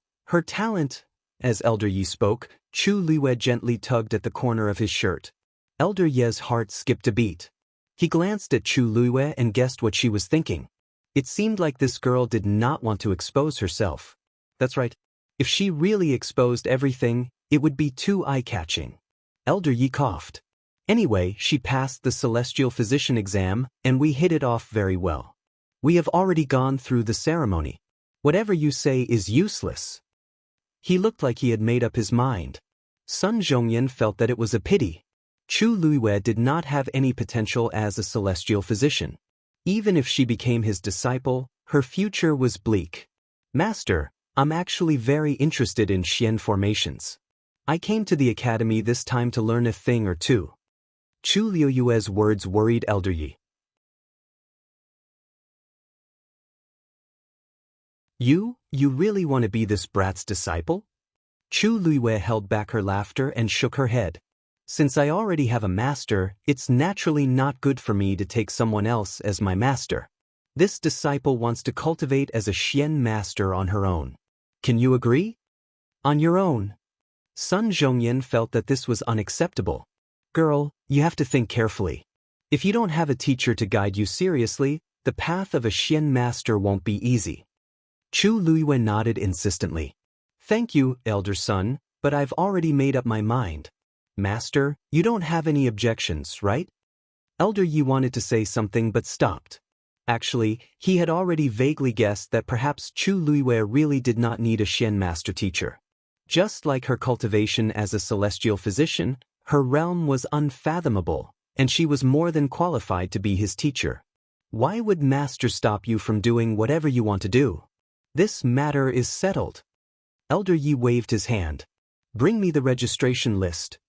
As Elder Yi spoke, Chu Luiyue gently tugged at the corner of his shirt. Elder Yi's heart skipped a beat. He glanced at Chu Luiyue and guessed what she was thinking. It seemed like this girl did not want to expose herself. That's right. If she really exposed everything, it would be too eye-catching. Elder Yi coughed. Anyway, she passed the Celestial Physician exam, and we hit it off very well. We have already gone through the ceremony. Whatever you say is useless. He looked like he had made up his mind. Sun Zhongyan felt that it was a pity. Chu Luiyue did not have any potential as a celestial physician. Even if she became his disciple, her future was bleak. Master, I'm actually very interested in Xian formations. I came to the academy this time to learn a thing or two. Chu Luiyue's words worried Elder Yi. You really want to be this brat's disciple? Chu Luiyue held back her laughter and shook her head. Since I already have a master, it's naturally not good for me to take someone else as my master. This disciple wants to cultivate as a Xian master on her own. Can you agree? On your own. Sun Zhongyan felt that this was unacceptable. Girl, you have to think carefully. If you don't have a teacher to guide you seriously, the path of a Xian master won't be easy. Chu Luiyue nodded insistently. Thank you, elder son, but I've already made up my mind. Master, you don't have any objections, right? Elder Yi wanted to say something but stopped. Actually, he had already vaguely guessed that perhaps Chu Luiyue really did not need a Xian master teacher. Just like her cultivation as a celestial physician, her realm was unfathomable, and she was more than qualified to be his teacher. Why would master stop you from doing whatever you want to do? This matter is settled. Elder Yi waved his hand. Bring me the registration list.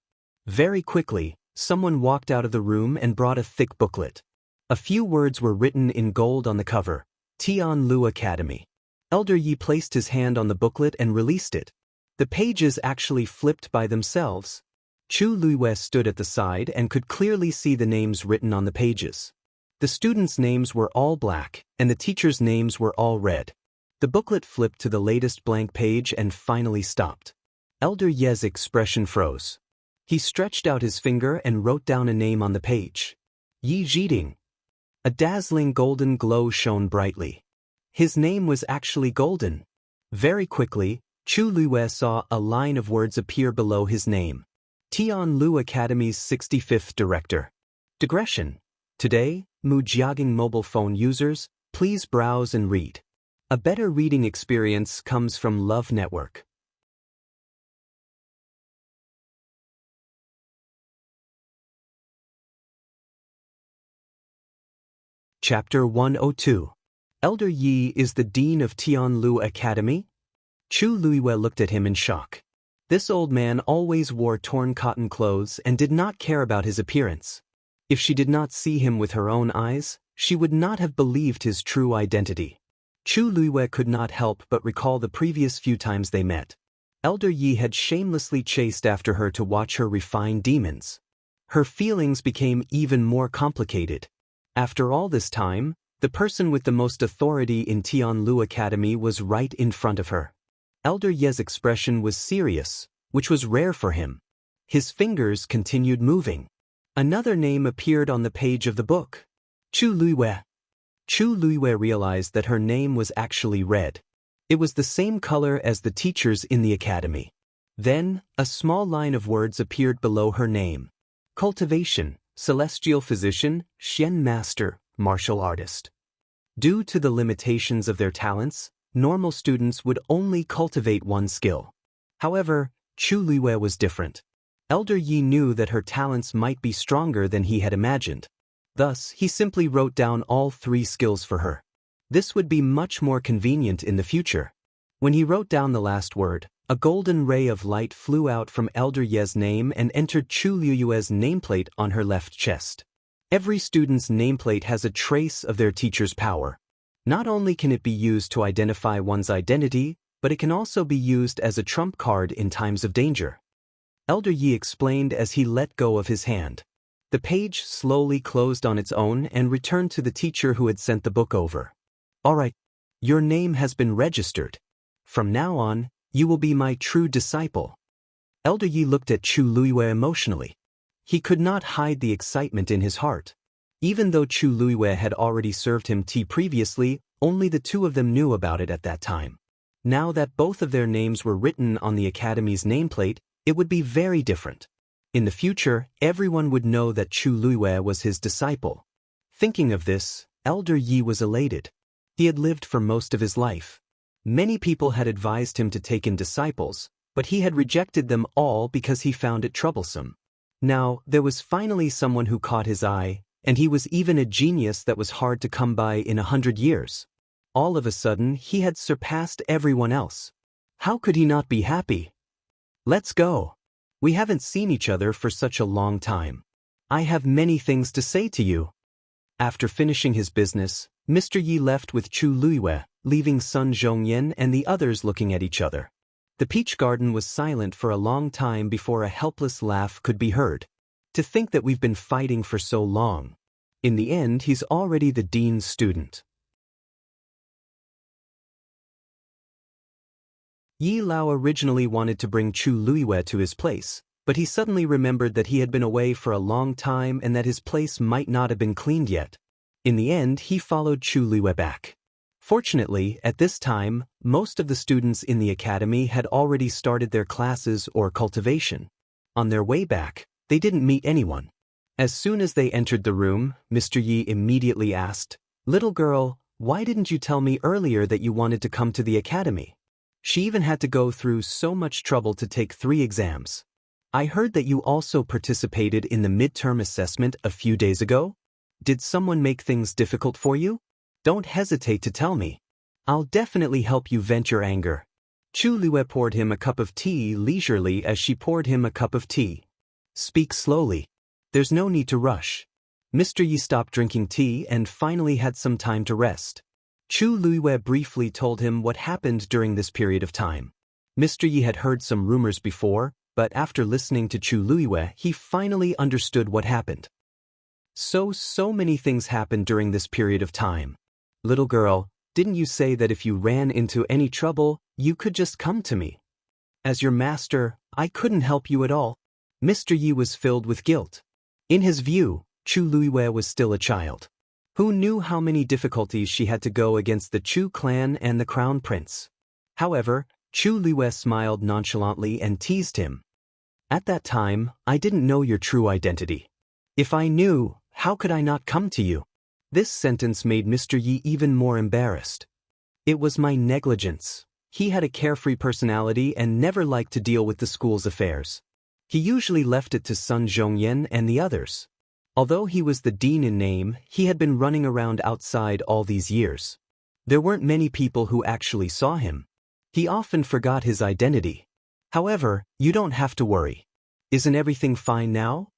Very quickly, someone walked out of the room and brought a thick booklet. A few words were written in gold on the cover. Tianlu Academy. Elder Yi placed his hand on the booklet and released it. The pages actually flipped by themselves. Chu Luiyue stood at the side and could clearly see the names written on the pages. The students' names were all black, and the teachers' names were all red. The booklet flipped to the latest blank page and finally stopped. Elder Yi's expression froze. He stretched out his finger and wrote down a name on the page. Yi Zhiding. A dazzling golden glow shone brightly. His name was actually golden. Very quickly, Chu Luiyue saw a line of words appear below his name. Tianlu Academy's 65th Director. Digression. Today, Mujiaging mobile phone users, please browse and read. A better reading experience comes from Love Network. Chapter 102. Elder Yi is the Dean of Tianlu Academy? Chu Luiyue looked at him in shock. This old man always wore torn cotton clothes and did not care about his appearance. If she did not see him with her own eyes, she would not have believed his true identity. Chu Luiyue could not help but recall the previous few times they met. Elder Yi had shamelessly chased after her to watch her refine demons. Her feelings became even more complicated. After all this time, The person with the most authority in Tianlu Academy was right in front of her. Elder Ye's expression was serious, which was rare for him. His fingers continued moving. Another name appeared on the page of the book. Chu Luiwei. Chu Luiwei realized that her name was actually red. It was the same color as the teachers in the academy. Then, a small line of words appeared below her name. Cultivation, celestial physician, Xian master, martial artist. Due to the limitations of their talents, normal students would only cultivate one skill. However, Chu Luiwei was different. Elder Yi knew that her talents might be stronger than he had imagined. Thus, he simply wrote down all 3 skills for her. This would be much more convenient in the future. When he wrote down the last word, a golden ray of light flew out from Elder Ye's name and entered Chu Luiwei's nameplate on her left chest. Every student's nameplate has a trace of their teacher's power. Not only can it be used to identify one's identity, but it can also be used as a trump card in times of danger. Elder Yi explained as he let go of his hand. The page slowly closed on its own and returned to the teacher who had sent the book over. All right, your name has been registered. From now on, you will be my true disciple. Elder Yi looked at Chu Luiwei emotionally. He could not hide the excitement in his heart. Even though Chu Luiwei had already served him tea previously, only the 2 of them knew about it at that time. Now that both of their names were written on the academy's nameplate, it would be very different. In the future, everyone would know that Chu Luiwei was his disciple. Thinking of this, Elder Yi was elated. He had lived for most of his life. Many people had advised him to take in disciples, but he had rejected them all because he found it troublesome. Now, there was finally someone who caught his eye, and he was even a genius that was hard to come by in 100 years. All of a sudden, he had surpassed everyone else. How could he not be happy? Let's go. We haven't seen each other for such a long time. I have many things to say to you. After finishing his business, Mr. Yi left with Chu Luiwei, leaving Sun Zhongyan and the others looking at each other. The peach garden was silent for a long time before a helpless laugh could be heard. To think that we've been fighting for so long. In the end, he's already the dean's student. Yi Lao originally wanted to bring Chu Luiwei to his place, but he suddenly remembered that he had been away for a long time and that his place might not have been cleaned yet. In the end, he followed Chu Luiwei back. Fortunately, at this time, most of the students in the academy had already started their classes or cultivation. On their way back, they didn't meet anyone. As soon as they entered the room, Mr. Yi immediately asked, "Little girl, why didn't you tell me earlier that you wanted to come to the academy? She even had to go through so much trouble to take 3 exams. I heard that you also participated in the midterm assessment a few days ago. Did someone make things difficult for you? Don't hesitate to tell me. I'll definitely help you vent your anger." Chu Luiwei poured him a cup of tea leisurely as she poured him a cup of tea. "Speak slowly. There's no need to rush." Mr. Yi stopped drinking tea and finally had some time to rest. Chu Luiwei briefly told him what happened during this period of time. Mr. Yi had heard some rumors before, but after listening to Chu Luiwei, he finally understood what happened. So many things happened during this period of time. "Little girl, didn't you say that if you ran into any trouble, you could just come to me? As your master, I couldn't help you at all." Mr. Yi was filled with guilt. In his view, Chu Luiwei was still a child. Who knew how many difficulties she had to go against the Chu clan and the crown prince? However, Chu Luiwei smiled nonchalantly and teased him. "At that time, I didn't know your true identity. If I knew, how could I not come to you?" This sentence made Mr. Yi even more embarrassed. "It was my negligence." He had a carefree personality and never liked to deal with the school's affairs. He usually left it to Sun Zhongyan and the others. Although he was the dean in name, he had been running around outside all these years. There weren't many people who actually saw him. He often forgot his identity. However, you don't have to worry. Isn't everything fine now?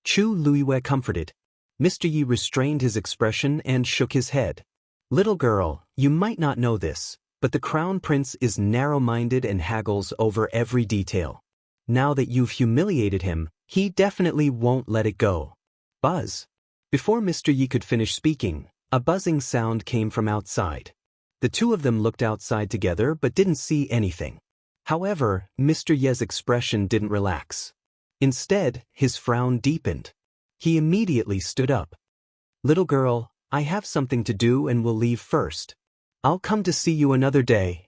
Chu Luiwei comforted. Mr. Yi restrained his expression and shook his head. "Little girl, you might not know this, but the crown prince is narrow-minded and haggles over every detail. Now that you've humiliated him, he definitely won't let it go." Buzz. Before Mr. Yi could finish speaking, A buzzing sound came from outside. The two of them looked outside together but didn't see anything. However, Mr. Ye's expression didn't relax. Instead, his frown deepened. He immediately stood up. "Little girl, I have something to do and will leave first. I'll come to see you another day."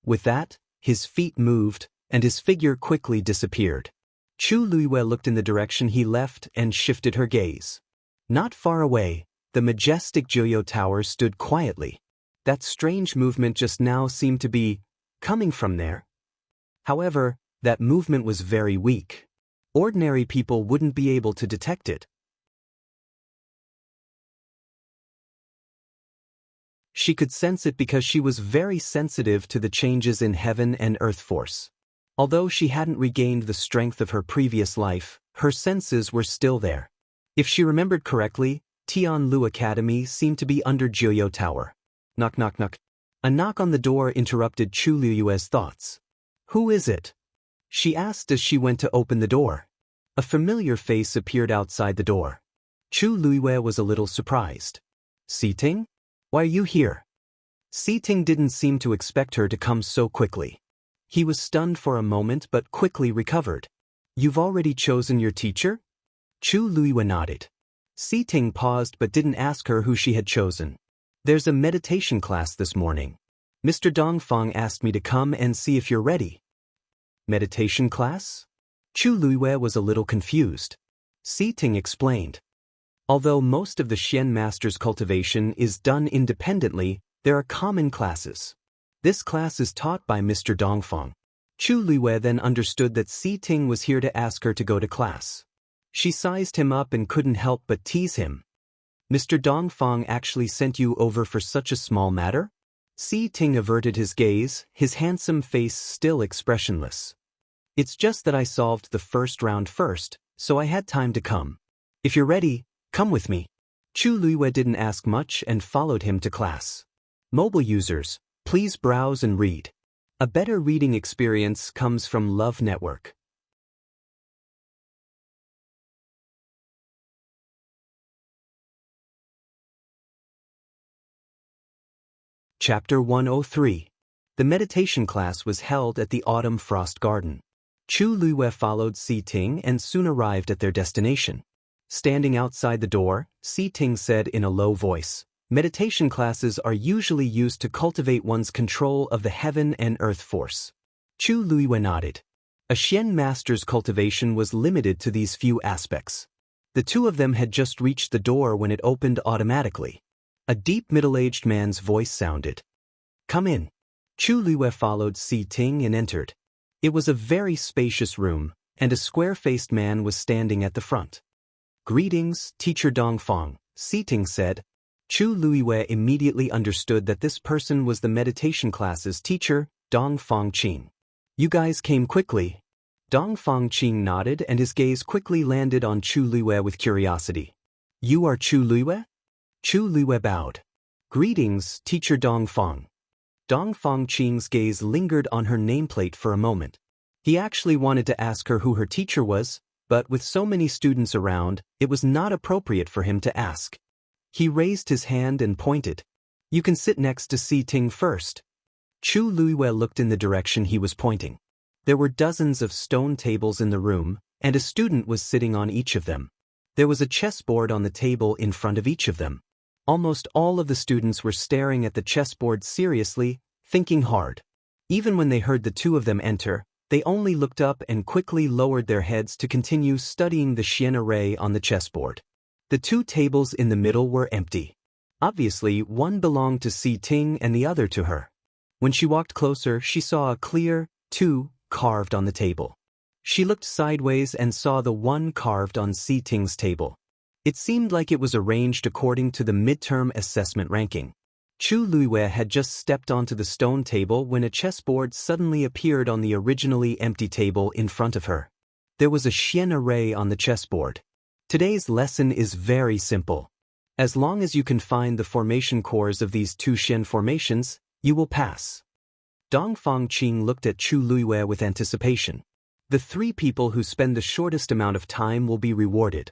With that, his feet moved, and his figure quickly disappeared. Chu Luiyue looked in the direction he left and shifted her gaze. Not far away, the majestic Joyo Tower stood quietly. That strange movement just now seemed to be coming from there. However, that movement was very weak. Ordinary people wouldn't be able to detect it. She could sense it because she was very sensitive to the changes in heaven and earth force. Although she hadn't regained the strength of her previous life, her senses were still there. If she remembered correctly, Tianlu Academy seemed to be under Joyo Tower. Knock knock knock. A knock on the door interrupted Chu Luiyue's thoughts. "Who is it?" she asked as she went to open the door. A familiar face appeared outside the door. Chu Luiyue was a little surprised. "Siting? Why are you here?" Siting didn't seem to expect her to come so quickly. He was stunned for a moment but quickly recovered. "You've already chosen your teacher?" Chu Luiyue nodded. Siting paused but didn't ask her who she had chosen. "There's a meditation class this morning. Mr. Dongfang asked me to come and see if you're ready." "Meditation class?" Chu Luiyue was a little confused. Siting explained. Although most of the Xian master's cultivation is done independently, there are common classes. This class is taught by Mr. Dongfang. Chu Luiyue then understood that Siting was here to ask her to go to class. She sized him up and couldn't help but tease him. "Mr. Dongfang actually sent you over for such a small matter?" Siting averted his gaze, his handsome face still expressionless. "It's just that I solved the first round first, so I had time to come. If you're ready, come with me." Chu Luiyue didn't ask much and followed him to class. Mobile users, please browse and read. A better reading experience comes from Love Network. Chapter 103. The meditation class was held at the Autumn Frost Garden. Chu Luiyue followed Siting and soon arrived at their destination. Standing outside the door, Siting said in a low voice, "Meditation classes are usually used to cultivate one's control of the heaven and earth force." Chu Luiyue nodded. A Xian master's cultivation was limited to these few aspects. The two of them had just reached the door when it opened automatically. A deep middle-aged man's voice sounded. "Come in." Chu Luiyue followed Siting and entered. It was a very spacious room, and a square-faced man was standing at the front. "Greetings, Teacher Dongfang," Siting said. Chu Luiyue immediately understood that this person was the meditation class's teacher, Dongfang Qing. "You guys came quickly." Dongfang Qing nodded and his gaze quickly landed on Chu Luiyue with curiosity. "You are Chu Luiyue?" Chu Luiyue bowed. "Greetings, Teacher Dongfang." Dongfang Qing's gaze lingered on her nameplate for a moment. He actually wanted to ask her who her teacher was, but with so many students around, it was not appropriate for him to ask. He raised his hand and pointed. "You can sit next to Siting first." Chu Luiyue looked in the direction he was pointing. There were dozens of stone tables in the room, and a student was sitting on each of them. There was a chessboard on the table in front of each of them. Almost all of the students were staring at the chessboard seriously, thinking hard. Even when they heard the two of them enter, they only looked up and quickly lowered their heads to continue studying the Xian array on the chessboard. The two tables in the middle were empty. Obviously, one belonged to Siting and the other to her. When she walked closer, she saw a clear 2 carved on the table. She looked sideways and saw the 1 carved on Siting's table. It seemed like it was arranged according to the midterm assessment ranking. Chu Luiyue had just stepped onto the stone table when a chessboard suddenly appeared on the originally empty table in front of her. There was a Xian array on the chessboard. Today's lesson is very simple. As long as you can find the formation cores of these two Xian formations, you will pass. Dongfang Qing looked at Chu Luiyue with anticipation. The 3 people who spend the shortest amount of time will be rewarded.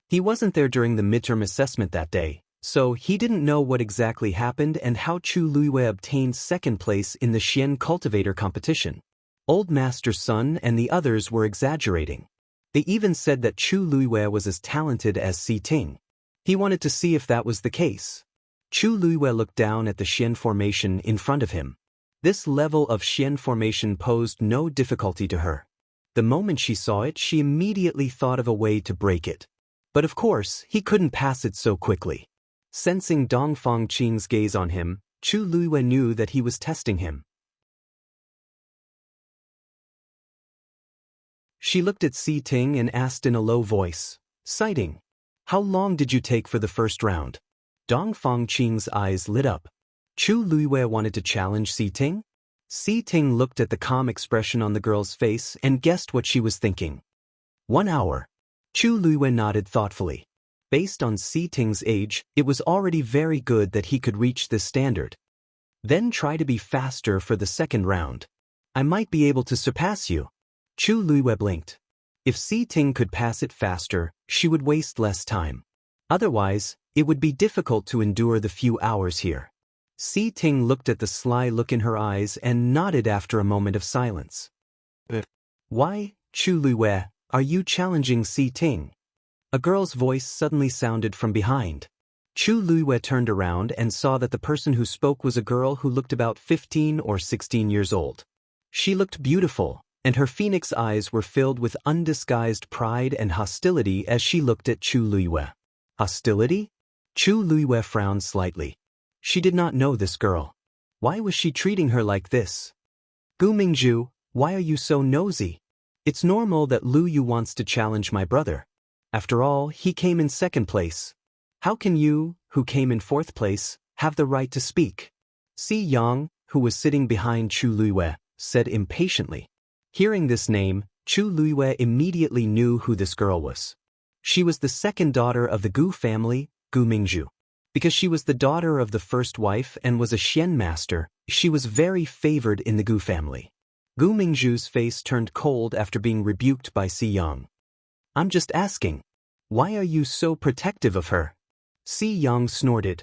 He wasn't there during the midterm assessment that day, So he didn't know what exactly happened and how Chu Luiwei obtained second place in the Xian cultivator competition. Old Master's son and the others were exaggerating. They even said that Chu Luiwei was as talented as Si Ting. He wanted to see if that was the case. Chu Luiwei looked down at the Xian formation in front of him. This level of Xian formation posed no difficulty to her. The moment she saw it, she immediately thought of a way to break it. But of course, he couldn't pass it so quickly. Sensing Dong Fangqing's gaze on him, Chu Luiwei knew that he was testing him. She looked at Si Ting and asked in a low voice, citing, "How long did you take for the first round?" Dong Fangqing's eyes lit up. Chu Luiwei wanted to challenge Si Ting? Si Ting looked at the calm expression on the girl's face and guessed what she was thinking. 1 hour. Chu Luiwei nodded thoughtfully. Based on Si Ting's age, it was already very good that he could reach this standard. Then try to be faster for the second round. I might be able to surpass you. Chu Luiwei blinked. If Si Ting could pass it faster, she would waste less time. Otherwise, it would be difficult to endure the few hours here. Si Ting looked at the sly look in her eyes and nodded after a moment of silence. Why, Chu Luiwei, are you challenging Si Ting? A girl's voice suddenly sounded from behind. Chu Luiwei turned around and saw that the person who spoke was a girl who looked about 15 or 16 years old. She looked beautiful, and her phoenix eyes were filled with undisguised pride and hostility as she looked at Chu Luiwei. Hostility? Chu Luiwei frowned slightly. She did not know this girl. Why was she treating her like this? Gu Mingzhu, why are you so nosy? It's normal that Lu Yu wants to challenge my brother. After all, he came in second place. How can you, who came in fourth place, have the right to speak? Si Yang, who was sitting behind Chu Luiwei, said impatiently. Hearing this name, Chu Luiwei immediately knew who this girl was. She was the second daughter of the Gu family, Gu Mingzhu. Because she was the daughter of the first wife and was a Xian master, she was very favored in the Gu family. Gu Mingzhu's face turned cold after being rebuked by Si Yang. I'm just asking. Why are you so protective of her? Si Yang snorted.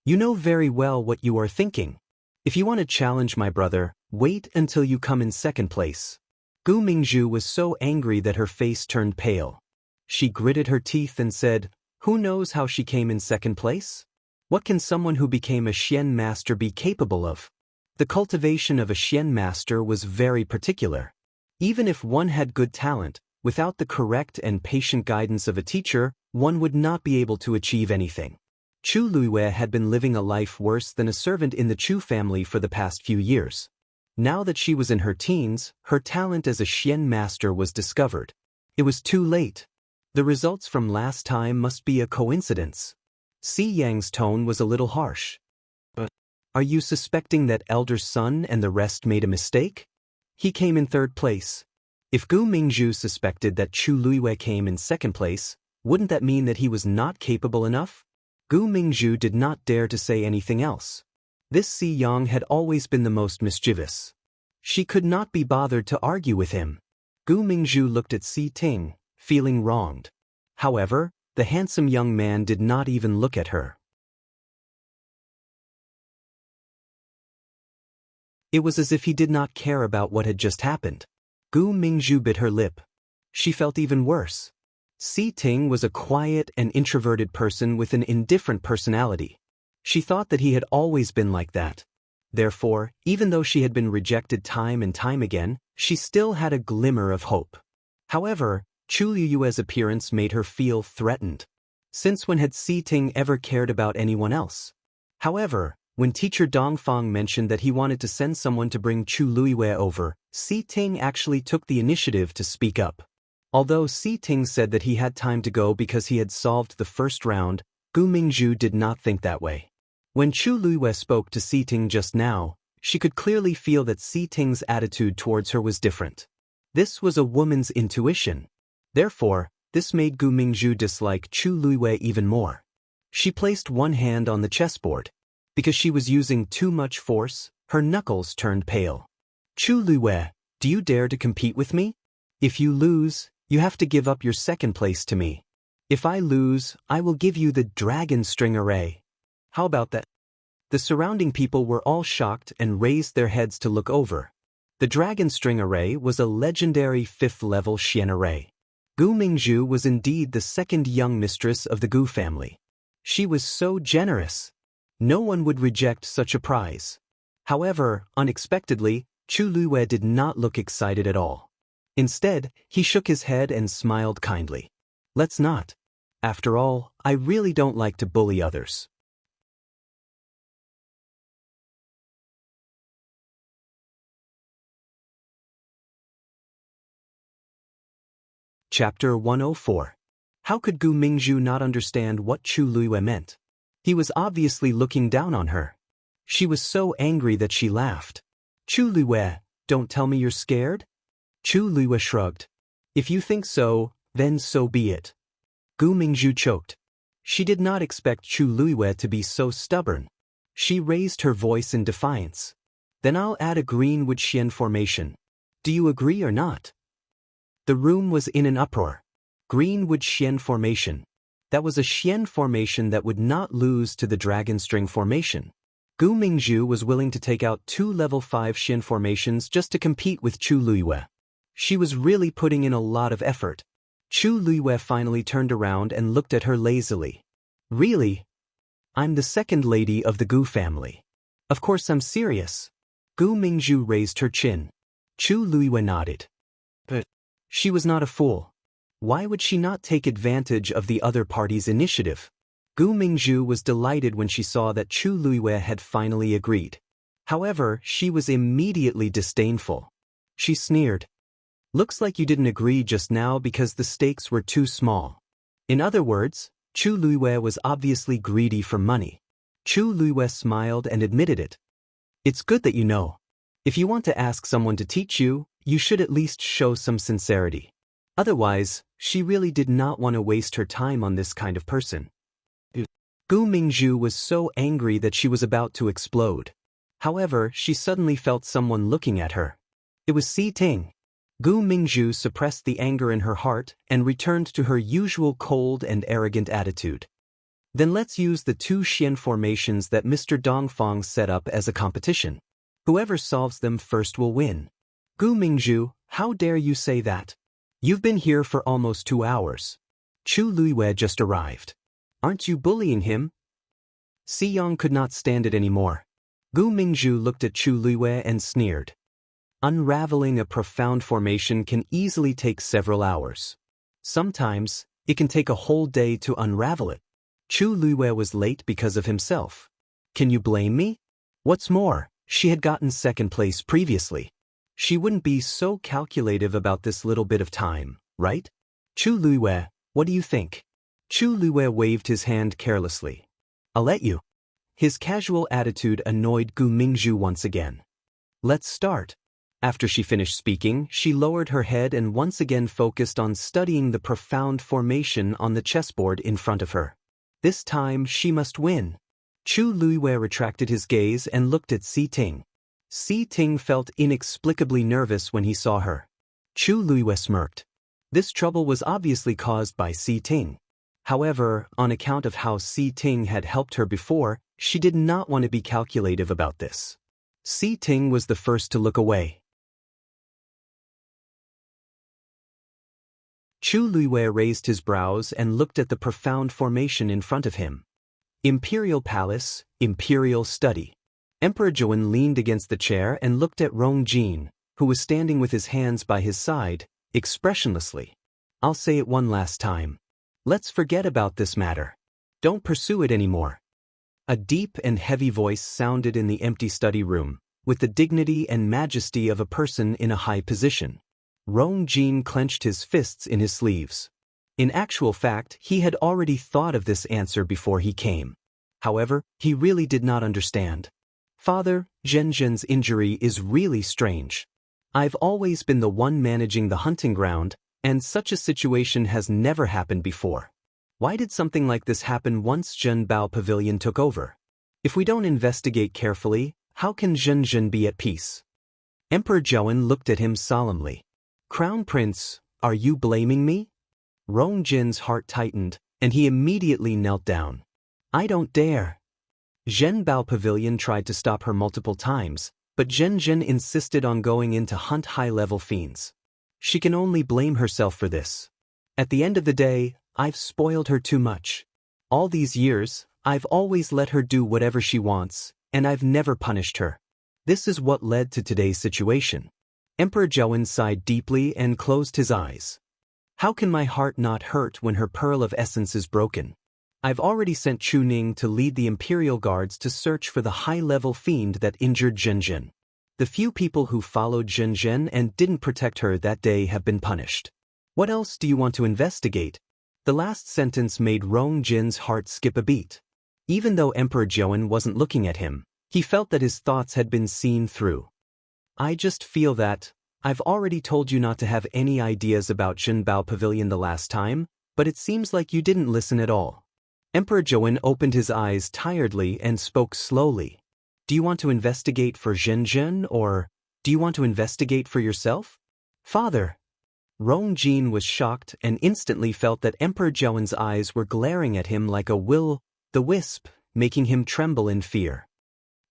You know very well what you are thinking. If you want to challenge my brother, wait until you come in second place. Gu Mingzhu was so angry that her face turned pale. She gritted her teeth and said, who knows how she came in second place? What can someone who became a Xian master be capable of? The cultivation of a Xian master was very particular. Even if one had good talent, without the correct and patient guidance of a teacher, one would not be able to achieve anything. Chu Luiwei had been living a life worse than a servant in the Chu family for the past few years. Now that she was in her teens, her talent as a Xian master was discovered. It was too late. The results from last time must be a coincidence. Si Yang's tone was a little harsh. But are you suspecting that elder's son and the rest made a mistake? He came in third place. If Gu Mingzhu suspected that Chu Luiwei came in second place, wouldn't that mean that he was not capable enough? Gu Mingzhu did not dare to say anything else. This Si Yang had always been the most mischievous. She could not be bothered to argue with him. Gu Mingzhu looked at Si Ting, feeling wronged. However, the handsome young man did not even look at her. It was as if he did not care about what had just happened. Gu Mingzhu bit her lip. She felt even worse. Si Ting was a quiet and introverted person with an indifferent personality. She thought that he had always been like that. Therefore, even though she had been rejected time and time again, she still had a glimmer of hope. However, Chu Luiwei's appearance made her feel threatened. Since when had Si Ting ever cared about anyone else? However, when teacher Dongfang mentioned that he wanted to send someone to bring Chu Luiwei over, Si Ting actually took the initiative to speak up. Although Si Ting said that he had time to go because he had solved the first round, Gu Mingzhu did not think that way. When Chu Luiwei spoke to Si Ting just now, she could clearly feel that Si Ting's attitude towards her was different. This was a woman's intuition. Therefore, this made Gu Mingzhu dislike Chu Luiwei even more. She placed one hand on the chessboard. Because she was using too much force, her knuckles turned pale. Chu Luiwei, do you dare to compete with me? If you lose, you have to give up your second place to me. If I lose, I will give you the dragon string array. How about that? The surrounding people were all shocked and raised their heads to look over. The dragon string array was a legendary 5th-level Xian array. Gu Mingzhu was indeed the second young mistress of the Gu family. She was so generous. No one would reject such a prize. However, unexpectedly, Chu Luiwei did not look excited at all. Instead, he shook his head and smiled kindly. Let's not. After all, I really don't like to bully others. Chapter 104. How could Gu Mingzhu not understand what Chu Luiwei meant? He was obviously looking down on her. She was so angry that she laughed. Chu Luiwei, don't tell me you're scared? Chu Luiwei shrugged. If you think so, then so be it. Gu Mingzhu choked. She did not expect Chu Luiwei to be so stubborn. She raised her voice in defiance. Then I'll add a greenwood Xian formation. Do you agree or not? The room was in an uproar. Greenwood Xian formation. That was a Xian formation that would not lose to the dragon string formation. Gu Mingzhu was willing to take out 2 level 5 Xian formations just to compete with Chu Luiwei. She was really putting in a lot of effort. Chu Luiwei finally turned around and looked at her lazily. Really? I'm the second lady of the Gu family. Of course I'm serious. Gu Mingzhu raised her chin. Chu Luiwei nodded. But she was not a fool. Why would she not take advantage of the other party's initiative? Gu Mingzhu was delighted when she saw that Chu Luiwei had finally agreed. However, she was immediately disdainful. She sneered. Looks like you didn't agree just now because the stakes were too small. In other words, Chu Luiwei was obviously greedy for money. Chu Luiwei smiled and admitted it. It's good that you know. If you want to ask someone to teach you, you should at least show some sincerity. Otherwise, she really did not want to waste her time on this kind of person. Gu Mingzhu was so angry that she was about to explode. However, she suddenly felt someone looking at her. It was Si Ting. Gu Mingzhu suppressed the anger in her heart and returned to her usual cold and arrogant attitude. Then let's use the 2 Xian formations that Mr. Dongfang set up as a competition. Whoever solves them first will win. Gu Mingzhu, how dare you say that? You've been here for almost 2 hours. Chu Luiwei just arrived. Aren't you bullying him? Si Yang could not stand it anymore. Gu Mingzhu looked at Chu Luiwei and sneered. Unraveling a profound formation can easily take several hours. Sometimes, it can take a whole day to unravel it. Chu Luiwei was late because of himself. Can you blame me? What's more, she had gotten second place previously. She wouldn't be so calculative about this little bit of time, right? Chu Luiwei, what do you think? Chu Luiwei waved his hand carelessly. I'll let you. His casual attitude annoyed Gu Mingzhu once again. Let's start. After she finished speaking, she lowered her head and once again focused on studying the profound formation on the chessboard in front of her. This time, she must win. Chu Luiwei retracted his gaze and looked at Si Ting. Si Ting felt inexplicably nervous when he saw her. Chu Luiwei smirked. This trouble was obviously caused by Si Ting. However, on account of how Si Ting had helped her before, she did not want to be calculative about this. Si Ting was the first to look away. Chu Luiwei raised his brows and looked at the profound formation in front of him. Imperial Palace, Imperial Study. Emperor Zhou leaned against the chair and looked at Rong Jin, who was standing with his hands by his side, expressionlessly. I'll say it one last time. Let's forget about this matter. Don't pursue it anymore. A deep and heavy voice sounded in the empty study room, with the dignity and majesty of a person in a high position. Rong Jin clenched his fists in his sleeves. In actual fact, he had already thought of this answer before he came. However, he really did not understand. Father, Zhenzhen's injury is really strange. I've always been the one managing the hunting ground, and such a situation has never happened before. Why did something like this happen once Zhenbao Pavilion took over? If we don't investigate carefully, how can Zhenzhen be at peace? Emperor Zhou looked at him solemnly. Crown Prince, are you blaming me? Rong Jin's heart tightened, and he immediately knelt down. I don't dare. Zhen Bao Pavilion tried to stop her multiple times, but Zhen Zhen insisted on going in to hunt high-level fiends. She can only blame herself for this. At the end of the day, I've spoiled her too much. All these years, I've always let her do whatever she wants, and I've never punished her. This is what led to today's situation. Emperor Zhaowen sighed deeply and closed his eyes. How can my heart not hurt when her pearl of essence is broken? I've already sent Chu Ning to lead the Imperial Guards to search for the high-level fiend that injured Zhen Zhen. The few people who followed Zhen Zhen and didn't protect her that day have been punished. What else do you want to investigate? The last sentence made Rong Jin's heart skip a beat. Even though Emperor Zhaowen wasn't looking at him, he felt that his thoughts had been seen through. I just feel that, I've already told you not to have any ideas about Zhen Bao Pavilion the last time, but it seems like you didn't listen at all. Emperor Zhaowen opened his eyes tiredly and spoke slowly. Do you want to investigate for Zhen Zhen, or do you want to investigate for yourself? Father. Rong Jin was shocked and instantly felt that Emperor Zhaowen's eyes were glaring at him like a will-o'-the-wisp, making him tremble in fear.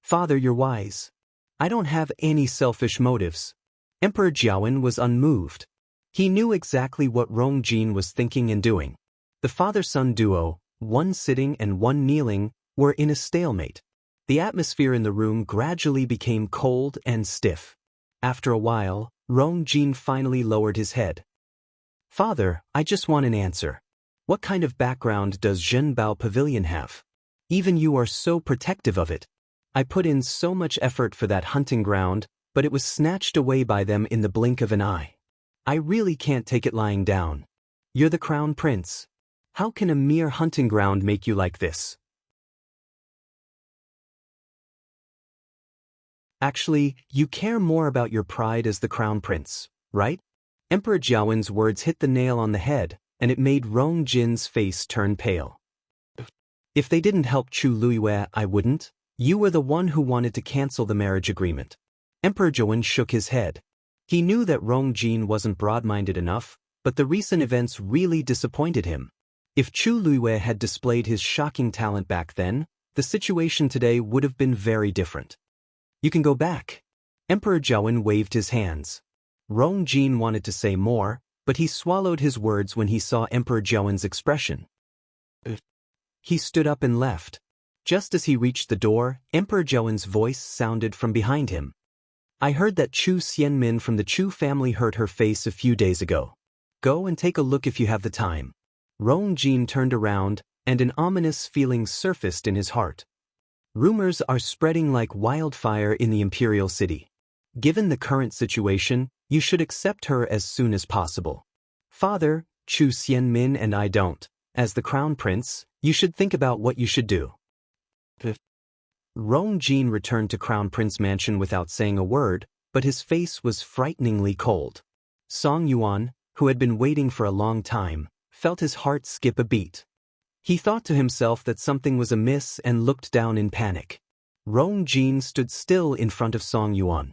Father, you're wise. I don't have any selfish motives. Emperor Zhaowen was unmoved. He knew exactly what Rong Jin was thinking and doing. The father-son duo, one sitting and one kneeling, were in a stalemate. The atmosphere in the room gradually became cold and stiff. After a while, Rong Jin finally lowered his head. Father, I just want an answer. What kind of background does Zhen Bao Pavilion have? Even you are so protective of it. I put in so much effort for that hunting ground, but it was snatched away by them in the blink of an eye. I really can't take it lying down. You're the crown prince. How can a mere hunting ground make you like this? Actually, you care more about your pride as the crown prince, right? Emperor Zhaowen's words hit the nail on the head, and it made Rong Jin's face turn pale. If they didn't help Chu Luiyue, I wouldn't. You were the one who wanted to cancel the marriage agreement. Emperor Zhaowen shook his head. He knew that Rong Jin wasn't broad-minded enough, but the recent events really disappointed him. If Chu Luiyue had displayed his shocking talent back then, the situation today would have been very different. You can go back. Emperor Zhaowen waved his hands. Rong Jin wanted to say more, but he swallowed his words when he saw Emperor Zhaowen's expression. He stood up and left. Just as he reached the door, Emperor Zhaowen's voice sounded from behind him. I heard that Chu Xianmin from the Chu family hurt her face a few days ago. Go and take a look if you have the time. Rong Jin turned around, and an ominous feeling surfaced in his heart. Rumors are spreading like wildfire in the imperial city. Given the current situation, you should accept her as soon as possible. Father, Chu Xianmin and I don't. As the crown prince, you should think about what you should do. Rong Jin returned to Crown Prince Mansion without saying a word, but his face was frighteningly cold. Song Yuan, who had been waiting for a long time, felt his heart skip a beat. He thought to himself that something was amiss and looked down in panic. Rong Jin stood still in front of Song Yuan.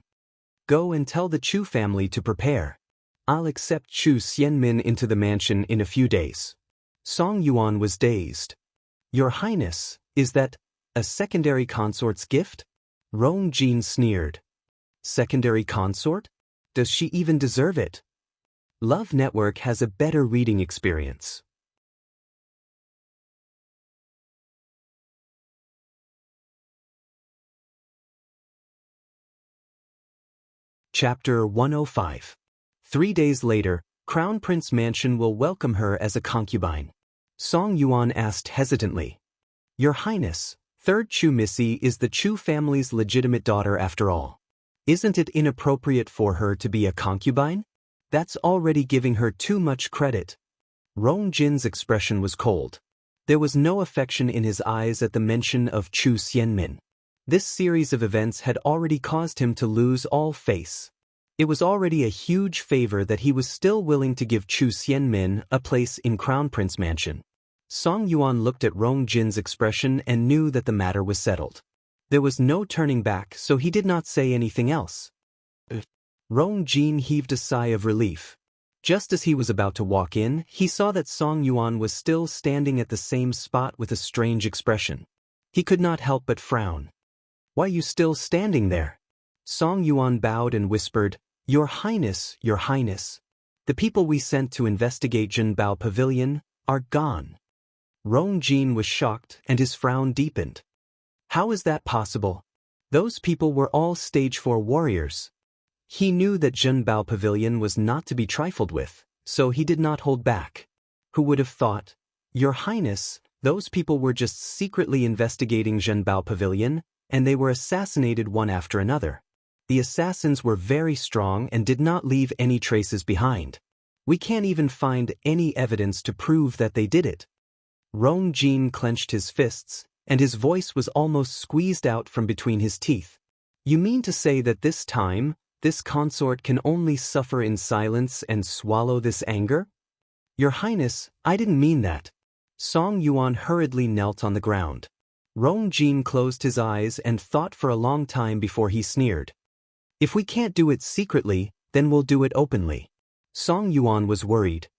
Go and tell the Chu family to prepare. I'll accept Chu Xianmin into the mansion in a few days. Song Yuan was dazed. Your Highness, is that a secondary consort's gift? Rong Jin sneered. Secondary consort? Does she even deserve it? Love Network has a better reading experience. Chapter 105. 3 days later, Crown Prince Mansion will welcome her as a concubine. Song Yuan asked hesitantly. Your Highness, Third Chu Missy is the Chu family's legitimate daughter after all. Isn't it inappropriate for her to be a concubine? That's already giving her too much credit. Rong Jin's expression was cold. There was no affection in his eyes at the mention of Chu Xianmin. This series of events had already caused him to lose all face. It was already a huge favor that he was still willing to give Chu Xianmin a place in Crown Prince Mansion. Song Yuan looked at Rong Jin's expression and knew that the matter was settled. There was no turning back, so he did not say anything else. Rong Jin heaved a sigh of relief. Just as he was about to walk in, he saw that Song Yuan was still standing at the same spot with a strange expression. He could not help but frown. "Why are you still standing there?" Song Yuan bowed and whispered, "Your Highness, Your Highness. The people we sent to investigate Jinbao Pavilion are gone." Rong Jin was shocked and his frown deepened. How is that possible? Those people were all stage 4 warriors. He knew that Jinbao Pavilion was not to be trifled with, so he did not hold back. Who would have thought? "Your Highness, those people were just secretly investigating Jinbao Pavilion, and they were assassinated one after another. The assassins were very strong and did not leave any traces behind. We can't even find any evidence to prove that they did it." Rong Jin clenched his fists, and his voice was almost squeezed out from between his teeth. "You mean to say that this time, this consort can only suffer in silence and swallow this anger?" "Your Highness, I didn't mean that." Song Yuan hurriedly knelt on the ground. Rong Jin closed his eyes and thought for a long time before he sneered. "If we can't do it secretly, then we'll do it openly." Song Yuan was worried.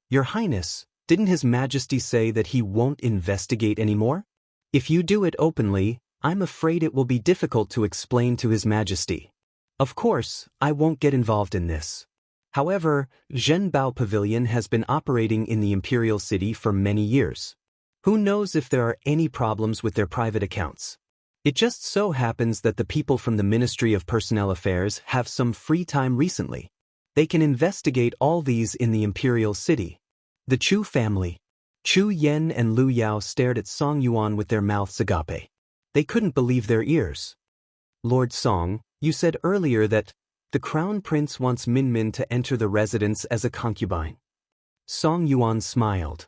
"Your Highness, didn't His Majesty say that he won't investigate anymore? If you do it openly, I'm afraid it will be difficult to explain to His Majesty. Of course, I won't get involved in this. However, Jinbao Pavilion has been operating in the Imperial City for many years. Who knows if there are any problems with their private accounts? It just so happens that the people from the Ministry of Personnel Affairs have some free time recently. They can investigate all these in the Imperial City." The Chu family. Chu Yen and Lu Yao stared at Song Yuan with their mouths agape. They couldn't believe their ears. "Lord Song, you said earlier that the Crown Prince wants Min Min to enter the residence as a concubine." Song Yuan smiled.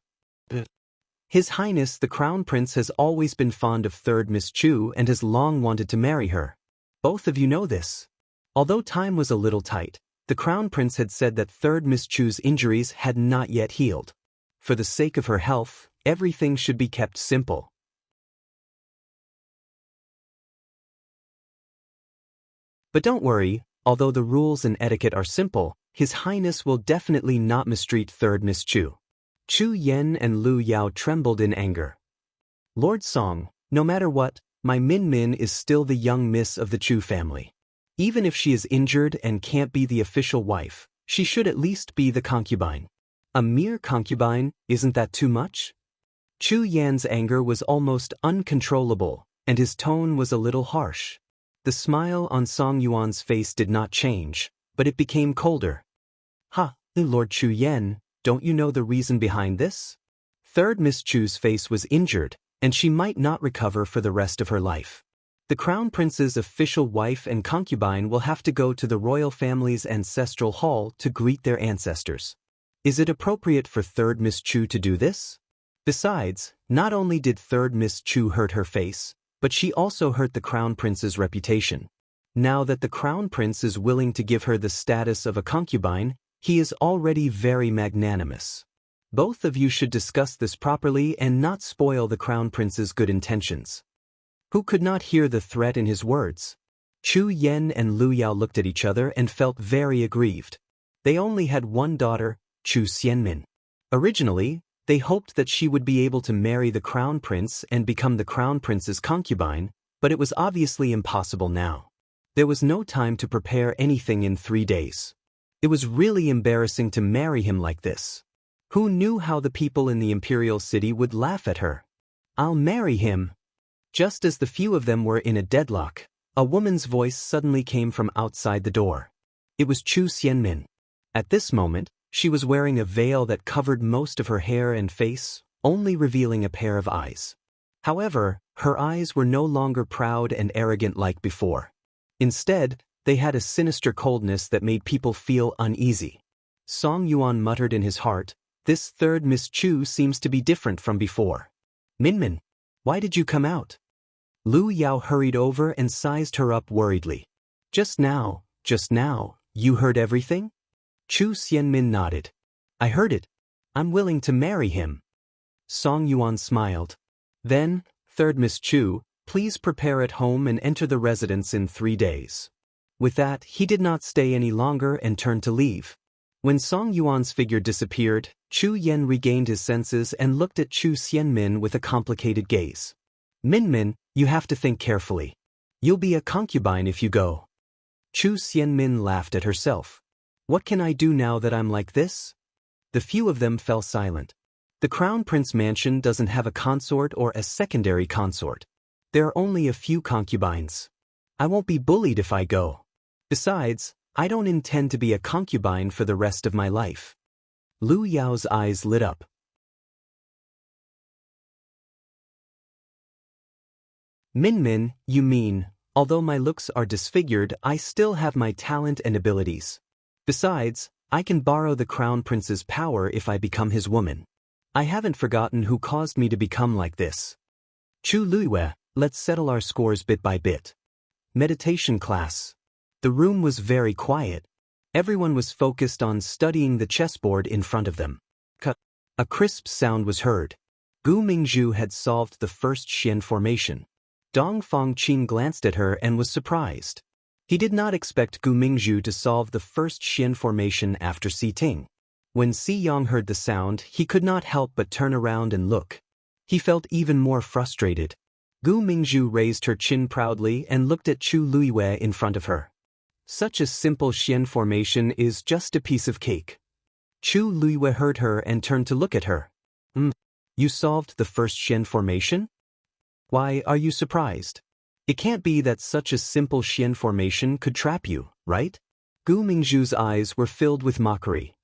"His Highness the Crown Prince has always been fond of third Miss Chu and has long wanted to marry her. Both of you know this. Although time was a little tight, the Crown Prince had said that third Miss Chu's injuries had not yet healed. For the sake of her health, everything should be kept simple. But don't worry, although the rules and etiquette are simple, His Highness will definitely not mistreat third Miss Chu." Chu Yen and Lu Yao trembled in anger. "Lord Song, no matter what, my Min Min is still the young miss of the Chu family. Even if she is injured and can't be the official wife, she should at least be the concubine." "A mere concubine, isn't that too much?" Chu Yan's anger was almost uncontrollable, and his tone was a little harsh. The smile on Song Yuan's face did not change, but it became colder. "Ha, Lord Chu Yan, don't you know the reason behind this? Third Miss Chu's face was injured, and she might not recover for the rest of her life. The Crown Prince's official wife and concubine will have to go to the royal family's ancestral hall to greet their ancestors. Is it appropriate for third Miss Chu to do this? Besides, not only did third Miss Chu hurt her face, but she also hurt the Crown Prince's reputation. Now that the Crown Prince is willing to give her the status of a concubine, he is already very magnanimous. Both of you should discuss this properly and not spoil the Crown Prince's good intentions." Who could not hear the threat in his words? Chu Yen and Lu Yao looked at each other and felt very aggrieved. They only had one daughter, Chu Xianmin. Originally, they hoped that she would be able to marry the Crown Prince and become the Crown Prince's concubine, but it was obviously impossible now. There was no time to prepare anything in 3 days. It was really embarrassing to marry him like this. Who knew how the people in the Imperial City would laugh at her? "I'll marry him." Just as the few of them were in a deadlock, a woman's voice suddenly came from outside the door. It was Chu Xianmin. At this moment, she was wearing a veil that covered most of her hair and face, only revealing a pair of eyes. However, her eyes were no longer proud and arrogant like before. Instead, they had a sinister coldness that made people feel uneasy. Song Yuan muttered in his heart, "This third Miss Chu seems to be different from before." "Minmin, why did you come out?" Lu Yao hurried over and sized her up worriedly. Just now, you heard everything?" Chu Xianmin nodded. "I heard it. I'm willing to marry him." Song Yuan smiled. "Then, third Miss Chu, please prepare at home and enter the residence in 3 days." With that, he did not stay any longer and turned to leave. When Song Yuan's figure disappeared, Chu Yan regained his senses and looked at Chu Xianmin with a complicated gaze. Min, you have to think carefully. You'll be a concubine if you go. Chu Xianmin laughed at herself. What can I do now that I'm like this? The few of them fell silent. The Crown Prince Mansion doesn't have a consort or a secondary consort. There are only a few concubines. I won't be bullied if I go. Besides, I don't intend to be a concubine for the rest of my life. Lu Yao's eyes lit up. Min, you mean, although my looks are disfigured, I still have my talent and abilities. Besides, I can borrow the Crown Prince's power if I become his woman. I haven't forgotten who caused me to become like this. Chu Luiyue, let's settle our scores bit by bit. Meditation class. The room was very quiet. Everyone was focused on studying the chessboard in front of them. A crisp sound was heard. Gu Mingzhu had solved the first Xian formation. Dong Fangqin glanced at her and was surprised. He did not expect Gu Mingzhu to solve the first Xian formation after Si Ting. When Si Yang heard the sound, he could not help but turn around and look. He felt even more frustrated. Gu Mingzhu raised her chin proudly and looked at Chu Luiyue in front of her. Such a simple Xian formation is just a piece of cake. Chu Luiyue heard her and turned to look at her. You solved the first Xian formation? Why are you surprised? It can't be that such a simple Xian formation could trap you, right? Gu Mingzhu's eyes were filled with mockery.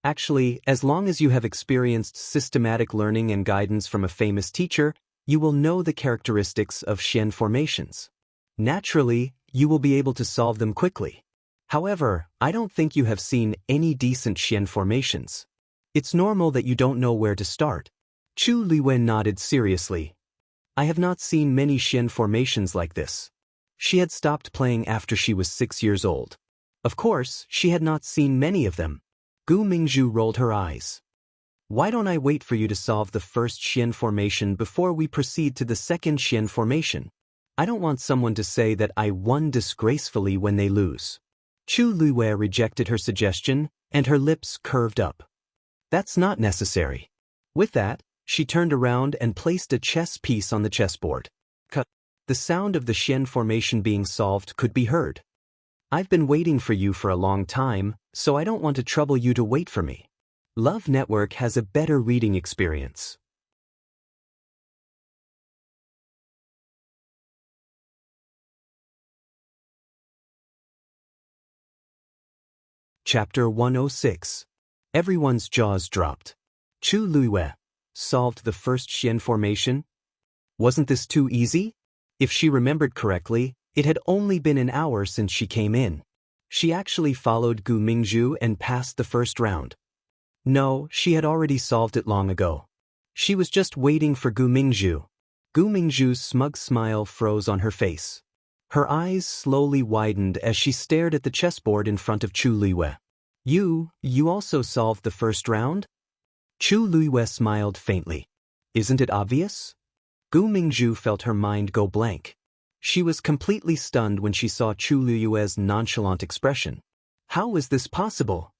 Actually, as long as you have experienced systematic learning and guidance from a famous teacher, you will know the characteristics of Xian formations. Naturally, you will be able to solve them quickly. However, I don't think you have seen any decent Xian formations. It's normal that you don't know where to start. Chu Luiyue nodded seriously. I have not seen many Xian formations like this. She had stopped playing after she was 6 years old. Of course, she had not seen many of them. Gu Mingzhu rolled her eyes. Why don't I wait for you to solve the first Xian formation before we proceed to the second Xian formation? I don't want someone to say that I won disgracefully when they lose. Chu Luiyue rejected her suggestion, and her lips curved up. That's not necessary. With that, she turned around and placed a chess piece on the chessboard. The sound of the Xian formation being solved could be heard. I've been waiting for you for a long time, so I don't want to trouble you to wait for me. Love Network has a better reading experience. Chapter 106. Everyone's jaws dropped. Chu Luiyue solved the first Xian formation? Wasn't this too easy? If she remembered correctly, it had only been an hour since she came in. She actually followed Gu Mingzhu and passed the first round. No, she had already solved it long ago. She was just waiting for Gu Mingzhu. Gu Mingzhu's smug smile froze on her face. Her eyes slowly widened as she stared at the chessboard in front of Chu Luiyue. You also solved the first round? Chu Luiyue smiled faintly. Isn't it obvious? Gu Mingzhu felt her mind go blank. She was completely stunned when she saw Chu Luiyue's nonchalant expression. How was this possible?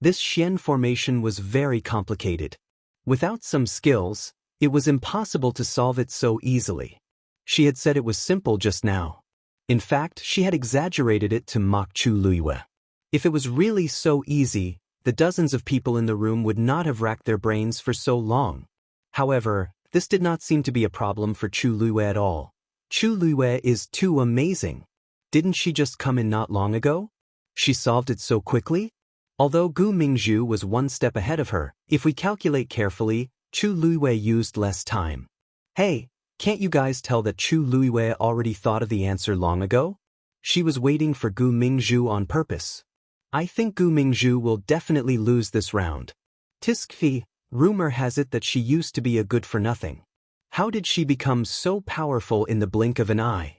This Xian formation was very complicated. Without some skills, it was impossible to solve it so easily. She had said it was simple just now. In fact, she had exaggerated it to mock Chu Luiyue. If it was really so easy, the dozens of people in the room would not have racked their brains for so long. However, this did not seem to be a problem for Chu Luiyue at all. Chu Luiyue is too amazing. Didn't she just come in not long ago? She solved it so quickly? Although Gu Mingzhu was one step ahead of her, if we calculate carefully, Chu Luiyue used less time. Hey, can't you guys tell that Chu Luiyue already thought of the answer long ago? She was waiting for Gu Mingzhu on purpose. I think Gu Mingzhu will definitely lose this round. Tiskfi, rumor has it that she used to be a good-for-nothing. How did she become so powerful in the blink of an eye?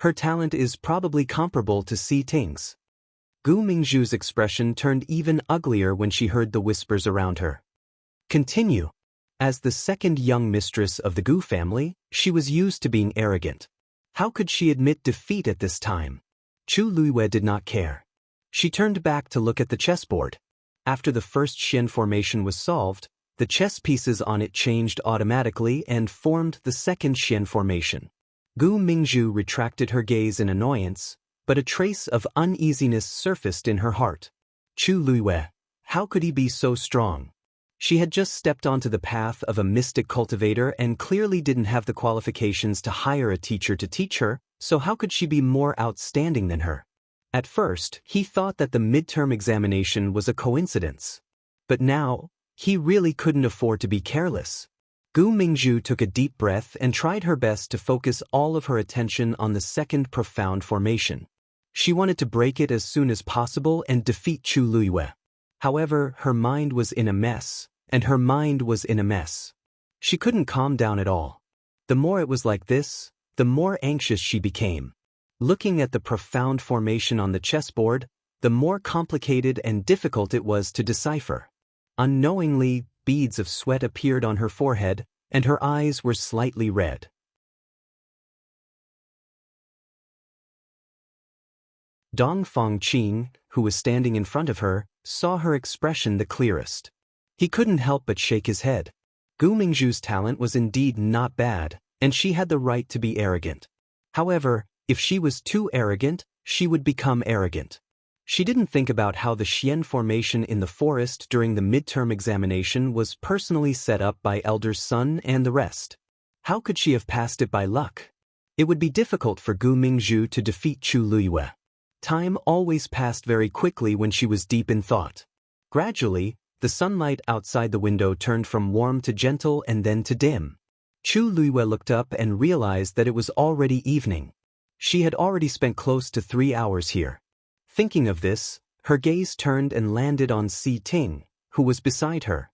Her talent is probably comparable to Si Ting's. Gu Mingzhu's expression turned even uglier when she heard the whispers around her. Continue. As the second young mistress of the Gu family, she was used to being arrogant. How could she admit defeat at this time? Chu Luiyue did not care. She turned back to look at the chessboard. After the first Xian formation was solved, the chess pieces on it changed automatically and formed the second Xian formation. Gu Mingzhu retracted her gaze in annoyance, but a trace of uneasiness surfaced in her heart. Chu Luiyue, how could he be so strong? She had just stepped onto the path of a mystic cultivator and clearly didn't have the qualifications to hire a teacher to teach her, so how could she be more outstanding than her? At first, he thought that the midterm examination was a coincidence. But now, he really couldn't afford to be careless. Gu Mingzhu took a deep breath and tried her best to focus all of her attention on the second profound formation. She wanted to break it as soon as possible and defeat Chu Luiyue. However, her mind was in a mess, and her mind was in a mess. She couldn't calm down at all. The more it was like this, the more anxious she became. Looking at the profound formation on the chessboard, the more complicated and difficult it was to decipher. Unknowingly, beads of sweat appeared on her forehead, and her eyes were slightly red. Dong Fangqing, who was standing in front of her, saw her expression the clearest. He couldn't help but shake his head. Gu Mingzhu's talent was indeed not bad, and she had the right to be arrogant. However, if she was too arrogant, she would become arrogant. She didn't think about how the Xian formation in the forest during the midterm examination was personally set up by Elder Sun and the rest. How could she have passed it by luck? It would be difficult for Gu Mingzhu to defeat Chu Luiyue. Time always passed very quickly when she was deep in thought. Gradually, the sunlight outside the window turned from warm to gentle and then to dim. Chu Luiyue looked up and realized that it was already evening. She had already spent close to 3 hours here. Thinking of this, her gaze turned and landed on Si Ting, who was beside her.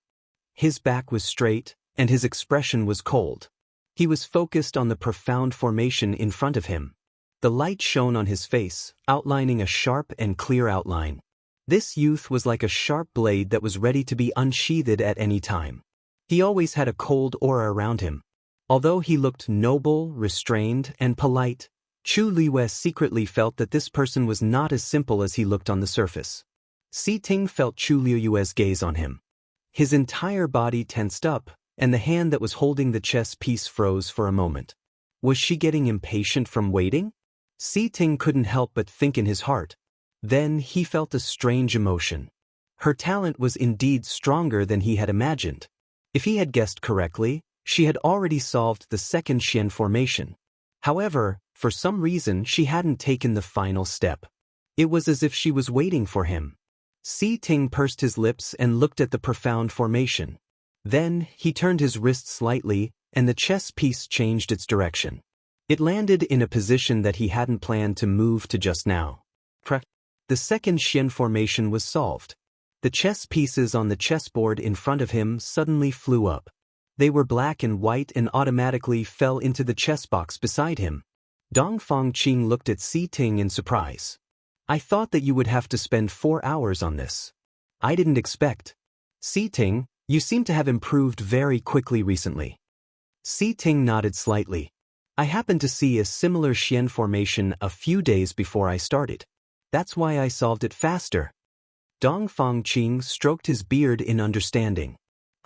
His back was straight, and his expression was cold. He was focused on the profound formation in front of him. The light shone on his face, outlining a sharp and clear outline. This youth was like a sharp blade that was ready to be unsheathed at any time. He always had a cold aura around him. Although he looked noble, restrained, and polite, Chu Luiyue secretly felt that this person was not as simple as he looked on the surface. Si Ting felt Chu Luiyue's gaze on him. His entire body tensed up, and the hand that was holding the chess piece froze for a moment. Was she getting impatient from waiting? Si Ting couldn't help but think in his heart. Then he felt a strange emotion. Her talent was indeed stronger than he had imagined. If he had guessed correctly, she had already solved the second Xian formation. However, for some reason she hadn't taken the final step. It was as if she was waiting for him. Si Ting pursed his lips and looked at the profound formation. Then, he turned his wrist slightly, and the chess piece changed its direction. It landed in a position that he hadn't planned to move to just now. The second Xian formation was solved. The chess pieces on the chessboard in front of him suddenly flew up. They were black and white and automatically fell into the chess box beside him. Dong Fangqing looked at Si Ting in surprise. I thought that you would have to spend 4 hours on this. I didn't expect. Si Ting, you seem to have improved very quickly recently. Si Ting nodded slightly. I happened to see a similar Xian formation a few days before I started. That's why I solved it faster. Dong Fangqing stroked his beard in understanding.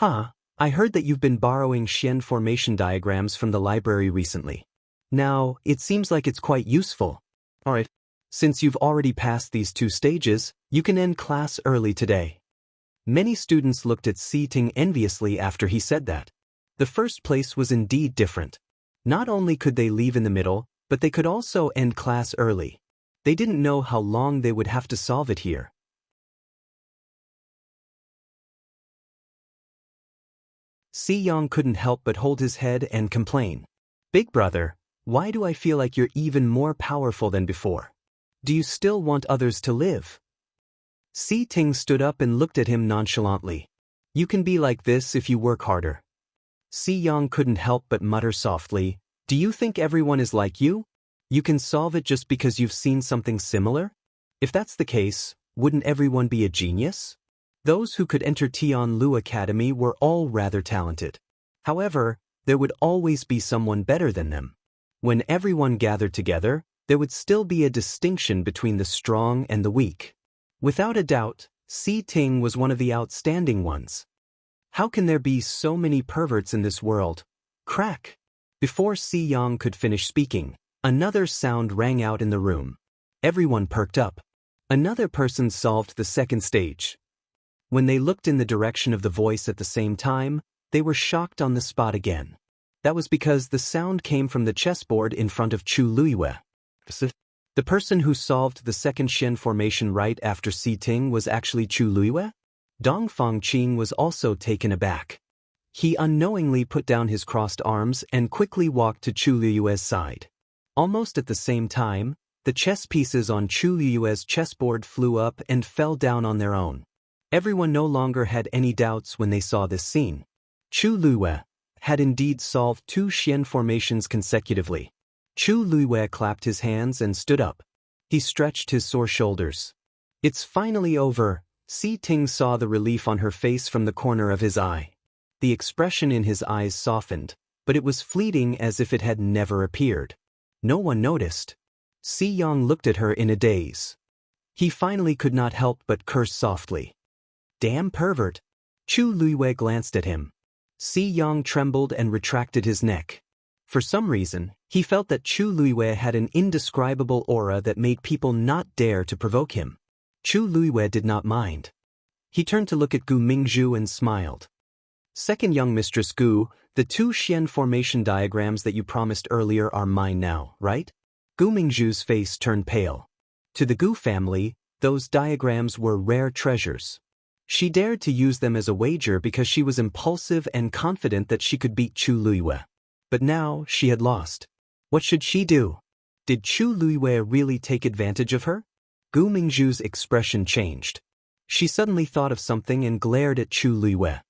I heard that you've been borrowing Xian formation diagrams from the library recently. Now, it seems like it's quite useful. Alright, since you've already passed these 2 stages, you can end class early today. Many students looked at Si Ting enviously after he said that. The first place was indeed different. Not only could they leave in the middle, but they could also end class early. They didn't know how long they would have to solve it here. Si Yang couldn't help but hold his head and complain. Big brother, why do I feel like you're even more powerful than before? Do you still want others to live? Si Ting stood up and looked at him nonchalantly. You can be like this if you work harder. Si Yang couldn't help but mutter softly, do you think everyone is like you? You can solve it just because you've seen something similar? If that's the case, wouldn't everyone be a genius? Those who could enter Tianlu Academy were all rather talented. However, there would always be someone better than them. When everyone gathered together, there would still be a distinction between the strong and the weak. Without a doubt, Si Ting was one of the outstanding ones. How can there be so many perverts in this world? Crack! Before Si Yang could finish speaking, another sound rang out in the room. Everyone perked up. Another person solved the second stage. When they looked in the direction of the voice at the same time, they were shocked on the spot again. That was because the sound came from the chessboard in front of Chu Luiyue. The person who solved the second Xian formation right after Si Ting was actually Chu Luiyue? Dong Fangqing was also taken aback. He unknowingly put down his crossed arms and quickly walked to Chu Luiyue's side. Almost at the same time, the chess pieces on Chu Luiyue's chessboard flew up and fell down on their own. Everyone no longer had any doubts when they saw this scene. Chu Luiyue had indeed solved 2 Xian formations consecutively. Chu Luiyue clapped his hands and stood up. He stretched his sore shoulders. It's finally over. Si Ting saw the relief on her face from the corner of his eye. The expression in his eyes softened, but it was fleeting as if it had never appeared. No one noticed. Si Yang looked at her in a daze. He finally could not help but curse softly. Damn pervert! Chu Luiyue glanced at him. Si Yang trembled and retracted his neck. For some reason, he felt that Chu Luiyue had an indescribable aura that made people not dare to provoke him. Chu Luiyue did not mind. He turned to look at Gu Mingzhu and smiled. Second young Mistress Gu, the 2 Xian formation diagrams that you promised earlier are mine now, right? Gu Mingzhu's face turned pale. To the Gu family, those diagrams were rare treasures. She dared to use them as a wager because she was impulsive and confident that she could beat Chu Luiyue. But now she had lost. What should she do? Did Chu Luiyue really take advantage of her? Gu Mingzhu's expression changed. She suddenly thought of something and glared at Chu Luiyue.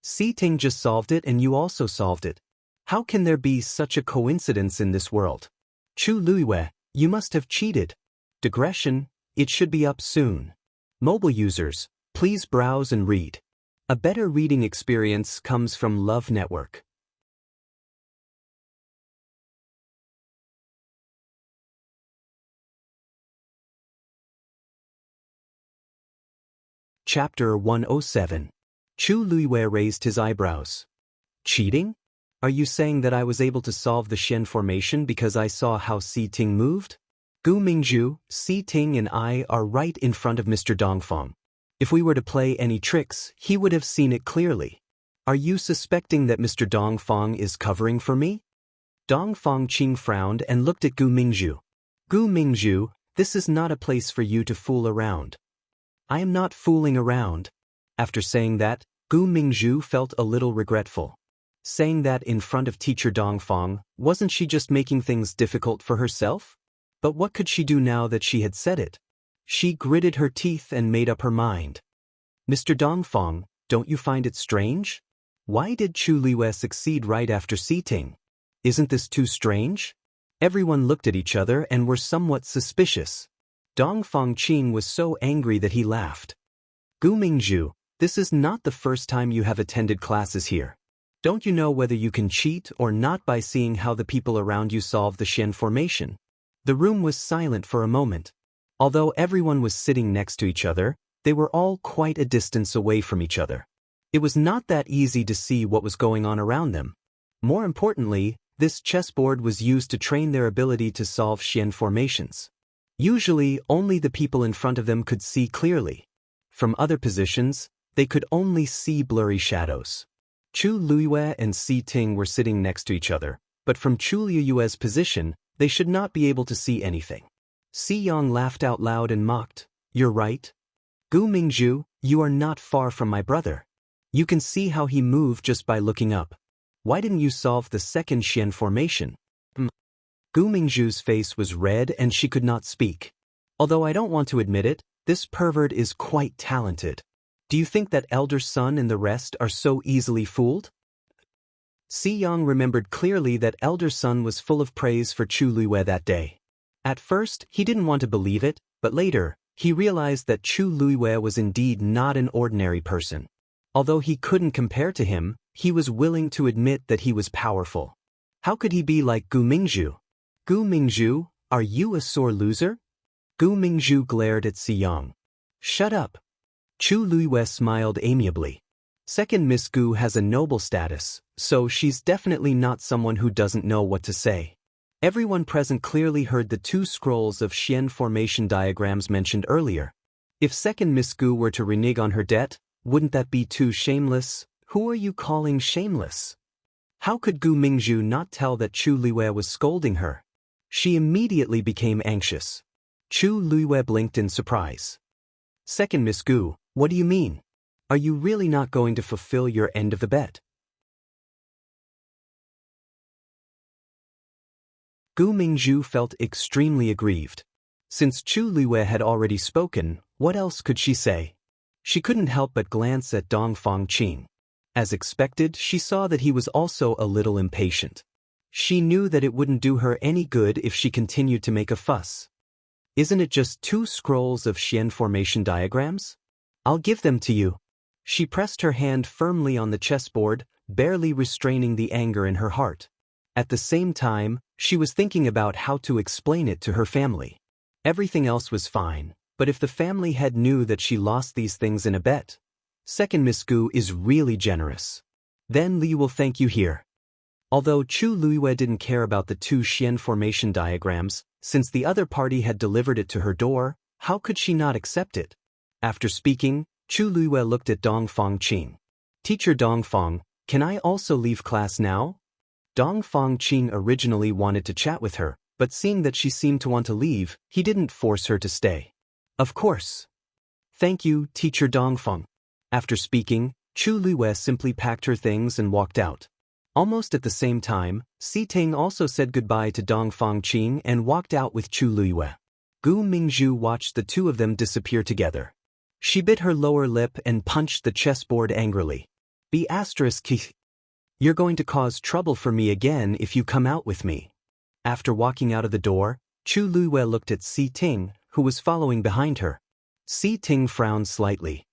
Si Ting just solved it and you also solved it. How can there be such a coincidence in this world? Chu Luiyue, you must have cheated. Digression, it should be up soon. Mobile users, please browse and read. A better reading experience comes from Love Network. Chapter 107. Chu Luiyue raised his eyebrows. Cheating? Are you saying that I was able to solve the Xian formation because I saw how Si Ting moved? Gu Mingzhu, Si Ting and I are right in front of Mr. Dongfang. If we were to play any tricks, he would have seen it clearly. Are you suspecting that Mr. Dongfang is covering for me? Dong Fangqing frowned and looked at Gu Mingzhu. Gu Mingzhu, this is not a place for you to fool around. I am not fooling around. After saying that, Gu Mingzhu felt a little regretful. Saying that in front of teacher Dongfang, wasn't she just making things difficult for herself? But what could she do now that she had said it? She gritted her teeth and made up her mind. Mr. Dongfang, don't you find it strange? Why did Chu Luiyue succeed right after Si Ting? Isn't this too strange? Everyone looked at each other and were somewhat suspicious. Dong Fangqing was so angry that he laughed. Gu Mingzhu, this is not the first time you have attended classes here. Don't you know whether you can cheat or not by seeing how the people around you solve the Xian formation? The room was silent for a moment. Although everyone was sitting next to each other, they were all quite a distance away from each other. It was not that easy to see what was going on around them. More importantly, this chessboard was used to train their ability to solve Xian formations. Usually, only the people in front of them could see clearly. From other positions, they could only see blurry shadows. Chu Luiyue and Si Ting were sitting next to each other, but from Chu Luiyue's position, they should not be able to see anything. Si Yang laughed out loud and mocked. You're right. Gu Mingzhu, you are not far from my brother. You can see how he moved just by looking up. Why didn't you solve the second Xian formation? Gu Mingzhu's face was red and she could not speak. Although I don't want to admit it, this pervert is quite talented. Do you think that elder son and the rest are so easily fooled? Si Yang remembered clearly that elder son was full of praise for Chu Luiyue that day. At first, he didn't want to believe it, but later, he realized that Chu Luiyue was indeed not an ordinary person. Although he couldn't compare to him, he was willing to admit that he was powerful. How could he be like Gu Mingzhu? Gu Mingzhu, are you a sore loser? Gu Mingzhu glared at Si Yang. Shut up. Chu Luiyue smiled amiably. Second Miss Gu has a noble status, so she's definitely not someone who doesn't know what to say. Everyone present clearly heard the 2 scrolls of Xian formation diagrams mentioned earlier. If second Miss Gu were to renege on her debt, wouldn't that be too shameless? Who are you calling shameless? How could Gu Mingzhu not tell that Chu Luiyue was scolding her? She immediately became anxious. Chu Luiyue blinked in surprise. Second Miss Gu, what do you mean? Are you really not going to fulfill your end of the bet? Gu Mingzhu felt extremely aggrieved. Since Chu Luiyue had already spoken, what else could she say? She couldn't help but glance at Dongfang Qing. As expected, she saw that he was also a little impatient. She knew that it wouldn't do her any good if she continued to make a fuss. Isn't it just 2 scrolls of Xian formation diagrams? I'll give them to you. She pressed her hand firmly on the chessboard, barely restraining the anger in her heart. At the same time, she was thinking about how to explain it to her family. Everything else was fine, but if the family head knew that she lost these things in a bet, second Miss Gu is really generous. Then Li will thank you here. Although Chu Luiyue didn't care about the 2 Xian formation diagrams, since the other party had delivered it to her door, how could she not accept it? After speaking, Chu Luiyue looked at Dongfang Qing. Teacher Dongfang, can I also leave class now? Dongfang Qing originally wanted to chat with her, but seeing that she seemed to want to leave, he didn't force her to stay. Of course. Thank you, Teacher Dongfang. After speaking, Chu Luiyue simply packed her things and walked out. Almost at the same time, Si Ting also said goodbye to Dongfang Qing and walked out with Chu Luiyue. Gu Mingzhu watched the 2 of them disappear together. She bit her lower lip and punched the chessboard angrily. You're going to cause trouble for me again if you come out with me. After walking out of the door, Chu Luiyue looked at Si Ting, who was following behind her. Si Ting frowned slightly.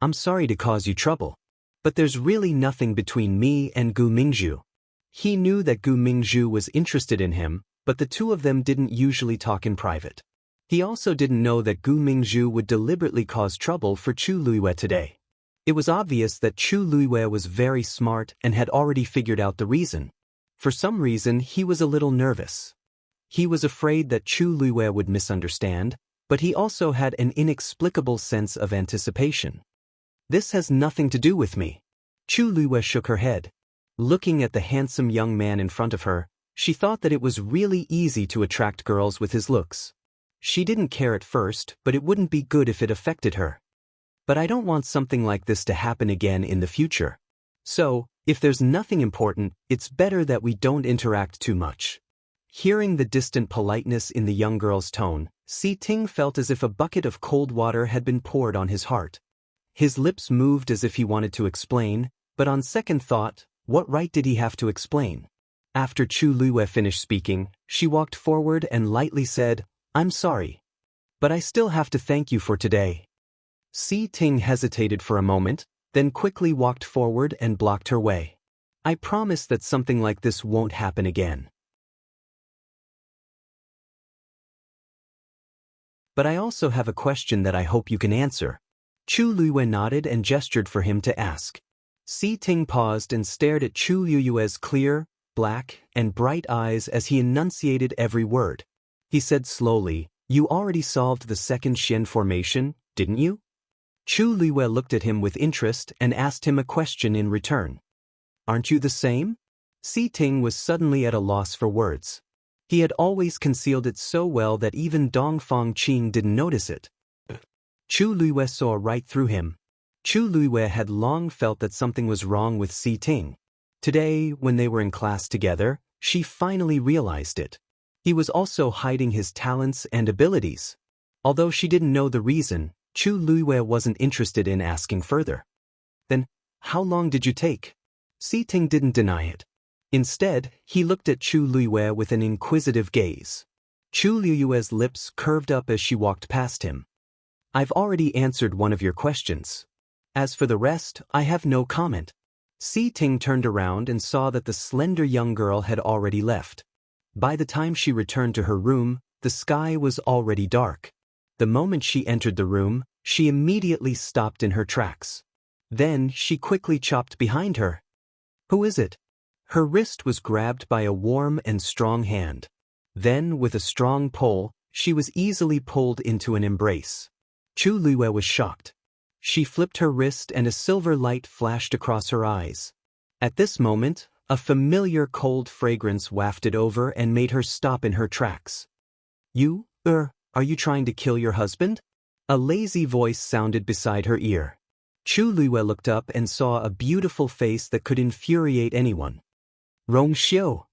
I'm sorry to cause you trouble, but there's really nothing between me and Gu Mingzhu. He knew that Gu Mingzhu was interested in him, but the 2 of them didn't usually talk in private. He also didn't know that Gu Mingzhu would deliberately cause trouble for Chu Luiyue today. It was obvious that Chu Luiyue was very smart and had already figured out the reason. For some reason, he was a little nervous. He was afraid that Chu Luiyue would misunderstand, but he also had an inexplicable sense of anticipation. This has nothing to do with me. Chu Luiyue shook her head. Looking at the handsome young man in front of her, she thought that it was really easy to attract girls with his looks. She didn't care at first, but it wouldn't be good if it affected her. But I don't want something like this to happen again in the future. So, if there's nothing important, it's better that we don't interact too much. Hearing the distant politeness in the young girl's tone, Si Ting felt as if a bucket of cold water had been poured on his heart. His lips moved as if he wanted to explain, but on second thought, what right did he have to explain? After Chu Luiyue finished speaking, she walked forward and lightly said, I'm sorry. But I still have to thank you for today. Si Ting hesitated for a moment, then quickly walked forward and blocked her way. I promise that something like this won't happen again. But I also have a question that I hope you can answer. Chu Luiyue nodded and gestured for him to ask. Si Ting paused and stared at Chu Luiyue's clear, black, and bright eyes as he enunciated every word. He said slowly, You already solved the second Xian formation, didn't you? Chu Luiyue looked at him with interest and asked him a question in return. Aren't you the same? Si Ting was suddenly at a loss for words. He had always concealed it so well that even Dongfang Qing didn't notice it. Chu Luiyue saw right through him. Chu Luiyue had long felt that something was wrong with Si Ting. Today, when they were in class together, she finally realized it. He was also hiding his talents and abilities. Although she didn't know the reason, Chu Luiyue wasn't interested in asking further. Then, how long did you take? Si Ting didn't deny it. Instead, he looked at Chu Luiyue with an inquisitive gaze. Chu Luiyue's lips curved up as she walked past him. I've already answered one of your questions. As for the rest, I have no comment. Si Ting turned around and saw that the slender young girl had already left. By the time she returned to her room, the sky was already dark. The moment she entered the room, She immediately stopped in her tracks. Then she quickly chopped behind her. Who is it? Her wrist was grabbed by a warm and strong hand. Then, with a strong pull, she was easily pulled into an embrace. Chu Luiwei was shocked. She flipped her wrist and a silver light flashed across her eyes. At this moment, a familiar cold fragrance wafted over and made her stop in her tracks. Are you trying to kill your husband? A lazy voice sounded beside her ear. Chu Luiwei looked up and saw a beautiful face that could infuriate anyone. Rong Xiu.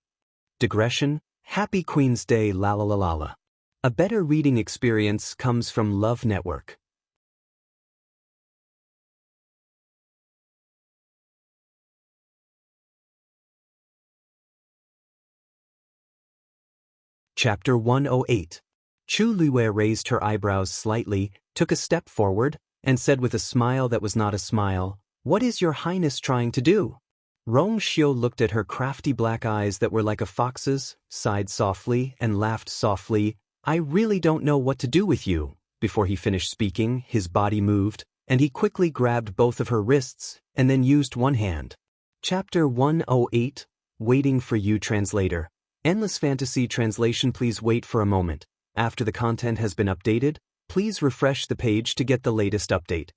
Digression, Happy Queen's Day la la la la la. A better reading experience comes from Love Network. Chapter 108. Chu Luiwei raised her eyebrows slightly, took a step forward, and said with a smile that was not a smile, "What is your highness trying to do?" Rong Xiu looked at her crafty black eyes that were like a fox's, sighed softly, and laughed softly. "I really don't know what to do with you." Before he finished speaking, his body moved, and he quickly grabbed both of her wrists, and then used one hand. Chapter 108, Waiting for You Translator. Endless Fantasy Translation. Please wait for a moment. After the content has been updated, please refresh the page to get the latest update.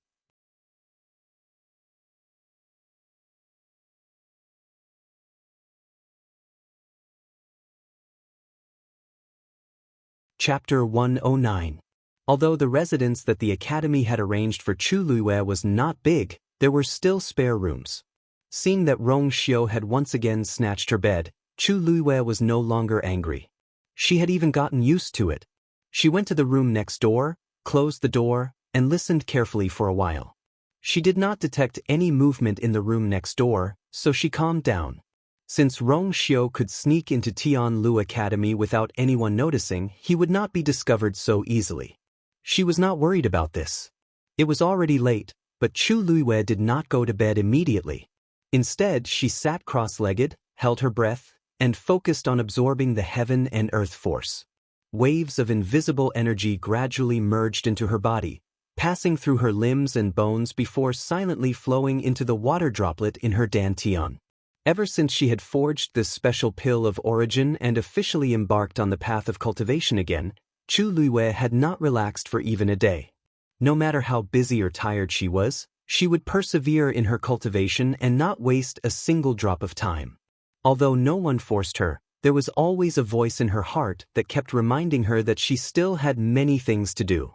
Chapter 109. Although the residence that the academy had arranged for Chu Luiwei was not big, there were still spare rooms. Seeing that Rong Xiu had once again snatched her bed, Chu Luiwei was no longer angry. She had even gotten used to it. She went to the room next door, closed the door, and listened carefully for a while. She did not detect any movement in the room next door, so she calmed down. Since Rong Xiu could sneak into Tianlu Academy without anyone noticing, he would not be discovered so easily. She was not worried about this. It was already late, but Chu Luiwei did not go to bed immediately. Instead, she sat cross-legged, held her breath, and focused on absorbing the heaven and earth force. Waves of invisible energy gradually merged into her body, passing through her limbs and bones before silently flowing into the water droplet in her dantian. Ever since she had forged this special pill of origin and officially embarked on the path of cultivation again, Chu Luiwei had not relaxed for even a day. No matter how busy or tired she was, she would persevere in her cultivation and not waste a single drop of time. Although no one forced her, there was always a voice in her heart that kept reminding her that she still had many things to do.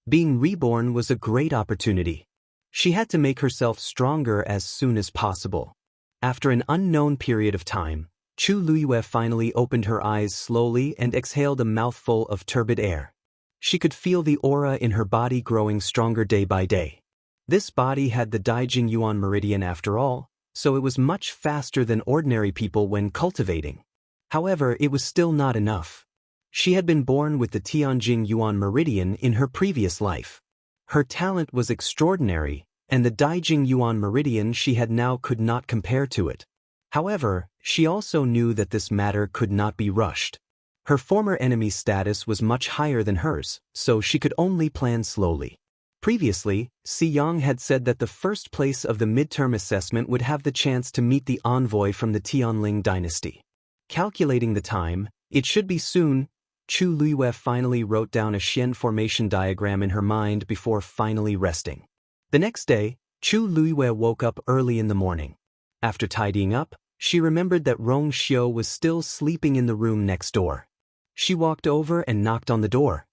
Being reborn was a great opportunity. She had to make herself stronger as soon as possible. After an unknown period of time, Chu Luiwei finally opened her eyes slowly and exhaled a mouthful of turbid air. She could feel the aura in her body growing stronger day by day. This body had the Daijing Yuan meridian after all, so it was much faster than ordinary people when cultivating. However, it was still not enough. She had been born with the Tianjing Yuan meridian in her previous life. Her talent was extraordinary, and the Daijing Yuan meridian she had now could not compare to it. However, she also knew that this matter could not be rushed. Her former enemy's status was much higher than hers, so she could only plan slowly. Previously, Si Yang had said that the first place of the midterm assessment would have the chance to meet the envoy from the Tianling dynasty. Calculating the time, it should be soon. Chu Luiwei finally wrote down a Xian formation diagram in her mind before finally resting. The next day, Chu Luiwei woke up early in the morning. After tidying up, she remembered that Rong Xiu was still sleeping in the room next door. She walked over and knocked on the door.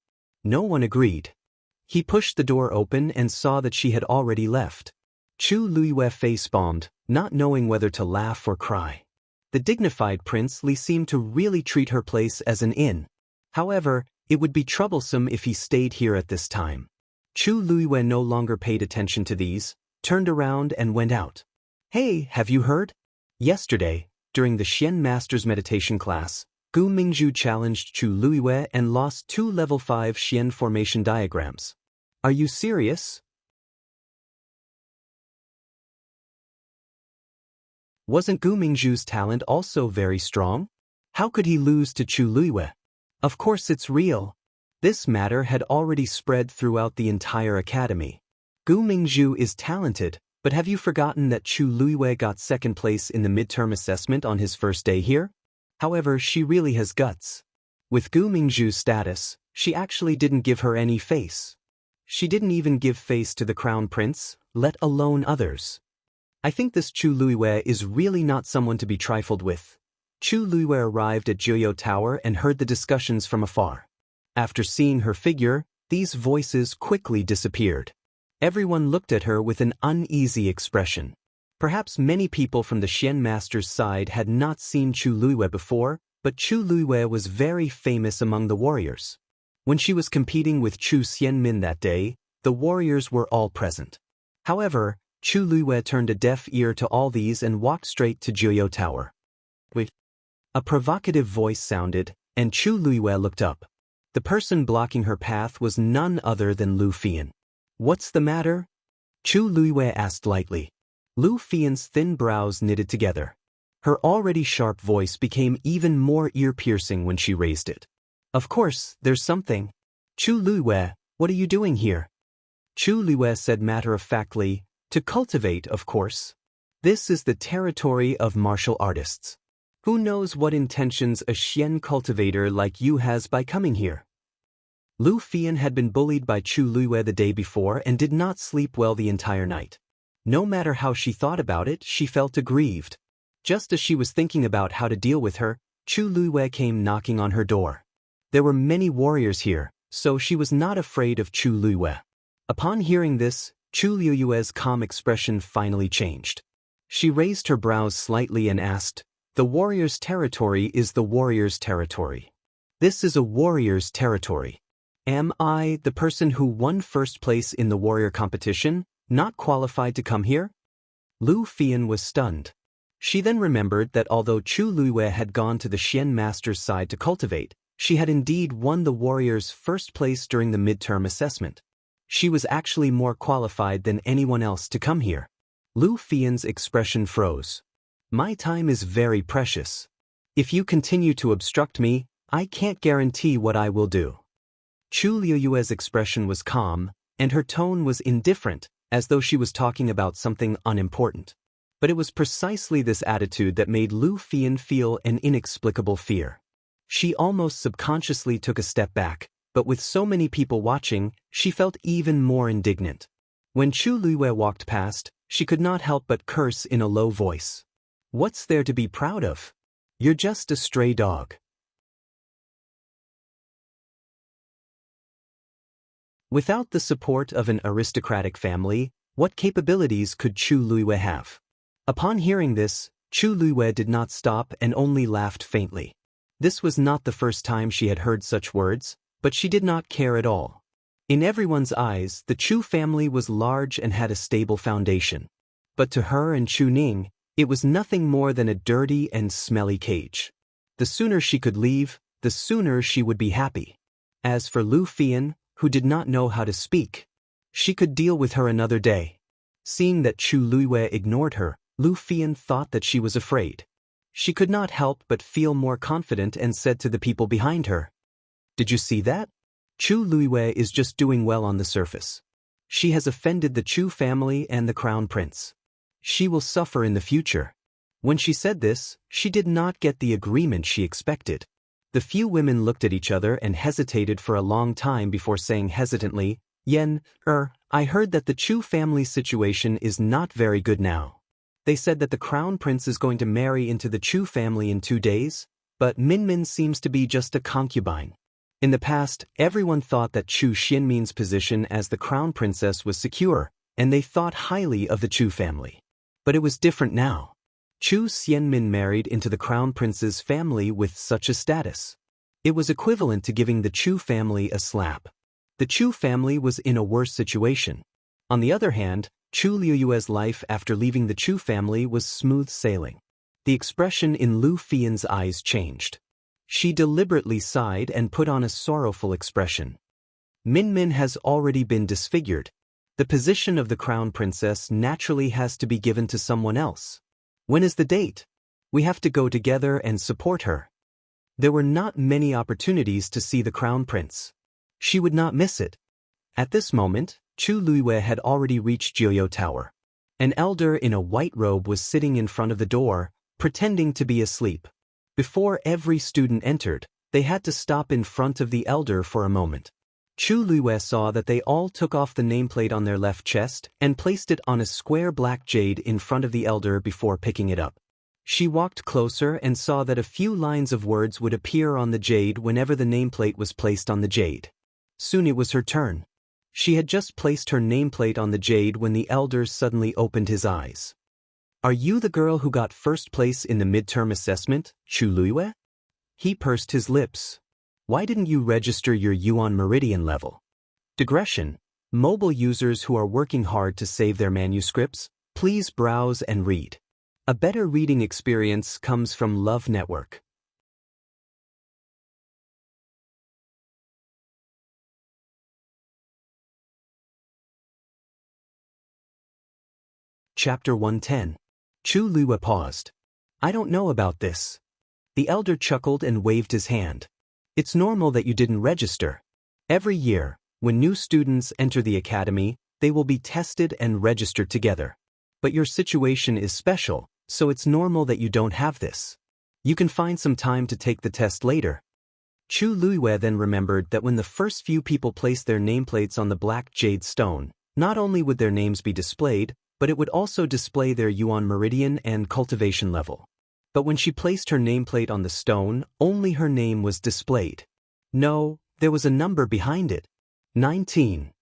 No one agreed. He pushed the door open and saw that she had already left. Chu Luiwei facepalmed, not knowing whether to laugh or cry. The dignified Prince Li seemed to really treat her place as an inn. However, it would be troublesome if he stayed here at this time. Chu Luiwei no longer paid attention to these, turned around and went out. "Hey, have you heard? Yesterday, during the Xian Master's meditation class, Gu Mingzhu challenged Chu Luiwei and lost 2 level 5 Xian formation diagrams. Are you serious? Wasn't Gu Mingzhu's talent also very strong? How could he lose to Chu Luiwei? Of course it's real." This matter had already spread throughout the entire academy. Gu Mingzhu is talented, but have you forgotten that Chu Luiwei got second place in the midterm assessment on his first day here? However, she really has guts. With Gu Mingzhu's status, she actually didn't give her any face. She didn't even give face to the crown prince, let alone others. I think this Chu Luiwei is really not someone to be trifled with. Chu Luiwei arrived at Jiuyou Tower and heard the discussions from afar. After seeing her figure, these voices quickly disappeared. Everyone looked at her with an uneasy expression. Perhaps many people from the Xian master's side had not seen Chu Luiwei before, but Chu Luiwei was very famous among the warriors. When she was competing with Chu Xianmin that day, the warriors were all present. However, Chu Luiwei turned a deaf ear to all these and walked straight to Jiuyou Tower. Wait. A provocative voice sounded, and Chu Luiwei looked up. The person blocking her path was none other than Lu Fian. What's the matter? Chu Luiwei asked lightly. Lu Fian's thin brows knitted together. Her already sharp voice became even more ear-piercing when she raised it. Of course, there's something. Chu Luiwei, what are you doing here? Chu Luiwei said matter-of-factly, to cultivate, of course. This is the territory of martial artists. Who knows what intentions a Xian cultivator like you has by coming here? Lu Fian had been bullied by Chu Luiwei the day before and did not sleep well the entire night. No matter how she thought about it, she felt aggrieved. Just as she was thinking about how to deal with her, Chu Luiwei came knocking on her door. There were many warriors here, so she was not afraid of Chu Luiwei. Upon hearing this, Chu Luiwei's calm expression finally changed. She raised her brows slightly and asked, "The warrior's territory is the warrior's territory. This is a warrior's territory. Am I, the person who won first place in the warrior competition, not qualified to come here?" Lu Fian was stunned. She then remembered that although Chu Luiwei had gone to the Xian master's side to cultivate, she had indeed won the warrior's first place during the midterm assessment. She was actually more qualified than anyone else to come here. Lu Fian's expression froze. My time is very precious. If you continue to obstruct me, I can't guarantee what I will do. Chu Luiwei's expression was calm, and her tone was indifferent, as though she was talking about something unimportant. But it was precisely this attitude that made Lu Fian feel an inexplicable fear. She almost subconsciously took a step back, but with so many people watching, she felt even more indignant. When Chu Luiwei walked past, she could not help but curse in a low voice. What's there to be proud of? You're just a stray dog. Without the support of an aristocratic family, what capabilities could Chu Luiwei have? Upon hearing this, Chu Luiwei did not stop and only laughed faintly. This was not the first time she had heard such words, but she did not care at all. In everyone's eyes, the Chu family was large and had a stable foundation. But to her and Chu Ning, it was nothing more than a dirty and smelly cage. The sooner she could leave, the sooner she would be happy. As for Lu Fian, who did not know how to speak, she could deal with her another day. Seeing that Chu Luiwei ignored her, Lu Fian thought that she was afraid. She could not help but feel more confident and said to the people behind her, "Did you see that? Chu Luiwei is just doing well on the surface. She has offended the Chu family and the crown prince. She will suffer in the future." When she said this, she did not get the agreement she expected. The few women looked at each other and hesitated for a long time before saying hesitantly, I heard that the Chu family situation is not very good now. They said that the crown prince is going to marry into the Chu family in 2 days, but Minmin seems to be just a concubine. In the past, everyone thought that Chu Xianmin's position as the crown princess was secure, and they thought highly of the Chu family. But it was different now. Chu Xianmin married into the crown prince's family with such a status. It was equivalent to giving the Chu family a slap. The Chu family was in a worse situation. On the other hand, Chu Luiwei's life after leaving the Chu family was smooth sailing. The expression in Lu Fian's eyes changed. She deliberately sighed and put on a sorrowful expression. Minmin has already been disfigured. The position of the crown princess naturally has to be given to someone else. When is the date? We have to go together and support her. There were not many opportunities to see the crown prince. She would not miss it. At this moment, Chu Luiwei had already reached Jiuyou Tower. An elder in a white robe was sitting in front of the door, pretending to be asleep. Before every student entered, they had to stop in front of the elder for a moment. Chu Luiwei saw that they all took off the nameplate on their left chest and placed it on a square black jade in front of the elder before picking it up. She walked closer and saw that a few lines of words would appear on the jade whenever the nameplate was placed on the jade. Soon it was her turn. She had just placed her nameplate on the jade when the elder suddenly opened his eyes. "Are you the girl who got first place in the midterm assessment, Chu Luiwei?" He pursed his lips. "Why didn't you register your Yuan Meridian level?" Digression: mobile users who are working hard to save their manuscripts, please browse and read. A better reading experience comes from Love Network. Chapter 110. Chu Luiwei paused. "I don't know about this." The elder chuckled and waved his hand. "It's normal that you didn't register. Every year, when new students enter the academy, they will be tested and registered together. But your situation is special, so it's normal that you don't have this. You can find some time to take the test later." Chu Luiwei then remembered that when the first few people placed their nameplates on the black jade stone, not only would their names be displayed, but it would also display their Yuan Meridian and Cultivation level. But when she placed her nameplate on the stone, only her name was displayed. No, there was a number behind it. 19.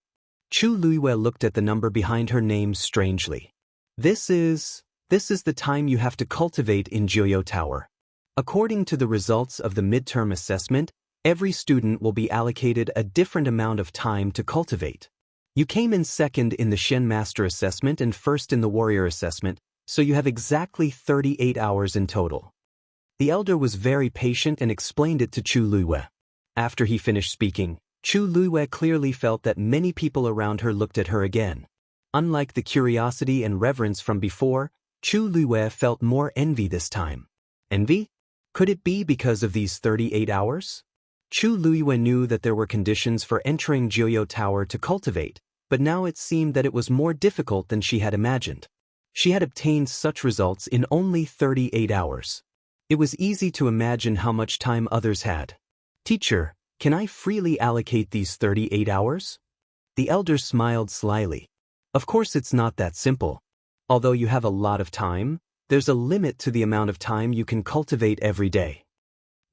Chu Luiwei looked at the number behind her name strangely. This is the time you have to cultivate in Jiuyou Tower. According to the results of the midterm assessment, every student will be allocated a different amount of time to cultivate. You came in second in the Shen Master assessment and first in the Warrior assessment, so you have exactly 38 hours in total. The elder was very patient and explained it to Chu Luiwei. After he finished speaking, Chu Luiwei clearly felt that many people around her looked at her again. Unlike the curiosity and reverence from before, Chu Luiwei felt more envy this time. Envy? Could it be because of these 38 hours? Chu Luiwei knew that there were conditions for entering Jiuyou Tower to cultivate, but now it seemed that it was more difficult than she had imagined. She had obtained such results in only 38 hours. It was easy to imagine how much time others had. "Teacher, can I freely allocate these 38 hours?" The elder smiled slyly. "Of course it's not that simple. Although you have a lot of time, there's a limit to the amount of time you can cultivate every day."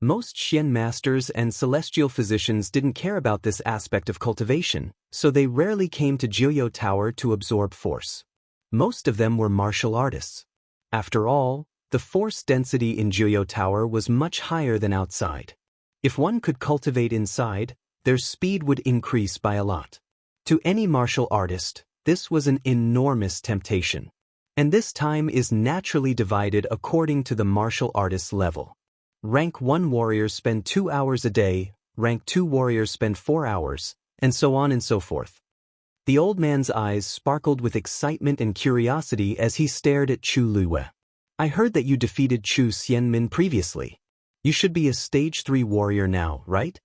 Most Shen masters and celestial physicians didn't care about this aspect of cultivation, so they rarely came to Jiuyou Tower to absorb force. Most of them were martial artists. After all, the force density in Jiuyou Tower was much higher than outside. If one could cultivate inside, their speed would increase by a lot. To any martial artist, this was an enormous temptation. And this time is naturally divided according to the martial artist's level. Rank 1 warriors spend 2 hours a day, rank 2 warriors spend 4 hours, and so on and so forth. The old man's eyes sparkled with excitement and curiosity as he stared at Chu Luiwei. "I heard that you defeated Chu Xianmin previously. You should be a stage 3 warrior now, right?"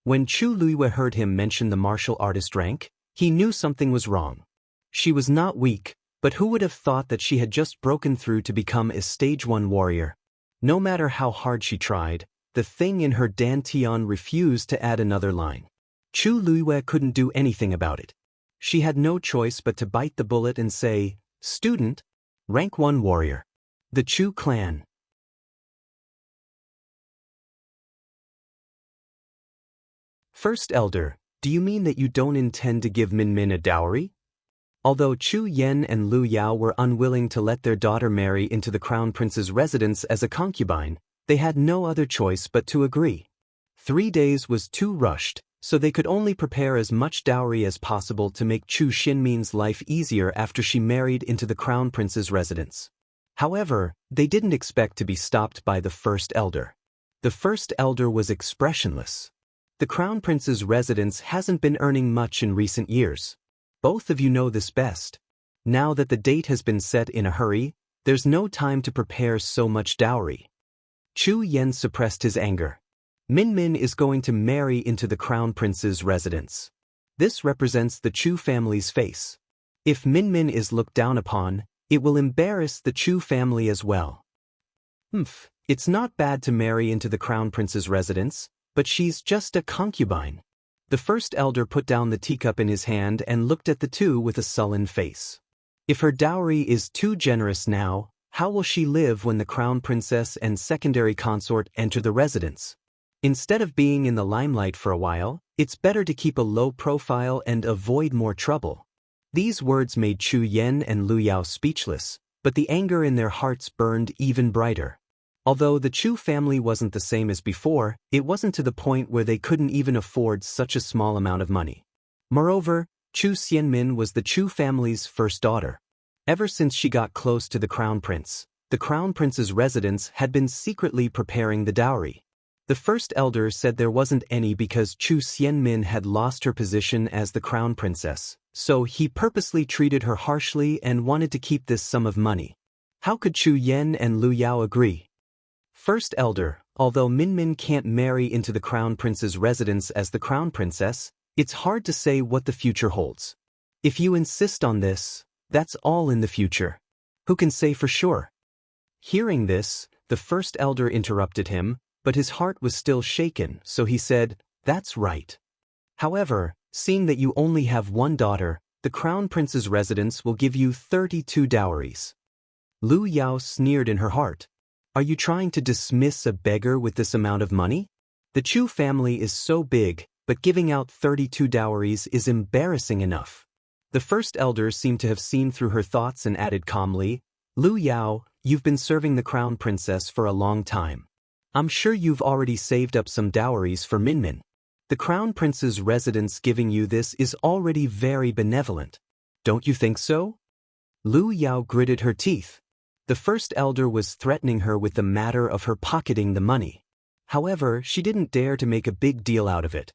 When Chu Luiwei heard him mention the martial artist rank, he knew something was wrong. She was not weak, but who would have thought that she had just broken through to become a stage 1 warrior? No matter how hard she tried, the thing in her dantian refused to add another line. Chu Luiwei couldn't do anything about it. She had no choice but to bite the bullet and say, "Student, rank 1 warrior. The Chu clan." First Elder, do you mean that you don't intend to give Min Min a dowry? Although Chu Yen and Lu Yao were unwilling to let their daughter marry into the crown prince's residence as a concubine, they had no other choice but to agree. 3 days was too rushed, so they could only prepare as much dowry as possible to make Chu Xinmin's life easier after she married into the crown prince's residence. However, they didn't expect to be stopped by the first elder. The first elder was expressionless. The crown prince's residence hasn't been earning much in recent years. Both of you know this best. Now that the date has been set in a hurry, there's no time to prepare so much dowry. Chu Yen suppressed his anger. Min Min is going to marry into the crown prince's residence. This represents the Chu family's face. If Min Min is looked down upon, it will embarrass the Chu family as well. It's not bad to marry into the crown prince's residence, but she's just a concubine. The first elder put down the teacup in his hand and looked at the two with a sullen face. If her dowry is too generous now, how will she live when the crown princess and secondary consort enter the residence? Instead of being in the limelight for a while, it's better to keep a low profile and avoid more trouble. These words made Chu Yan and Lu Yao speechless, but the anger in their hearts burned even brighter. Although the Chu family wasn't the same as before, it wasn't to the point where they couldn't even afford such a small amount of money. Moreover, Chu Xianmin was the Chu family's first daughter. Ever since she got close to the crown prince's residence had been secretly preparing the dowry. The first elder said there wasn't any because Chu Xianmin had lost her position as the crown princess, so he purposely treated her harshly and wanted to keep this sum of money. How could Chu Yan and Lu Yao agree? First elder, although Min Min can't marry into the crown prince's residence as the crown princess, it's hard to say what the future holds. If you insist on this, that's all in the future. Who can say for sure? Hearing this, the first elder interrupted him, but his heart was still shaken, so he said, "That's right. However, seeing that you only have one daughter, the crown prince's residence will give you 32 dowries." Lu Yao sneered in her heart. Are you trying to dismiss a beggar with this amount of money? The Chu family is so big, but giving out 32 dowries is embarrassing enough. The first elder seemed to have seen through her thoughts and added calmly, Lu Yao, you've been serving the crown princess for a long time. I'm sure you've already saved up some dowries for Min Min. The crown prince's residence giving you this is already very benevolent. Don't you think so? Lu Yao gritted her teeth. The first elder was threatening her with the matter of her pocketing the money. However, she didn't dare to make a big deal out of it.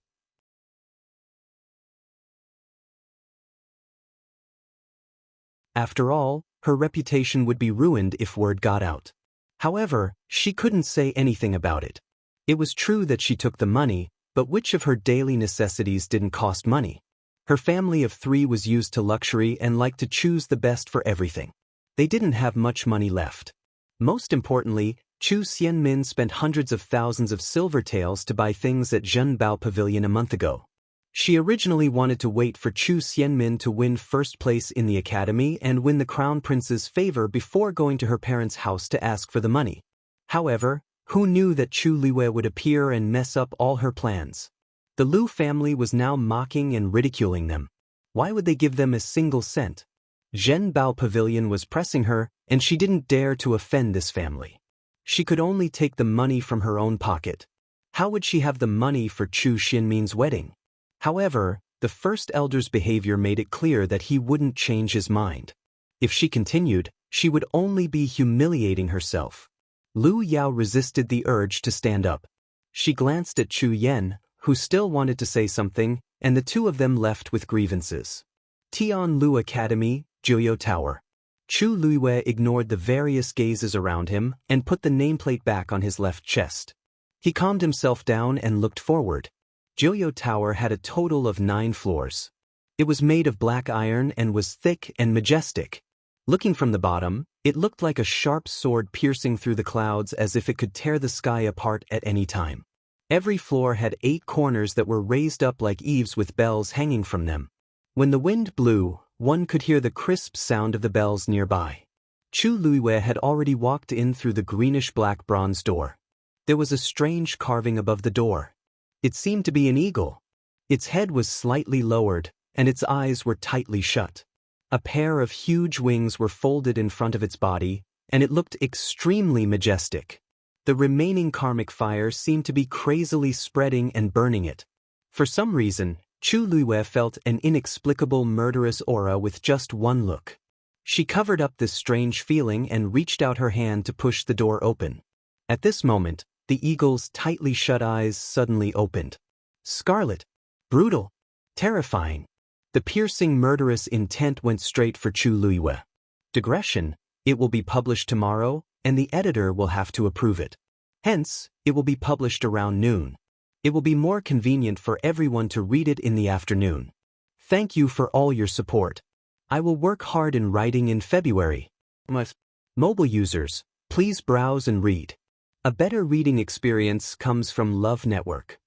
After all, her reputation would be ruined if word got out. However, she couldn't say anything about it. It was true that she took the money, but which of her daily necessities didn't cost money? Her family of 3 was used to luxury and liked to choose the best for everything. They didn't have much money left. Most importantly, Chu Xianmin spent hundreds of thousands of silver taels to buy things at Zhenbao Pavilion a month ago. She originally wanted to wait for Chu Xianmin to win first place in the academy and win the crown prince's favor before going to her parents' house to ask for the money. However, who knew that Chu Liwei would appear and mess up all her plans? The Lu family was now mocking and ridiculing them. Why would they give them a single cent? Zhenbao Pavilion was pressing her, and she didn't dare to offend this family. She could only take the money from her own pocket. How would she have the money for Chu Xianmin's wedding? However, the first elder's behavior made it clear that he wouldn't change his mind. If she continued, she would only be humiliating herself. Lu Yao resisted the urge to stand up. She glanced at Chu Yan, who still wanted to say something, and the two of them left with grievances. Tianlu Academy, Jiuyou Tower. Chu Liwei ignored the various gazes around him and put the nameplate back on his left chest. He calmed himself down and looked forward. Jiuyou Tower had a total of 9 floors. It was made of black iron and was thick and majestic. Looking from the bottom, it looked like a sharp sword piercing through the clouds as if it could tear the sky apart at any time. Every floor had 8 corners that were raised up like eaves with bells hanging from them. When the wind blew, one could hear the crisp sound of the bells nearby. Chu Liwei had already walked in through the greenish-black bronze door. There was a strange carving above the door. It seemed to be an eagle. Its head was slightly lowered, and its eyes were tightly shut. A pair of huge wings were folded in front of its body, and it looked extremely majestic. The remaining karmic fire seemed to be crazily spreading and burning it. For some reason, Chu Liwei felt an inexplicable murderous aura with just one look. She covered up this strange feeling and reached out her hand to push the door open. At this moment, the eagle's tightly shut eyes suddenly opened. Scarlet, brutal, terrifying. The piercing murderous intent went straight for Chu Liwei. Digression, it will be published tomorrow, and the editor will have to approve it. Hence, it will be published around noon. It will be more convenient for everyone to read it in the afternoon. Thank you for all your support. I will work hard in writing in February. Mobile users, please browse and read. A better reading experience comes from Love Network.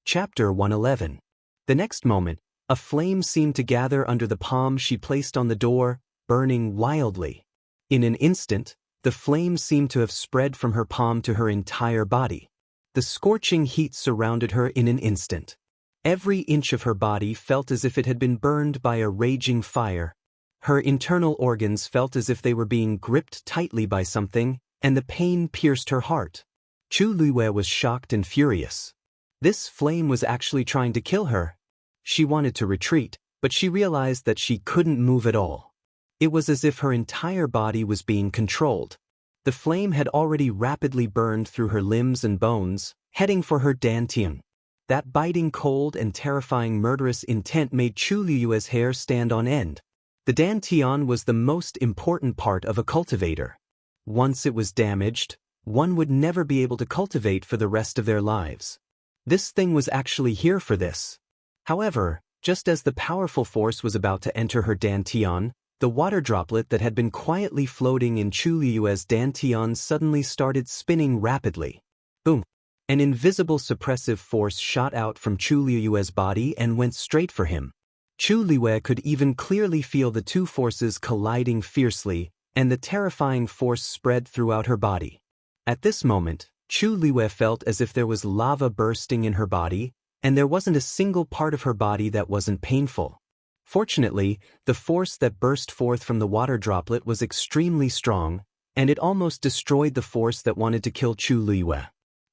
Chapter 111. The next moment, a flame seemed to gather under the palm she placed on the door, burning wildly. In an instant, the flame seemed to have spread from her palm to her entire body. The scorching heat surrounded her in an instant. Every inch of her body felt as if it had been burned by a raging fire. Her internal organs felt as if they were being gripped tightly by something, and the pain pierced her heart. Chu Luiwei was shocked and furious. This flame was actually trying to kill her. She wanted to retreat, but she realized that she couldn't move at all. It was as if her entire body was being controlled. The flame had already rapidly burned through her limbs and bones, heading for her dantian. That biting cold and terrifying murderous intent made Chu Luiwei's hair stand on end. The dantian was the most important part of a cultivator. Once it was damaged, one would never be able to cultivate for the rest of their lives. This thing was actually here for this. However, just as the powerful force was about to enter her dantian, the water droplet that had been quietly floating in Chu Luiwei's dantian suddenly started spinning rapidly. Boom! An invisible suppressive force shot out from Chu Luiwei's body and went straight for him. Chu Luiwei could even clearly feel the two forces colliding fiercely, and the terrifying force spread throughout her body. At this moment, Chu Luiwei felt as if there was lava bursting in her body, and there wasn't a single part of her body that wasn't painful. Fortunately, the force that burst forth from the water droplet was extremely strong, and it almost destroyed the force that wanted to kill Chu Luiwei.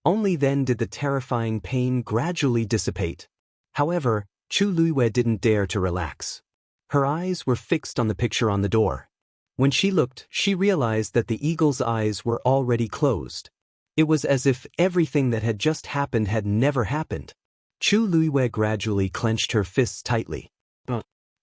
Only then did the terrifying pain gradually dissipate. However, Chu Luiwei didn't dare to relax. Her eyes were fixed on the picture on the door. When she looked, she realized that the eagle's eyes were already closed. It was as if everything that had just happened had never happened. Chu Luiwei gradually clenched her fists tightly.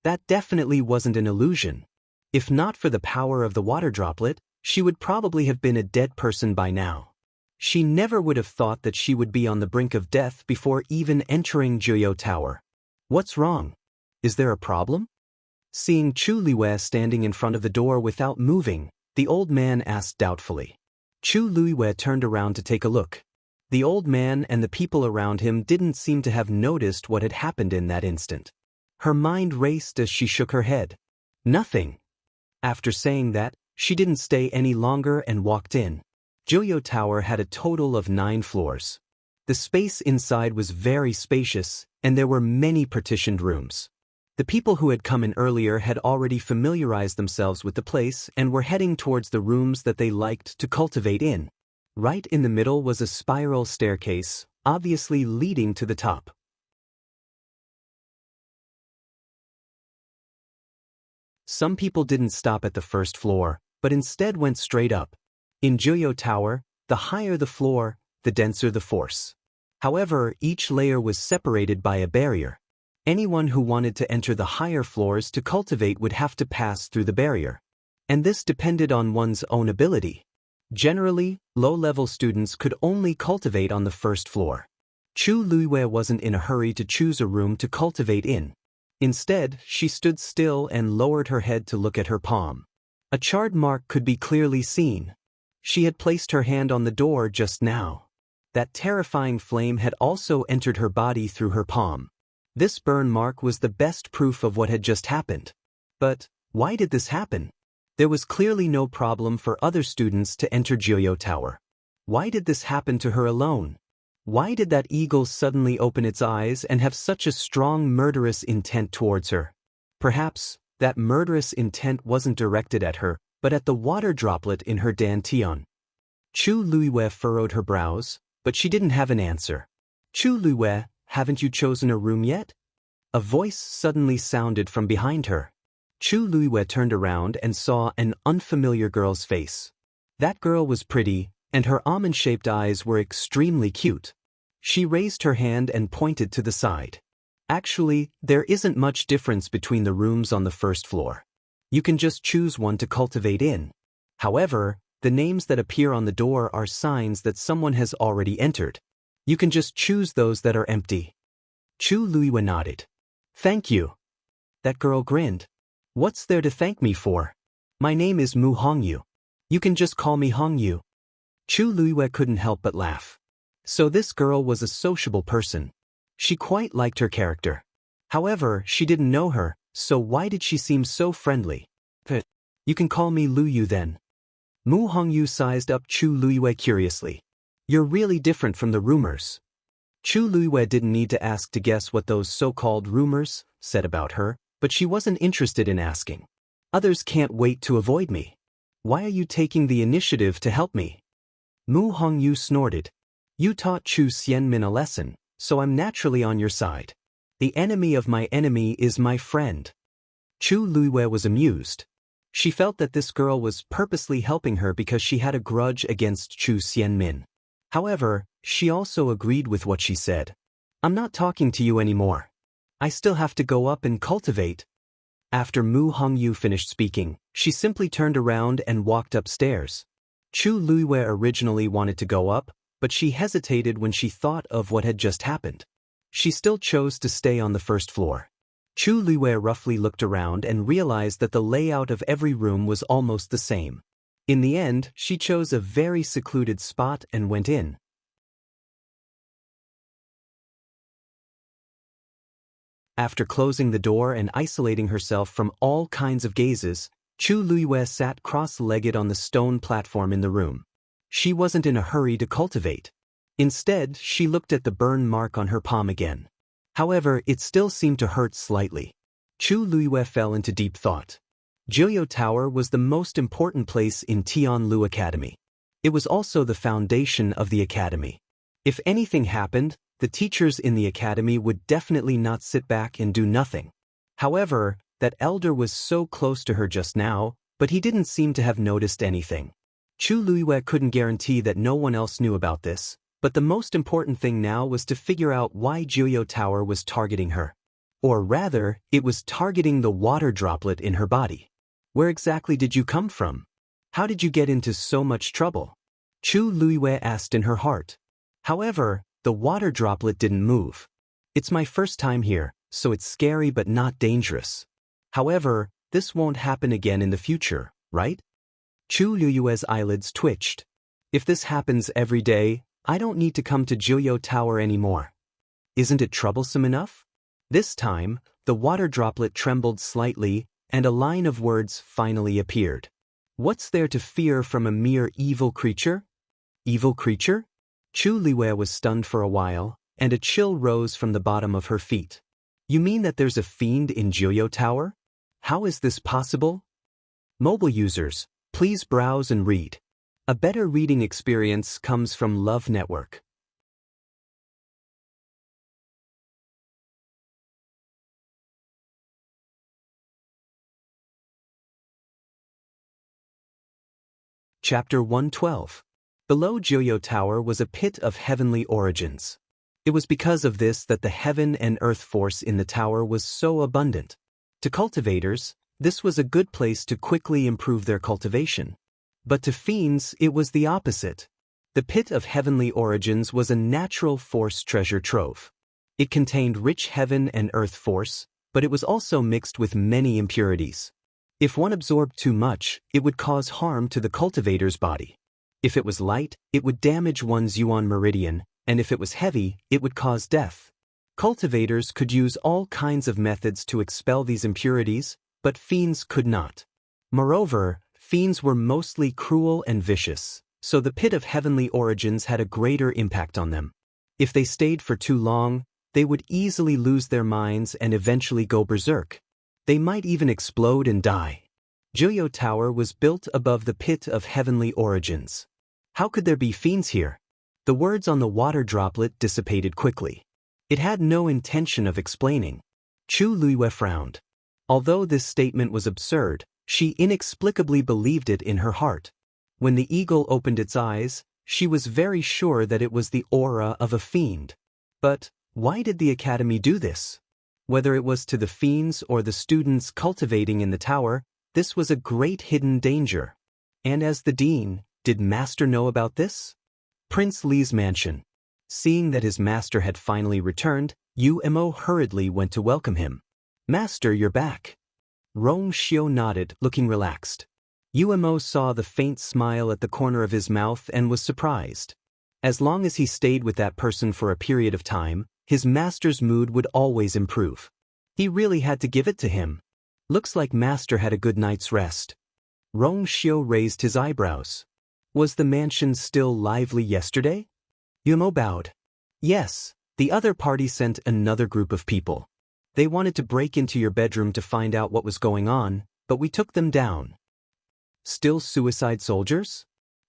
That definitely wasn't an illusion. If not for the power of the water droplet, she would probably have been a dead person by now. She never would have thought that she would be on the brink of death before even entering Jiuyou Tower. What's wrong? Is there a problem? Seeing Chu Luiwei standing in front of the door without moving, the old man asked doubtfully. Chu Luiwei turned around to take a look. The old man and the people around him didn't seem to have noticed what had happened in that instant. Her mind raced as she shook her head. Nothing. After saying that, she didn't stay any longer and walked in. Jiuyou Tower had a total of 9 floors. The space inside was very spacious, and there were many partitioned rooms. The people who had come in earlier had already familiarized themselves with the place and were heading towards the rooms that they liked to cultivate in. Right in the middle was a spiral staircase, obviously leading to the top. Some people didn't stop at the first floor, but instead went straight up. In Jiuyou Tower, the higher the floor, the denser the force. However, each layer was separated by a barrier. Anyone who wanted to enter the higher floors to cultivate would have to pass through the barrier. And this depended on one's own ability. Generally, low-level students could only cultivate on the first floor. Chu Luiwei wasn't in a hurry to choose a room to cultivate in. Instead, she stood still and lowered her head to look at her palm. A charred mark could be clearly seen. She had placed her hand on the door just now. That terrifying flame had also entered her body through her palm. This burn mark was the best proof of what had just happened. But why did this happen? There was clearly no problem for other students to enter Jiuyou Tower. Why did this happen to her alone? Why did that eagle suddenly open its eyes and have such a strong murderous intent towards her? Perhaps that murderous intent wasn't directed at her, but at the water droplet in her dantian. Chu Luiwei furrowed her brows, but she didn't have an answer. Chu Luiwei, haven't you chosen a room yet? A voice suddenly sounded from behind her. Chu Luiwei turned around and saw an unfamiliar girl's face. That girl was pretty, and her almond-shaped eyes were extremely cute. She raised her hand and pointed to the side. Actually, there isn't much difference between the rooms on the first floor. You can just choose one to cultivate in. However, the names that appear on the door are signs that someone has already entered. You can just choose those that are empty. Chu Luiyue nodded. Thank you. That girl grinned. What's there to thank me for? My name is Mu Hongyu. You can just call me Hongyu. Chu Luiyue couldn't help but laugh. So this girl was a sociable person. She quite liked her character. However, she didn't know her, so why did she seem so friendly? You can call me Luyu then. Mu Hongyu sized up Chu Luiyue curiously. You're really different from the rumors. Chu Luiyue didn't need to ask to guess what those so-called rumors said about her, but she wasn't interested in asking. Others can't wait to avoid me. Why are you taking the initiative to help me? Mu Hongyu snorted. You taught Chu Xianmin a lesson, so I'm naturally on your side. The enemy of my enemy is my friend. Chu Luiyue was amused. She felt that this girl was purposely helping her because she had a grudge against Chu Xianmin. However, she also agreed with what she said. I'm not talking to you anymore. I still have to go up and cultivate. After Mu Hongyu finished speaking, she simply turned around and walked upstairs. Chu Luiyue originally wanted to go up, but she hesitated when she thought of what had just happened. She still chose to stay on the first floor. Chu Luiyue roughly looked around and realized that the layout of every room was almost the same. In the end, she chose a very secluded spot and went in. After closing the door and isolating herself from all kinds of gazes, Chu Luiyue sat cross-legged on the stone platform in the room. She wasn't in a hurry to cultivate. Instead, she looked at the burn mark on her palm again. However, it still seemed to hurt slightly. Chu Luiyue fell into deep thought. Jiuyou Tower was the most important place in Tianlu Academy. It was also the foundation of the academy. If anything happened, the teachers in the academy would definitely not sit back and do nothing. However, that elder was so close to her just now, but he didn't seem to have noticed anything. Chu Luiyue couldn't guarantee that no one else knew about this, but the most important thing now was to figure out why Jiuyou Tower was targeting her. Or rather, it was targeting the water droplet in her body. Where exactly did you come from? How did you get into so much trouble? Chu Luiyue asked in her heart. However, the water droplet didn't move. It's my first time here, so it's scary but not dangerous. However, this won't happen again in the future, right? Chu Luiyue's eyelids twitched. If this happens every day, I don't need to come to Jiuyou Tower anymore. Isn't it troublesome enough? This time, the water droplet trembled slightly, and a line of words finally appeared. What's there to fear from a mere evil creature? Evil creature? Chu Luiyue was stunned for a while, and a chill rose from the bottom of her feet. You mean that there's a fiend in Jiuyou Tower? How is this possible? Mobile users, please browse and read. A better reading experience comes from Love Network. Chapter 112. Below Jiuyou Tower was a pit of heavenly origins. It was because of this that the heaven and earth force in the tower was so abundant. To cultivators, this was a good place to quickly improve their cultivation. But to fiends, it was the opposite. The pit of heavenly origins was a natural force treasure trove. It contained rich heaven and earth force, but it was also mixed with many impurities. If one absorbed too much, it would cause harm to the cultivator's body. If it was light, it would damage one's yuan meridian, and if it was heavy, it would cause death. Cultivators could use all kinds of methods to expel these impurities, but fiends could not. Moreover, fiends were mostly cruel and vicious, so the pit of heavenly origins had a greater impact on them. If they stayed for too long, they would easily lose their minds and eventually go berserk. They might even explode and die. Jiuyou Tower was built above the pit of heavenly origins. How could there be fiends here? The words on the water droplet dissipated quickly. It had no intention of explaining. Chu Luiyue frowned. Although this statement was absurd, she inexplicably believed it in her heart. When the eagle opened its eyes, she was very sure that it was the aura of a fiend. But why did the academy do this? Whether it was to the fiends or the students cultivating in the tower, this was a great hidden danger. And as the dean, did Master know about this? Prince Li's mansion. Seeing that his master had finally returned, Umo hurriedly went to welcome him. Master, you're back. Rong Xiu nodded, looking relaxed. Umo saw the faint smile at the corner of his mouth and was surprised. As long as he stayed with that person for a period of time, his master's mood would always improve. He really had to give it to him. Looks like Master had a good night's rest. Rong Xiu raised his eyebrows. Was the mansion still lively yesterday? Umo bowed. Yes, the other party sent another group of people. They wanted to break into your bedroom to find out what was going on, but we took them down. Still suicide soldiers?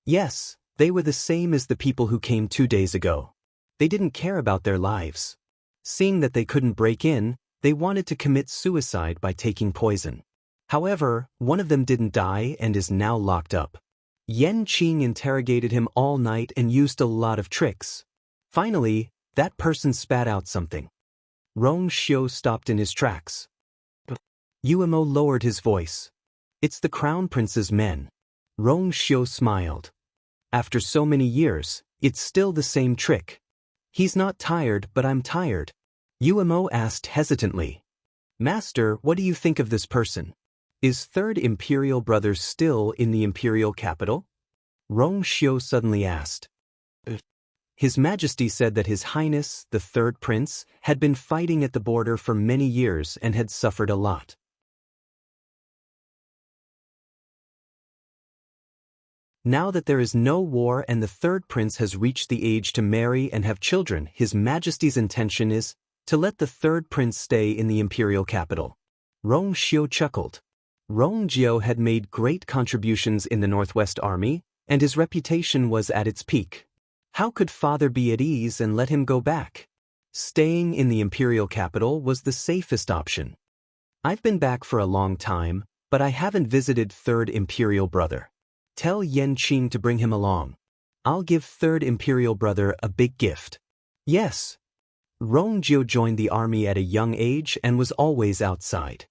Yes, they were the same as the people who came 2 days ago. They didn't care about their lives. Seeing that they couldn't break in, they wanted to commit suicide by taking poison. However, one of them didn't die and is now locked up. Yan Qing interrogated him all night and used a lot of tricks. Finally, that person spat out something. Rong Xiu stopped in his tracks. Umo lowered his voice. It's the Crown Prince's men. Rong Xiu smiled. After so many years, it's still the same trick. He's not tired, but I'm tired. Umo asked hesitantly. Master, what do you think of this person? Is Third Imperial Brother still in the Imperial capital? Rong Xiu suddenly asked. His Majesty said that His Highness, the Third Prince, had been fighting at the border for many years and had suffered a lot. Now that there is no war and the Third Prince has reached the age to marry and have children, His Majesty's intention is to let the Third Prince stay in the Imperial capital. Rong Xiu chuckled. Rong Jiu had made great contributions in the Northwest Army, and his reputation was at its peak. How could father be at ease and let him go back? Staying in the Imperial capital was the safest option. I've been back for a long time, but I haven't visited Third Imperial Brother. Tell Yan Qing to bring him along. I'll give Third Imperial Brother a big gift. Yes. Rong Jiu joined the army at a young age and was always outside.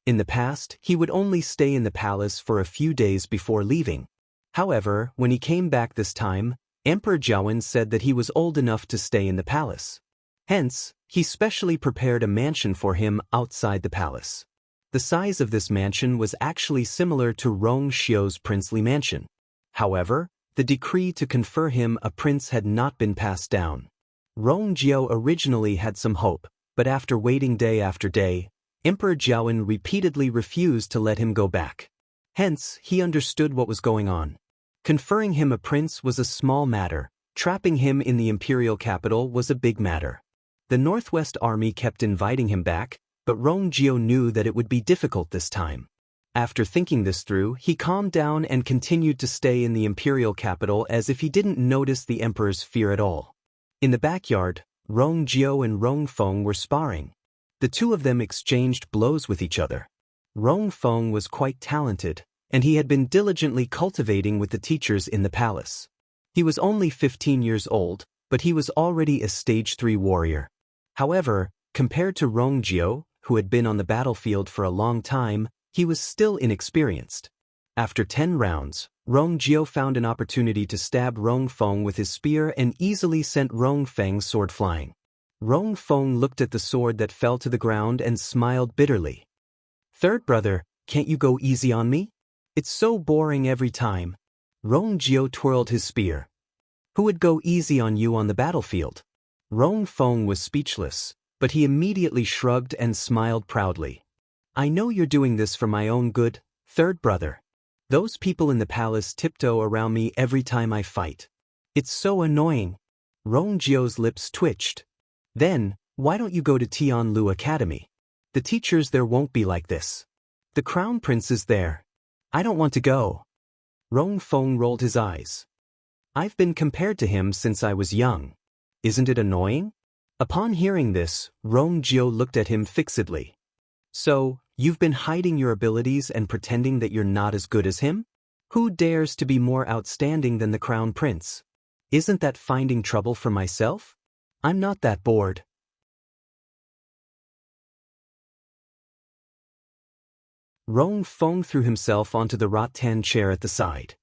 In the past, he would only stay in the palace for a few days before leaving. However, when he came back this time, Emperor Jiawen said that he was old enough to stay in the palace. Hence, he specially prepared a mansion for him outside the palace. The size of this mansion was actually similar to Rong Xiu's princely mansion. However, the decree to confer him a prince had not been passed down. Rong Jiu originally had some hope, but after waiting day after day, Emperor Jiawen repeatedly refused to let him go back. Hence, he understood what was going on. Conferring him a prince was a small matter, trapping him in the imperial capital was a big matter. The Northwest Army kept inviting him back, but Rong Jiu knew that it would be difficult this time. After thinking this through, he calmed down and continued to stay in the imperial capital as if he didn't notice the emperor's fear at all. In the backyard, Rong Jiu and Rong Feng were sparring. The two of them exchanged blows with each other. Rong Feng was quite talented, and he had been diligently cultivating with the teachers in the palace. He was only 15 years old, but he was already a stage 3 warrior. However, compared to Rong Jiu, who had been on the battlefield for a long time, he was still inexperienced. After 10 rounds, Rong Jiu found an opportunity to stab Rong Feng with his spear and easily sent Rong Feng's sword flying. Rong Feng looked at the sword that fell to the ground and smiled bitterly. Third brother, can't you go easy on me? It's so boring every time. Rong Jiu twirled his spear. Who would go easy on you on the battlefield? Rong Feng was speechless, but he immediately shrugged and smiled proudly. I know you're doing this for my own good, third brother. Those people in the palace tiptoe around me every time I fight. It's so annoying. Rong Jiu's lips twitched. Then, why don't you go to Tianlu Academy? The teachers there won't be like this. The Crown Prince is there. I don't want to go. Rong Feng rolled his eyes. I've been compared to him since I was young. Isn't it annoying? Upon hearing this, Rong Jiu looked at him fixedly. So, you've been hiding your abilities and pretending that you're not as good as him? Who dares to be more outstanding than the Crown Prince? Isn't that finding trouble for myself? I'm not that bored. Rong Feng threw himself onto the rattan chair at the side.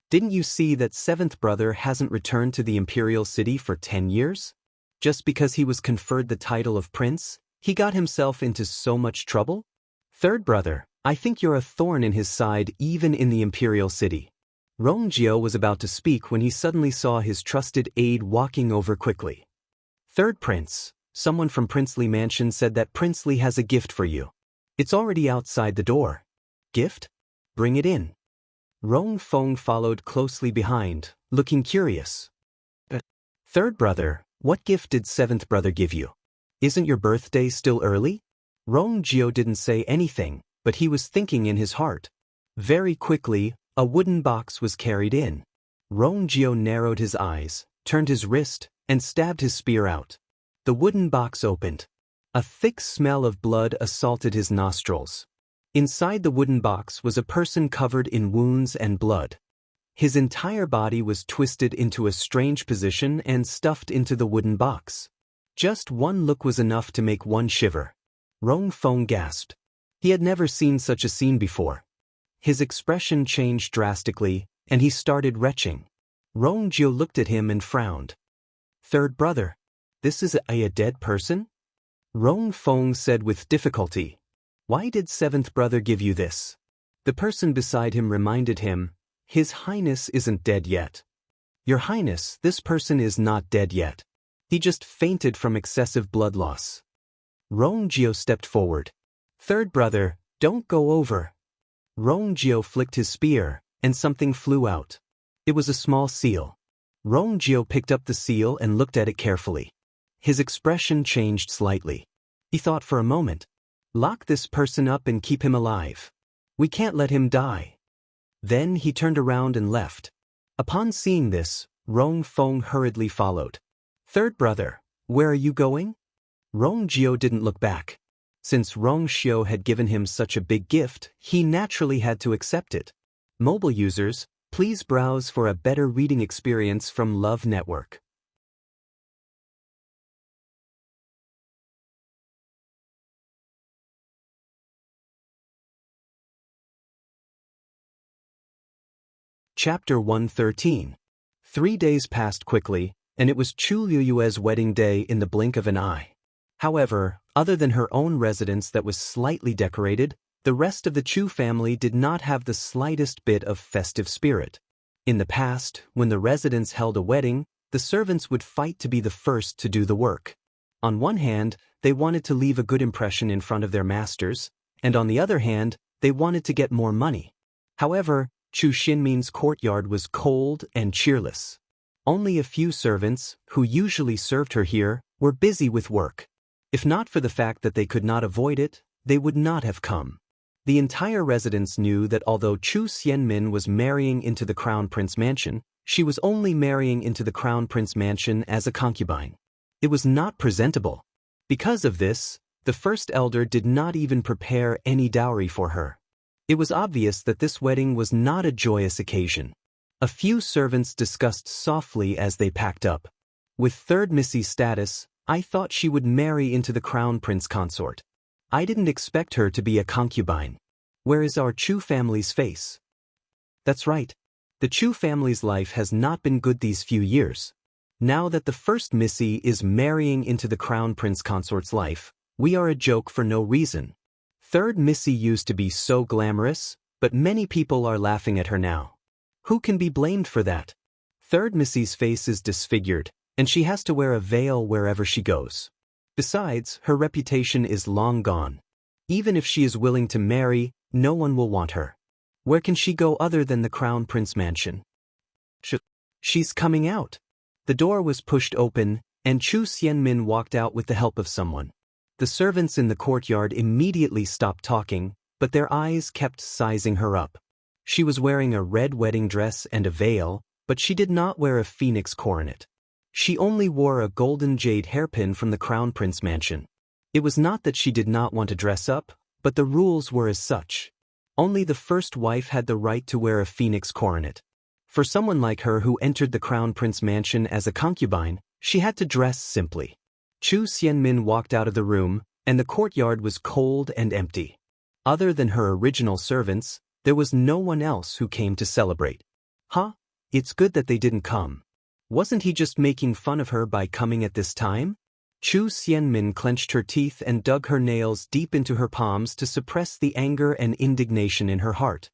Didn't you see that seventh brother hasn't returned to the imperial city for 10 years? Just because he was conferred the title of prince, he got himself into so much trouble? Third brother, I think you're a thorn in his side even in the imperial city. Rong Jiao was about to speak when he suddenly saw his trusted aide walking over quickly. Third prince, someone from Princely Mansion said that Princely has a gift for you. It's already outside the door. Gift? Bring it in. Rong Feng followed closely behind, looking curious. Third brother, what gift did seventh brother give you? Isn't your birthday still early? Rong Jiao didn't say anything, but he was thinking in his heart. Very quickly, a wooden box was carried in. Rong Jiao narrowed his eyes, turned his wrist, and stabbed his spear out. The wooden box opened. A thick smell of blood assaulted his nostrils. Inside the wooden box was a person covered in wounds and blood. His entire body was twisted into a strange position and stuffed into the wooden box. Just one look was enough to make one shiver. Rong Feng gasped. He had never seen such a scene before. His expression changed drastically, and he started retching. Rong Jiao looked at him and frowned. Third brother, this is a dead person? Rong Feng said with difficulty. Why did seventh brother give you this? The person beside him reminded him, His Highness isn't dead yet. Your Highness, this person is not dead yet. He just fainted from excessive blood loss. Rong Jiao stepped forward. Third brother, don't go over. Rong Jiao flicked his spear, and something flew out. It was a small seal. Rong Jiao picked up the seal and looked at it carefully. His expression changed slightly. He thought for a moment. Lock this person up and keep him alive. We can't let him die. Then he turned around and left. Upon seeing this, Rong Feng hurriedly followed. Third brother, where are you going? Rong Jiao didn't look back. Since Rong Xiao had given him such a big gift, he naturally had to accept it. Mobile users, please browse for a better reading experience from Love Network. Chapter 113. 3 days passed quickly, and it was Chu Liyue's wedding day in the blink of an eye. However, other than her own residence that was slightly decorated, the rest of the Chu family did not have the slightest bit of festive spirit. In the past, when the residents held a wedding, the servants would fight to be the first to do the work. On one hand, they wanted to leave a good impression in front of their masters, and on the other hand, they wanted to get more money. However, Chu Xinmin's courtyard was cold and cheerless. Only a few servants, who usually served her here, were busy with work. If not for the fact that they could not avoid it, they would not have come. The entire residence knew that although Chu Xianmin was marrying into the Crown Prince Mansion, she was only marrying into the Crown Prince Mansion as a concubine. It was not presentable. Because of this, the first elder did not even prepare any dowry for her. It was obvious that this wedding was not a joyous occasion. A few servants discussed softly as they packed up. With third Missy's status, I thought she would marry into the Crown Prince consort. I didn't expect her to be a concubine. Where is our Chu family's face? That's right. The Chu family's life has not been good these few years. Now that the first Missy is marrying into the Crown Prince consort's life, we are a joke for no reason. Third Missy used to be so glamorous, but many people are laughing at her now. Who can be blamed for that? Third Missy's face is disfigured, and she has to wear a veil wherever she goes. Besides, her reputation is long gone. Even if she is willing to marry, no one will want her. Where can she go other than the Crown Prince Mansion? She's coming out. The door was pushed open, and Chu Xianmin walked out with the help of someone. The servants in the courtyard immediately stopped talking, but their eyes kept sizing her up. She was wearing a red wedding dress and a veil, but she did not wear a phoenix coronet. She only wore a golden jade hairpin from the Crown Prince Mansion. It was not that she did not want to dress up, but the rules were as such. Only the first wife had the right to wear a phoenix coronet. For someone like her who entered the Crown Prince Mansion as a concubine, she had to dress simply. Chu Xianmin walked out of the room, and the courtyard was cold and empty. Other than her original servants, there was no one else who came to celebrate. Huh? It's good that they didn't come. Wasn't he just making fun of her by coming at this time? Chu Xianmin clenched her teeth and dug her nails deep into her palms to suppress the anger and indignation in her heart.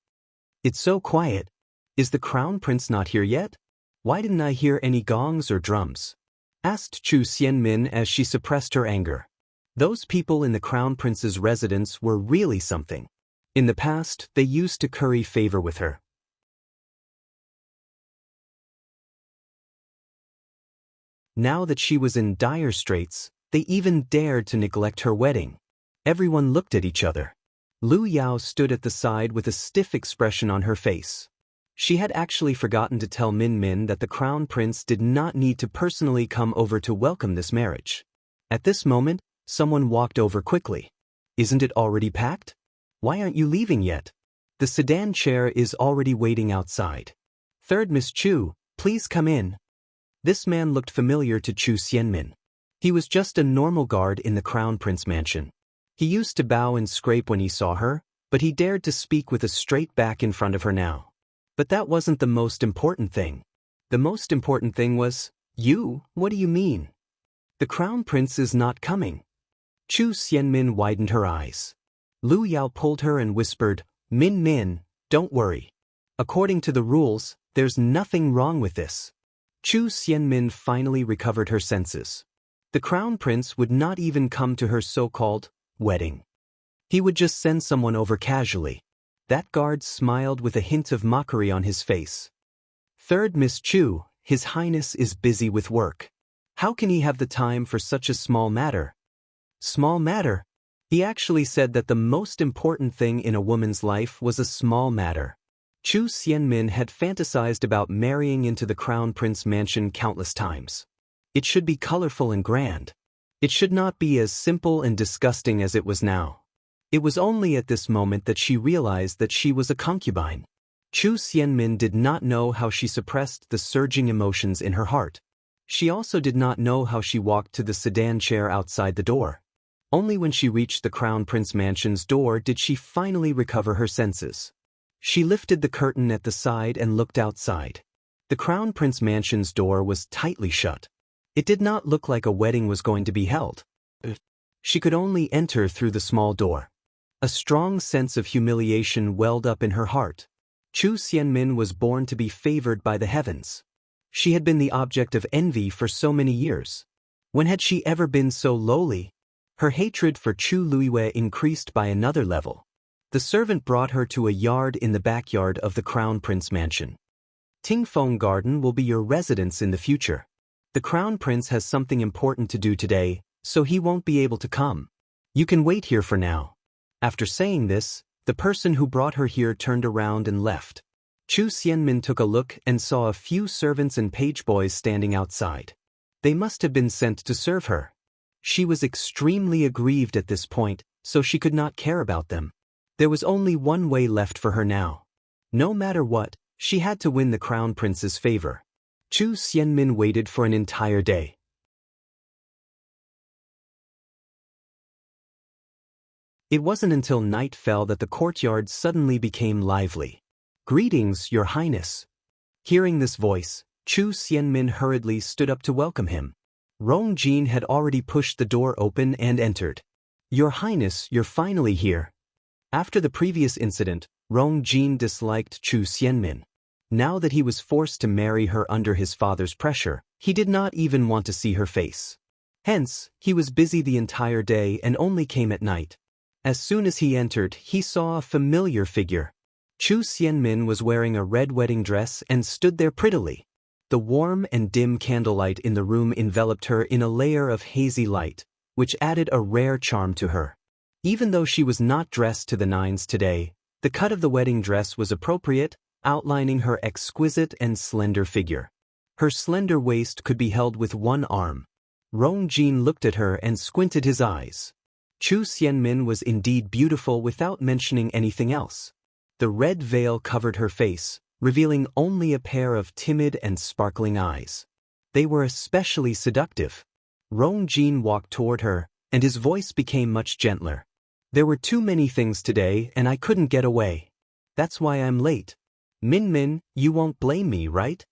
It's so quiet. Is the crown prince not here yet? Why didn't I hear any gongs or drums? Asked Chu Xianmin as she suppressed her anger. Those people in the crown prince's residence were really something. In the past, they used to curry favor with her. Now that she was in dire straits, they even dared to neglect her wedding. Everyone looked at each other. Lu Yao stood at the side with a stiff expression on her face. She had actually forgotten to tell Min Min that the crown prince did not need to personally come over to welcome this marriage. At this moment, someone walked over quickly. Isn't it already packed? Why aren't you leaving yet? The sedan chair is already waiting outside. Third Miss Chu, please come in. This man looked familiar to Chu Xianmin. He was just a normal guard in the crown prince mansion. He used to bow and scrape when he saw her, but he dared to speak with a straight back in front of her now. But that wasn't the most important thing. The most important thing was, you, what do you mean? The crown prince is not coming. Chu Xianmin widened her eyes. Lu Yao pulled her and whispered, Min Min, don't worry. According to the rules, there's nothing wrong with this. Chu Xianmin finally recovered her senses. The crown prince would not even come to her so-called wedding. He would just send someone over casually. That guard smiled with a hint of mockery on his face. Third Miss Chu, His Highness is busy with work. How can he have the time for such a small matter? Small matter? He actually said that the most important thing in a woman's life was a small matter. Chu Xianmin had fantasized about marrying into the crown prince mansion countless times. It should be colorful and grand. It should not be as simple and disgusting as it was now. It was only at this moment that she realized that she was a concubine. Chu Xianmin did not know how she suppressed the surging emotions in her heart. She also did not know how she walked to the sedan chair outside the door. Only when she reached the crown prince mansion's door did she finally recover her senses. She lifted the curtain at the side and looked outside. The crown prince mansion's door was tightly shut. It did not look like a wedding was going to be held. She could only enter through the small door. A strong sense of humiliation welled up in her heart. Chu Xianmin was born to be favored by the heavens. She had been the object of envy for so many years. When had she ever been so lowly? Her hatred for Chu Luiwei increased by another level. The servant brought her to a yard in the backyard of the Crown Prince Mansion. Tingfeng Garden will be your residence in the future. The Crown Prince has something important to do today, so he won't be able to come. You can wait here for now. After saying this, the person who brought her here turned around and left. Chu Xianmin took a look and saw a few servants and page boys standing outside. They must have been sent to serve her. She was extremely aggrieved at this point, so she could not care about them. There was only one way left for her now. No matter what, she had to win the Crown Prince's favor. Chu Xianmin waited for an entire day. It wasn't until night fell that the courtyard suddenly became lively. Greetings, Your Highness. Hearing this voice, Chu Xianmin hurriedly stood up to welcome him. Rong Jin had already pushed the door open and entered. Your Highness, you're finally here. After the previous incident, Rong Jin disliked Chu Xianmin. Now that he was forced to marry her under his father's pressure, he did not even want to see her face. Hence, he was busy the entire day and only came at night. As soon as he entered, he saw a familiar figure. Chu Xianmin was wearing a red wedding dress and stood there prettily. The warm and dim candlelight in the room enveloped her in a layer of hazy light, which added a rare charm to her. Even though she was not dressed to the nines today, the cut of the wedding dress was appropriate, outlining her exquisite and slender figure. Her slender waist could be held with one arm. Rong Jin looked at her and squinted his eyes. Chu Xianmin was indeed beautiful without mentioning anything else. The red veil covered her face, revealing only a pair of timid and sparkling eyes. They were especially seductive. Rong Jin walked toward her, and his voice became much gentler. There were too many things today and I couldn't get away. That's why I'm late. Min, you won't blame me, right?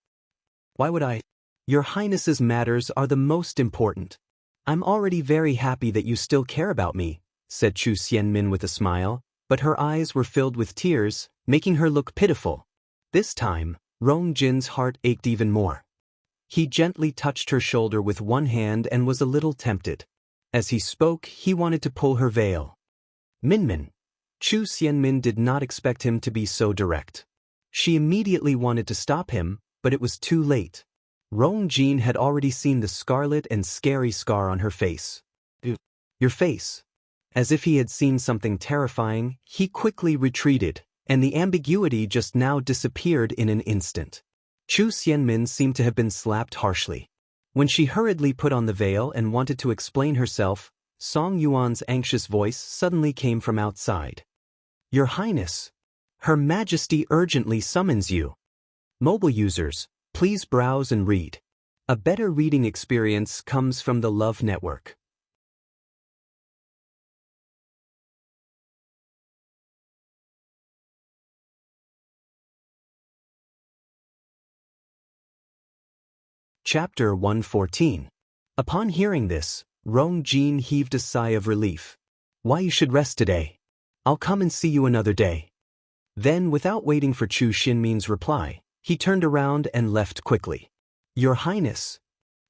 Why would I? Your Highness's matters are the most important. I'm already very happy that you still care about me, said Chu Xianmin with a smile, but her eyes were filled with tears, making her look pitiful. This time, Rong Jin's heart ached even more. He gently touched her shoulder with one hand and was a little tempted. As he spoke, he wanted to pull her veil. Min. Chu Xianmin did not expect him to be so direct. She immediately wanted to stop him, but it was too late. Rong Jin had already seen the scarlet and scary scar on her face. Your face. As if he had seen something terrifying, he quickly retreated, and the ambiguity just now disappeared in an instant. Chu Xianmin seemed to have been slapped harshly. When she hurriedly put on the veil and wanted to explain herself, Song Yuan's anxious voice suddenly came from outside. Your Highness! Her Majesty urgently summons you. Mobile users, please browse and read. A better reading experience comes from the Love Network. Chapter 114. Upon hearing this, Rong Jin heaved a sigh of relief. Why you should rest today? I'll come and see you another day. Then, without waiting for Chu Xinmin's reply, he turned around and left quickly. Your Highness.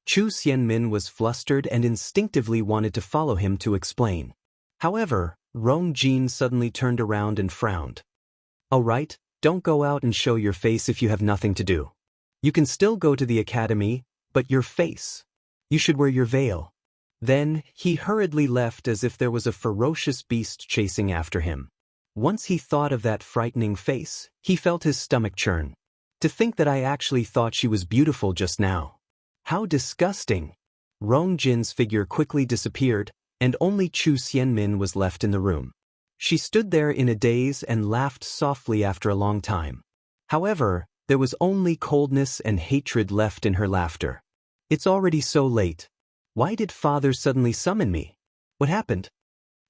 Chu Xianmin was flustered and instinctively wanted to follow him to explain. However, Rong Jin suddenly turned around and frowned. All right, don't go out and show your face if you have nothing to do. You can still go to the academy, but your face. You should wear your veil. Then, he hurriedly left as if there was a ferocious beast chasing after him. Once he thought of that frightening face, he felt his stomach churn. To think that I actually thought she was beautiful just now. How disgusting! Rong Jin's figure quickly disappeared, and only Chu Xianmin was left in the room. She stood there in a daze and laughed softly after a long time. However, there was only coldness and hatred left in her laughter. It's already so late. Why did Father suddenly summon me? What happened?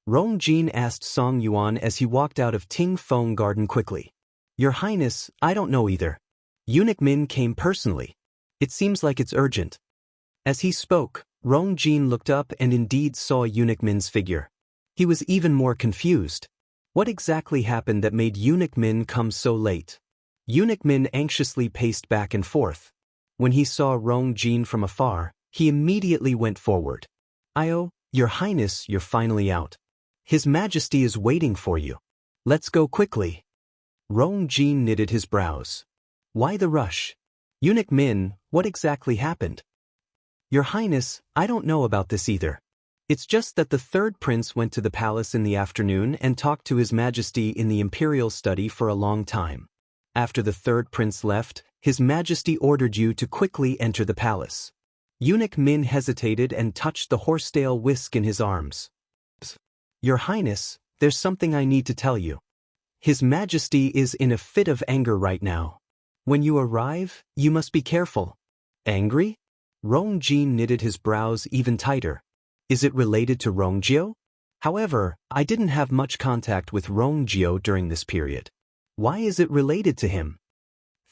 Rong Jin asked Song Yuan as he walked out of Ting Feng Garden quickly. Your Highness, I don't know either. Eunuch Min came personally. It seems like it's urgent. As he spoke, Rong Jin looked up and indeed saw Eunuch Min's figure. He was even more confused. What exactly happened that made Eunuch Min come so late? Eunuch Min anxiously paced back and forth. When he saw Rong Jin from afar, he immediately went forward. Your Highness, you're finally out. His Majesty is waiting for you. Let's go quickly. Rong Jin knitted his brows. Why the rush? Eunuch Min, what exactly happened? Your Highness, I don't know about this either. It's just that the third prince went to the palace in the afternoon and talked to His Majesty in the imperial study for a long time. After the third prince left, His Majesty ordered you to quickly enter the palace. Eunuch Min hesitated and touched the horsetail whisk in his arms. Your Highness, there's something I need to tell you. His Majesty is in a fit of anger right now. When you arrive, you must be careful. Angry? Rong Jin knitted his brows even tighter. Is it related to Rongjio? However, I didn't have much contact with Rongjio during this period. Why is it related to him?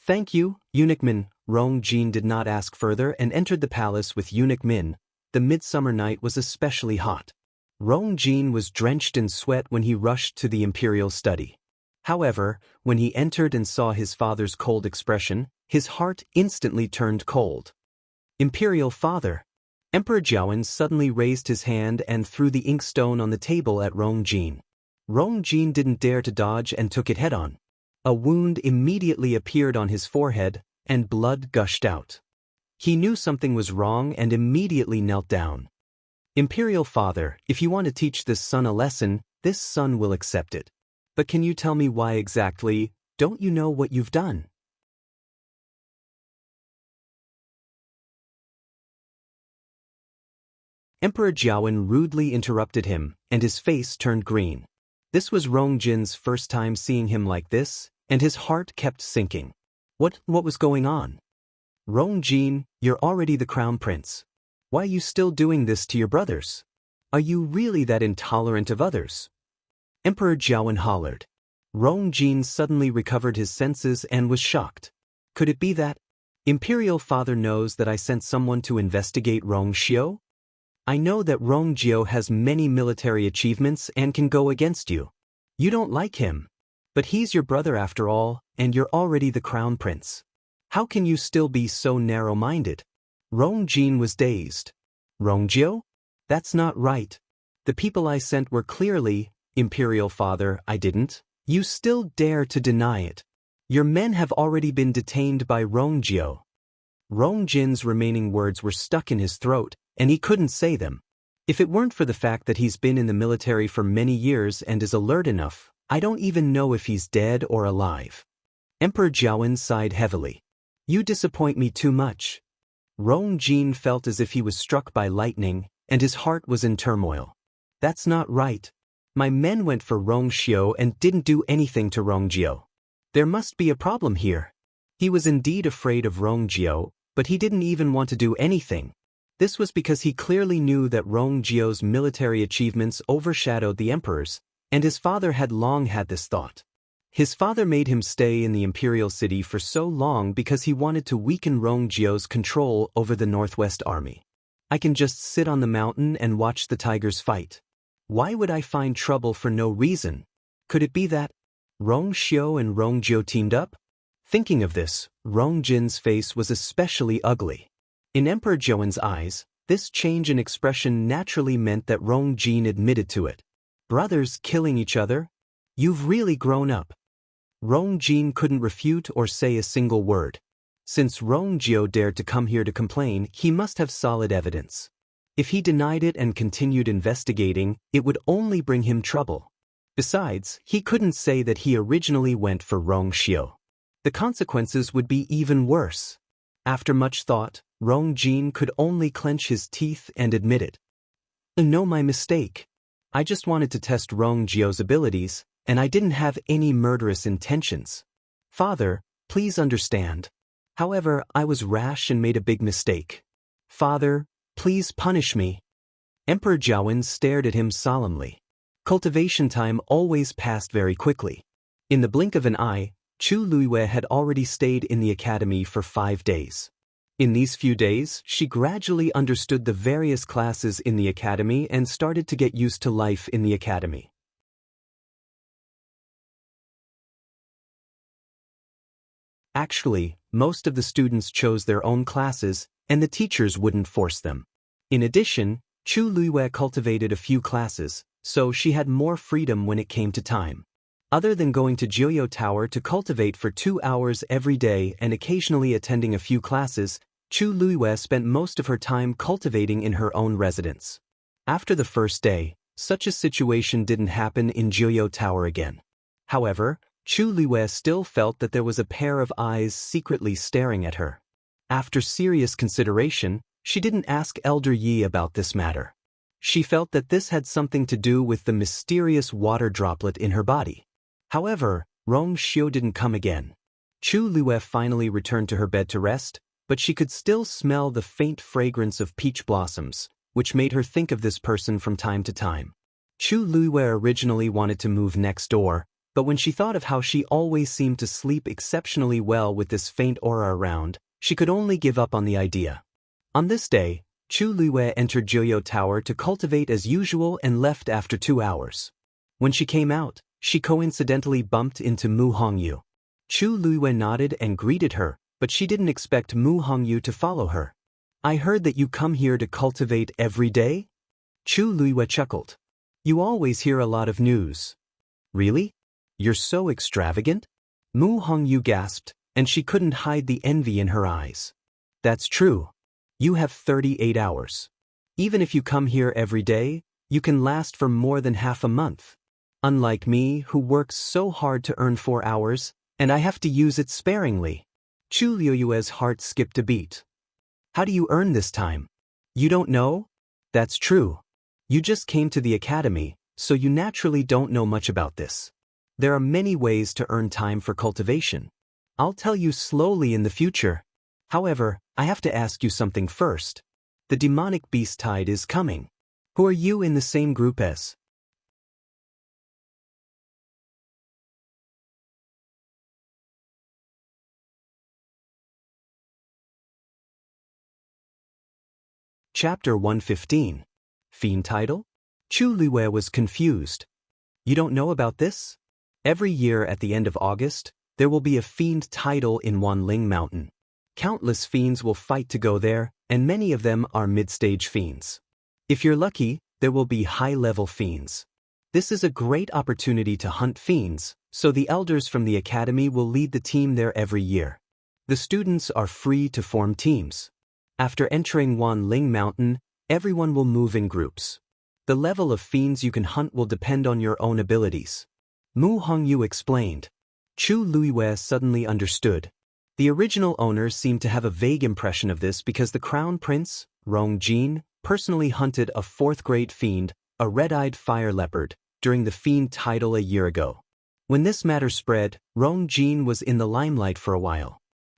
Thank you, Eunuch Min. Rong Jin did not ask further and entered the palace with Eunuch Min. The midsummer night was especially hot. Rong Jin was drenched in sweat when he rushed to the imperial study. However, when he entered and saw his father's cold expression, his heart instantly turned cold. Imperial Father. Emperor Jiawen suddenly raised his hand and threw the inkstone on the table at Rong Jin. Rong Jin didn't dare to dodge and took it head-on. A wound immediately appeared on his forehead, and blood gushed out. He knew something was wrong and immediately knelt down. Imperial Father, if you want to teach this son a lesson, this son will accept it. But can you tell me why exactly? Don't you know what you've done? Emperor Jiawen rudely interrupted him, and his face turned green. This was Rong Jin's first time seeing him like this, and his heart kept sinking. What was going on? Rong Jin, you're already the crown prince. Why are you still doing this to your brothers? Are you really that intolerant of others? Emperor Jiawen hollered. Rong Jin suddenly recovered his senses and was shocked. Could it be that Imperial Father knows that I sent someone to investigate Rong Xiu? I know that Rong Jiu has many military achievements and can go against you. You don't like him. But he's your brother after all, and you're already the crown prince. How can you still be so narrow-minded? Rong Jin was dazed. Rong Jiu? That's not right. The people I sent were clearly, Imperial Father, I didn't. You still dare to deny it. Your men have already been detained by Rong Jiu. Rong Jin's remaining words were stuck in his throat, and he couldn't say them. If it weren't for the fact that he's been in the military for many years and is alert enough, I don't even know if he's dead or alive. Emperor Jiawen sighed heavily. You disappoint me too much. Rong Jin felt as if he was struck by lightning, and his heart was in turmoil. That's not right. My men went for Rong Xiu and didn't do anything to Rong Jiu. There must be a problem here. He was indeed afraid of Rong Jiu, but he didn't even want to do anything. This was because he clearly knew that Rong Jiu's military achievements overshadowed the emperor's, and his father had long had this thought. His father made him stay in the imperial city for so long because he wanted to weaken Rong Jiu's control over the Northwest Army. I can just sit on the mountain and watch the tigers fight. Why would I find trouble for no reason? Could it be that Rong Xiu and Rong Jiu teamed up? Thinking of this, Rong Jin's face was especially ugly. In Emperor Jiawen's eyes, this change in expression naturally meant that Rong Jin admitted to it. Brothers killing each other? You've really grown up. Rong Jin couldn't refute or say a single word. Since Rong Jiu dared to come here to complain, he must have solid evidence. If he denied it and continued investigating, it would only bring him trouble. Besides, he couldn't say that he originally went for Rong Xiu. The consequences would be even worse. After much thought, Rong Jin could only clench his teeth and admit it. No, my mistake. I just wanted to test Rong Jiu's abilities, and I didn't have any murderous intentions. Father, please understand. However, I was rash and made a big mistake. Father, please punish me. Emperor Jiawen stared at him solemnly. Cultivation time always passed very quickly. In the blink of an eye, Chu Luiyue had already stayed in the academy for 5 days. In these few days, she gradually understood the various classes in the academy and started to get used to life in the academy. Actually, most of the students chose their own classes, and the teachers wouldn't force them. In addition, Chu Luiyue cultivated a few classes, so she had more freedom when it came to time. Other than going to Jiuyou Tower to cultivate for 2 hours every day and occasionally attending a few classes, Chu Luiyue spent most of her time cultivating in her own residence. After the first day, such a situation didn't happen in Jiuyou Tower again. However, Chu Luiyue still felt that there was a pair of eyes secretly staring at her. After serious consideration, she didn't ask Elder Yi about this matter. She felt that this had something to do with the mysterious water droplet in her body. However, Rong Xiu didn't come again. Chu Luiyue finally returned to her bed to rest, but she could still smell the faint fragrance of peach blossoms, which made her think of this person from time to time. Chu Luiyue originally wanted to move next door, but when she thought of how she always seemed to sleep exceptionally well with this faint aura around, she could only give up on the idea. On this day, Chu Luiyue entered Jiuyou Tower to cultivate as usual and left after 2 hours. When she came out, she coincidentally bumped into Mu Hongyu. Chu Luiyue nodded and greeted her, but she didn't expect Mu Hongyu to follow her. I heard that you come here to cultivate every day? Chu Luiyue chuckled. You always hear a lot of news. Really? You're so extravagant? Mu Hongyu gasped, and she couldn't hide the envy in her eyes. That's true. You have 38 hours. Even if you come here every day, you can last for more than half a month. Unlike me, who works so hard to earn 4 hours, and I have to use it sparingly. Chu Luiyue's heart skipped a beat. How do you earn this time? You don't know? That's true. You just came to the academy, so you naturally don't know much about this. There are many ways to earn time for cultivation. I'll tell you slowly in the future. However, I have to ask you something first. The demonic beast tide is coming. Who are you in the same group as? Chapter 115. Fiend title? Chu Luwei was confused. You don't know about this? Every year at the end of August, there will be a fiend title in Wang Lin Mountain. Countless fiends will fight to go there, and many of them are mid-stage fiends. If you're lucky, there will be high-level fiends. This is a great opportunity to hunt fiends, so the elders from the academy will lead the team there every year. The students are free to form teams. After entering Wang Lin Mountain, everyone will move in groups. The level of fiends you can hunt will depend on your own abilities. Mu Hongyu explained. Chu Luwei suddenly understood. The original owners seemed to have a vague impression of this because the crown prince, Rong Jin, personally hunted a 4th-grade fiend, a red-eyed fire leopard, during the fiend title a year ago. When this matter spread, Rong Jin was in the limelight for a while.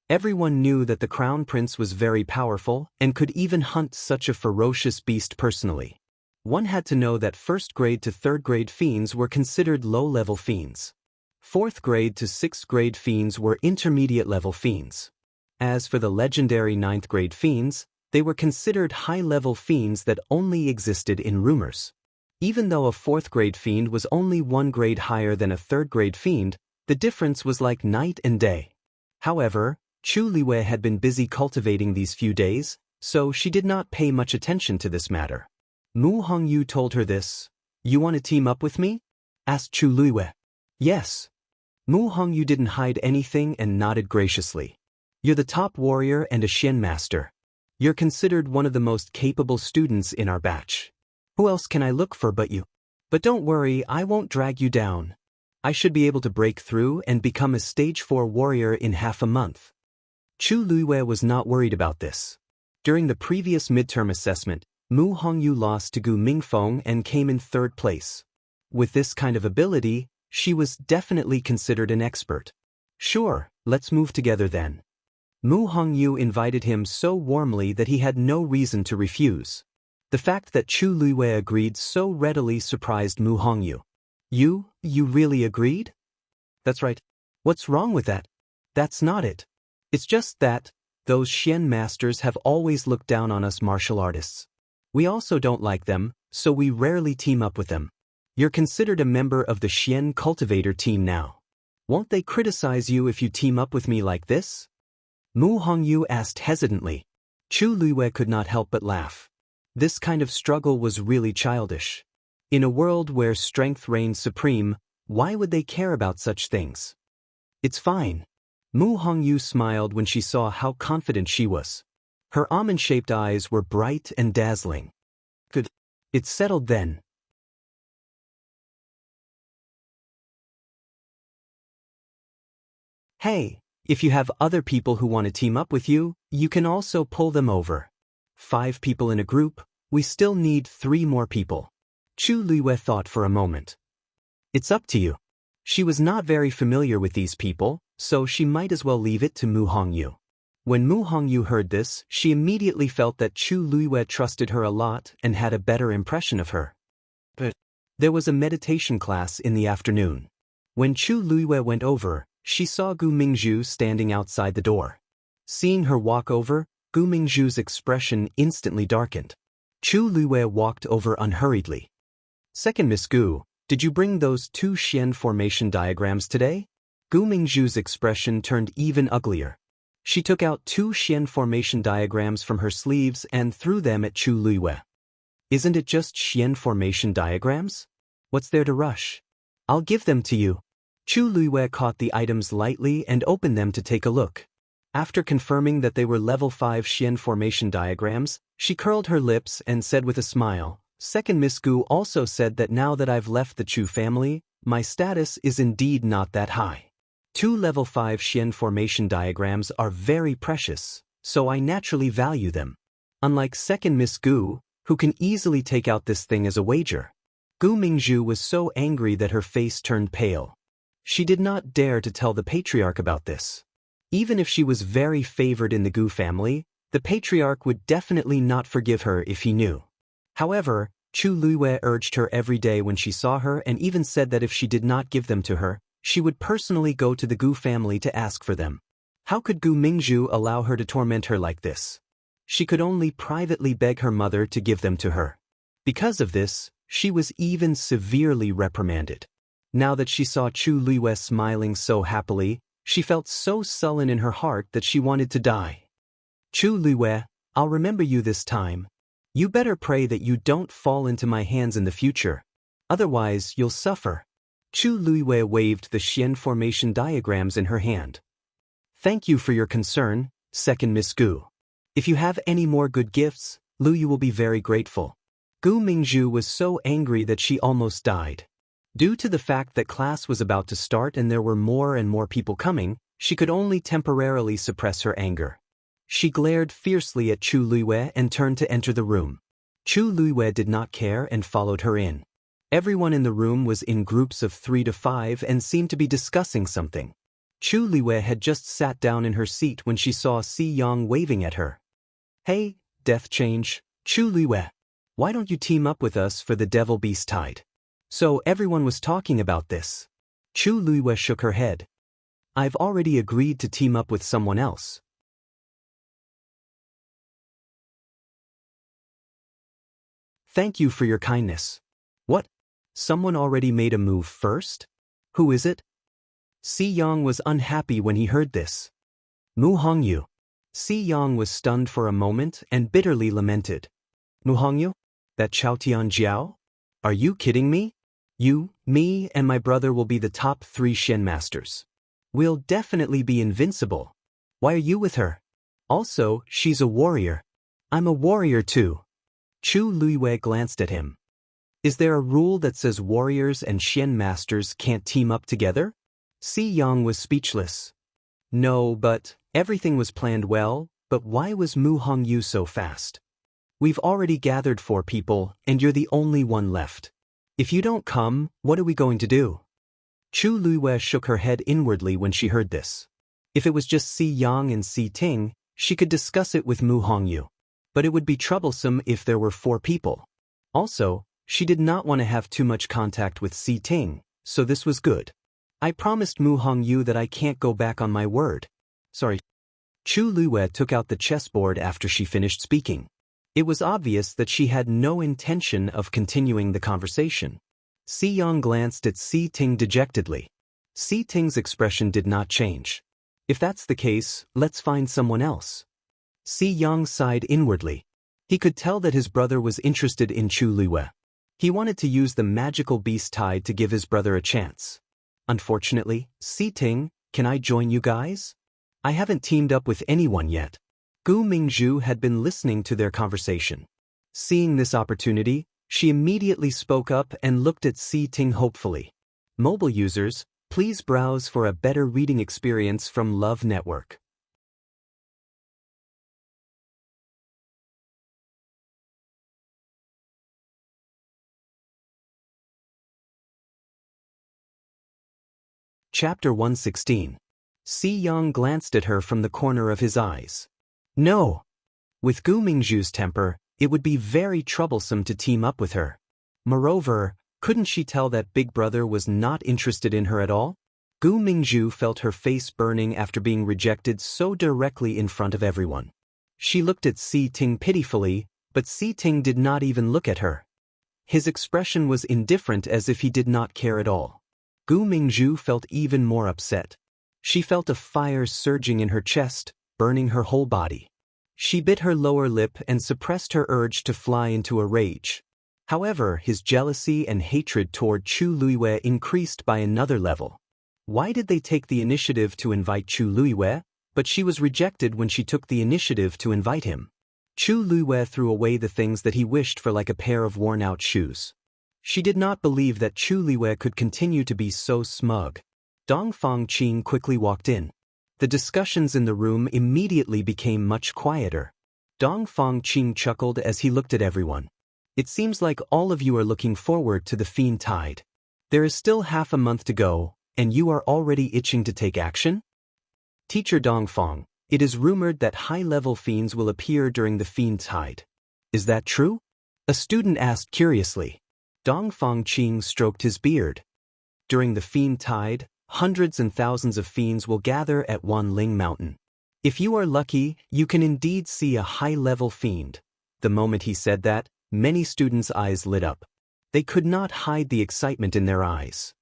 Everyone knew that the crown prince was very powerful and could even hunt such a ferocious beast personally. One had to know that 1st-grade to 3rd-grade fiends were considered low-level fiends. 4th-grade to 6th-grade fiends were intermediate-level fiends. As for the legendary 9th-grade fiends, they were considered high-level fiends that only existed in rumors. Even though a 4th-grade fiend was only 1 grade higher than a 3rd-grade fiend, the difference was like night and day. However, Chu Luwei had been busy cultivating these few days, so she did not pay much attention to this matter. Mu Hongyu told her this. You want to team up with me? Asked Chu Luwei. Yes. Mu Hongyu didn't hide anything and nodded graciously. You're the top warrior and a Xian master. You're considered one of the most capable students in our batch. Who else can I look for but you? But don't worry, I won't drag you down. I should be able to break through and become a stage 4 warrior in half a month. Chu Luwei was not worried about this. During the previous midterm assessment, Mu Hongyu lost to Gu Mingfeng and came in 3rd place. With this kind of ability, she was definitely considered an expert. Sure, let's move together then. Mu Hongyu invited him so warmly that he had no reason to refuse. The fact that Chu Luwei agreed so readily surprised Mu Hongyu. You really agreed? That's right. What's wrong with that? That's not it. It's just that, those Xian masters have always looked down on us martial artists. We also don't like them, so we rarely team up with them. You're considered a member of the Xian cultivator team now. Won't they criticize you if you team up with me like this? Mu Hongyu asked hesitantly. Chu Luwei could not help but laugh. This kind of struggle was really childish. In a world where strength reigns supreme, why would they care about such things? It's fine. Mu Hongyu smiled when she saw how confident she was. Her almond-shaped eyes were bright and dazzling. Good. It's settled then. Hey, if you have other people who want to team up with you, you can also pull them over. 5 people in a group, we still need 3 more people. Chu Luwei thought for a moment. It's up to you. She was not very familiar with these people, so she might as well leave it to Mu Hongyu. When Mu Hongyu heard this, she immediately felt that Chu Luwei trusted her a lot and had a better impression of her. But there was a meditation class in the afternoon. When Chu Luwei went over, she saw Gu Mingzhu standing outside the door. Seeing her walk over, Gu Mingzhu's expression instantly darkened. Chu Luwei walked over unhurriedly. Second Miss Gu, did you bring those 2 Xian formation diagrams today? Gu Mingzhu's expression turned even uglier. She took out 2 Xian formation diagrams from her sleeves and threw them at Chu Luwei. Isn't it just Xian formation diagrams? What's there to rush? I'll give them to you. Chu Luwei caught the items lightly and opened them to take a look. After confirming that they were level 5 Xian formation diagrams, she curled her lips and said with a smile, Second Miss Gu also said that now that I've left the Chu family, my status is indeed not that high. 2 level 5 Xian formation diagrams are very precious, so I naturally value them. Unlike Second Miss Gu, who can easily take out this thing as a wager. Gu Mingzhu was so angry that her face turned pale. She did not dare to tell the patriarch about this. Even if she was very favored in the Gu family, the patriarch would definitely not forgive her if he knew. However, Chu Luwei urged her every day when she saw her and even said that if she did not give them to her, she would personally go to the Gu family to ask for them. How could Gu Mingzhu allow her to torment her like this? she could only privately beg her mother to give them to her. Because of this, she was even severely reprimanded. Now that she saw Chu Luiyue smiling so happily, she felt so sullen in her heart that she wanted to die. Chu Luiyue, I'll remember you this time. You better pray that you don't fall into my hands in the future. Otherwise, you'll suffer. Chu Luiyue waved the Xian formation diagrams in her hand. Thank you for your concern, second Miss Gu. If you have any more good gifts, Luyu will be very grateful. Gu Mingzhu was so angry that she almost died. Due to the fact that class was about to start and there were more and more people coming, she could only temporarily suppress her anger. She glared fiercely at Chu Luiyue and turned to enter the room. Chu Luiyue did not care and followed her in. Everyone in the room was in groups of 3 to 5 and seemed to be discussing something. Chu Luiyue had just sat down in her seat when she saw Si Yang waving at her. Hey, Death Change, Chu Luiyue. Why don't you team up with us for the Devil Beast Tide? So everyone was talking about this. Chu Luiyue shook her head. I've already agreed to team up with someone else. Thank you for your kindness. What? Someone already made a move first? Who is it? Si Yang was unhappy when he heard this. Mu Hongyu. Si Yang was stunned for a moment and bitterly lamented. Mu Hongyu? That Chaotian Jiao? Are you kidding me? You, me, and my brother will be the top 3 Shen masters. We'll definitely be invincible. Why are you with her? Also, she's a warrior. I'm a warrior too. Chu Luiyue glanced at him. Is there a rule that says warriors and Shen masters can't team up together? Si Yang was speechless. No, but everything was planned well, but why was Mu Hongyu so fast? We've already gathered 4 people, and you're the only one left. If you don't come, what are we going to do? Chu Luiyue shook her head inwardly when she heard this. If it was just Si Yang and Si Ting, she could discuss it with Mu Hongyu. But it would be troublesome if there were 4 people. Also, she did not want to have too much contact with Si Ting, so this was good. I promised Mu Hongyu that I can't go back on my word. Sorry. Chu Luiyue took out the chessboard after she finished speaking. It was obvious that she had no intention of continuing the conversation. Si Yang glanced at Si Ting dejectedly. Si Ting's expression did not change. If that's the case, let's find someone else. Si Yang sighed inwardly. He could tell that his brother was interested in Chu Luiyue. He wanted to use the magical beast tide to give his brother a chance. Unfortunately, Si Ting, can I join you guys? I haven't teamed up with anyone yet. Gu Mingzhu had been listening to their conversation. Seeing this opportunity, she immediately spoke up and looked at Si Ting hopefully. Mobile users, please browse for a better reading experience from Love Network. Chapter 116. Si Yang glanced at her from the corner of his eyes. No. With Gu Mingzhu's temper, it would be very troublesome to team up with her. Moreover, couldn't she tell that Big Brother was not interested in her at all? Gu Mingzhu felt her face burning after being rejected so directly in front of everyone. She looked at Si Ting pitifully, but Si Ting did not even look at her. His expression was indifferent as if he did not care at all. Gu Mingzhu felt even more upset. She felt a fire surging in her chest, burning her whole body. She bit her lower lip and suppressed her urge to fly into a rage. However, his jealousy and hatred toward Chu Luiyue increased by another level. Why did they take the initiative to invite Chu Luiyue, but she was rejected when she took the initiative to invite him? Chu Luiyue threw away the things that he wished for like a pair of worn-out shoes. She did not believe that Chu Luiyue could continue to be so smug. Dong Fangqing quickly walked in. The discussions in the room immediately became much quieter. Dong Fangqing chuckled as he looked at everyone. It seems like all of you are looking forward to the Fiend Tide. There is still half a month to go, and you are already itching to take action? Teacher Dongfang, it is rumored that high-level fiends will appear during the Fiend Tide. Is that true? A student asked curiously. Dong Fangqing stroked his beard. During the Fiend Tide, hundreds and thousands of fiends will gather at Wanling Mountain. If you are lucky, you can indeed see a high-level fiend. The moment he said that, many students' eyes lit up. They could not hide the excitement in their eyes.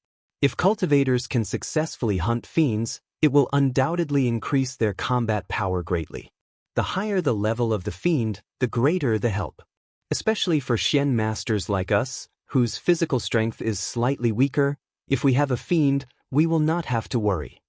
If cultivators can successfully hunt fiends, it will undoubtedly increase their combat power greatly. The higher the level of the fiend, the greater the help. Especially for Xian masters like us, whose physical strength is slightly weaker, if we have a fiend, we will not have to worry.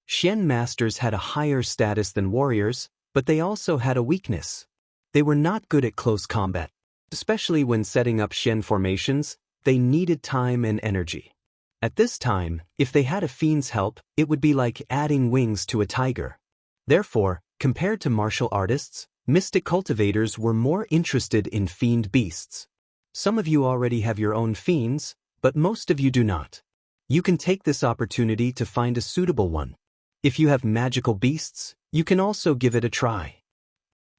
Xian masters had a higher status than warriors, but they also had a weakness. They were not good at close combat. Especially when setting up Xian formations, they needed time and energy. At this time, if they had a fiend's help, it would be like adding wings to a tiger. Therefore, compared to martial artists, mystic cultivators were more interested in fiend beasts. Some of you already have your own fiends, but most of you do not. You can take this opportunity to find a suitable one. If you have magical beasts, you can also give it a try.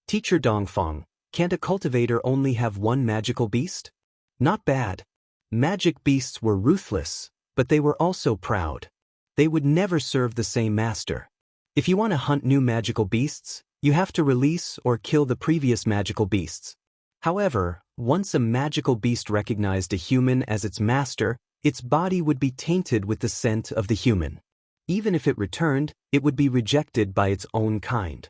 Teacher Dongfang, can't a cultivator only have one magical beast? Not bad. Magic beasts were ruthless, but they were also proud. They would never serve the same master. If you want to hunt new magical beasts, you have to release or kill the previous magical beasts. However, once a magical beast recognized a human as its master, its body would be tainted with the scent of the human. Even if it returned, it would be rejected by its own kind.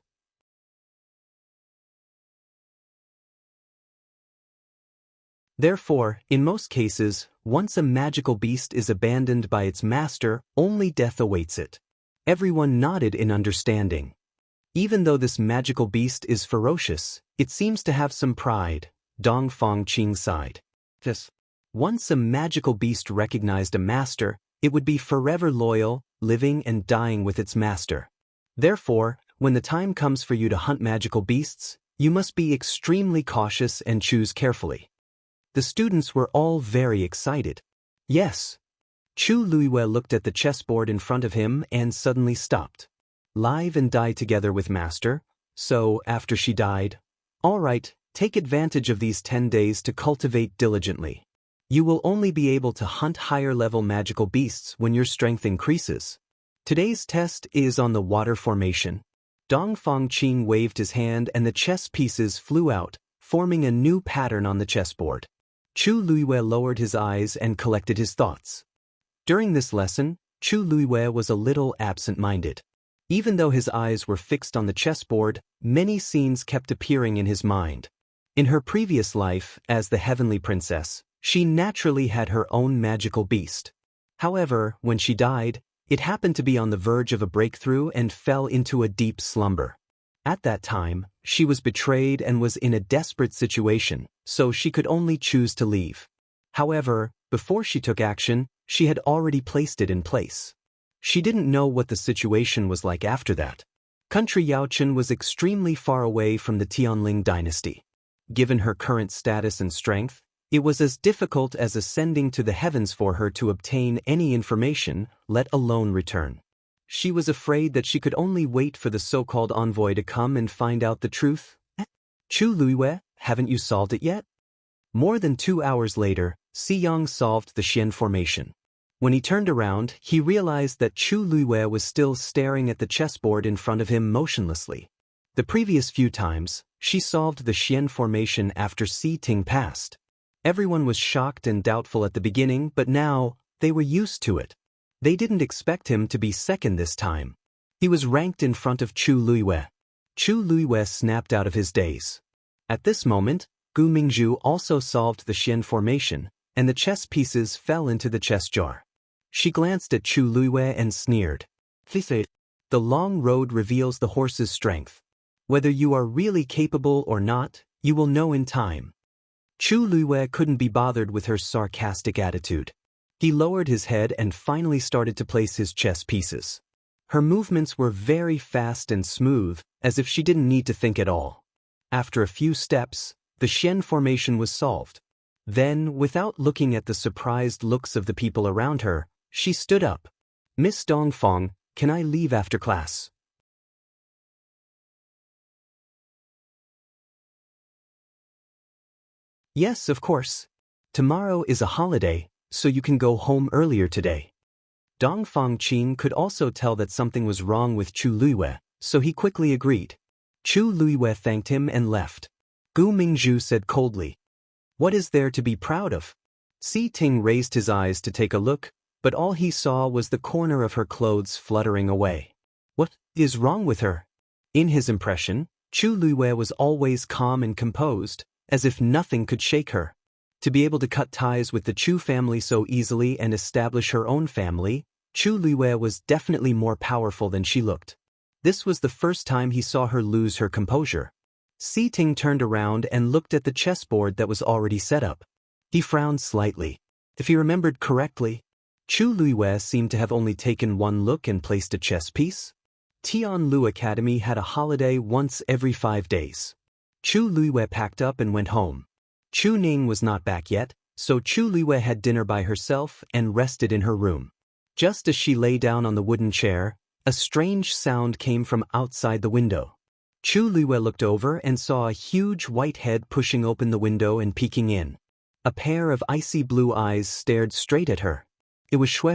Therefore, in most cases, once a magical beast is abandoned by its master, only death awaits it. Everyone nodded in understanding. Even though this magical beast is ferocious, it seems to have some pride, Dongfang Qing sighed. Once a magical beast recognized a master, it would be forever loyal, living and dying with its master. Therefore, when the time comes for you to hunt magical beasts, you must be extremely cautious and choose carefully. The students were all very excited. Yes. Chu Luiwei looked at the chessboard in front of him and suddenly stopped. Live and die together with master, so after she died, all right, take advantage of these 10 days to cultivate diligently. You will only be able to hunt higher-level magical beasts when your strength increases. Today's test is on the water formation. Dongfang Qing waved his hand and the chess pieces flew out, forming a new pattern on the chessboard. Chu Luiwei lowered his eyes and collected his thoughts. During this lesson, Chu Luiwei was a little absent-minded. Even though his eyes were fixed on the chessboard, many scenes kept appearing in his mind. In her previous life, as the Heavenly Princess, she naturally had her own magical beast. However, when she died, it happened to be on the verge of a breakthrough and fell into a deep slumber. At that time, she was betrayed and was in a desperate situation, so she could only choose to leave. However, before she took action, she had already placed it in place. She didn't know what the situation was like after that. Country Yaochen was extremely far away from the Tianling dynasty. Given her current status and strength, it was as difficult as ascending to the heavens for her to obtain any information, let alone return. She was afraid that she could only wait for the so-called envoy to come and find out the truth. Chu Luiwei, haven't you solved it yet? More than 2 hours later, Xiyang solved the Xian formation. When he turned around, he realized that Chu Luiwei was still staring at the chessboard in front of him motionlessly. The previous few times, she solved the Xian formation after Si Ting passed. Everyone was shocked and doubtful at the beginning, but now, they were used to it. They didn't expect him to be second this time. He was ranked in front of Chu Luiwei. Chu Luiwei snapped out of his daze. At this moment, Gu Mingzhu also solved the Xian formation, and the chess pieces fell into the chess jar. She glanced at Chu Luiwei and sneered. The long road reveals the horse's strength. Whether you are really capable or not, you will know in time. Chu Luiwei couldn't be bothered with her sarcastic attitude. He lowered his head and finally started to place his chess pieces. Her movements were very fast and smooth, as if she didn't need to think at all. After a few steps, the Xian formation was solved. Then, without looking at the surprised looks of the people around her, she stood up. Miss Dongfang, can I leave after class? Yes, of course. Tomorrow is a holiday, so you can go home earlier today. Dongfang Qing could also tell that something was wrong with Chu Luiwei, so he quickly agreed. Chu Luiyue thanked him and left. Gu Mingzhu said coldly, "What is there to be proud of?" Si Ting raised his eyes to take a look, but all he saw was the corner of her clothes fluttering away. What is wrong with her? In his impression, Chu Luiyue was always calm and composed, as if nothing could shake her. To be able to cut ties with the Chu family so easily and establish her own family, Chu Luiyue was definitely more powerful than she looked. This was the first time he saw her lose her composure. Si Ting turned around and looked at the chessboard that was already set up. He frowned slightly. If he remembered correctly, Chu Luiyue seemed to have only taken one look and placed a chess piece. Tianlu Academy had a holiday once every 5 days. Chu Luiyue packed up and went home. Chu Ning was not back yet, so Chu Luiyue had dinner by herself and rested in her room. Just as she lay down on the wooden chair, a strange sound came from outside the window. Chu Luiyue looked over and saw a huge white head pushing open the window and peeking in. A pair of icy blue eyes stared straight at her. It was Shui.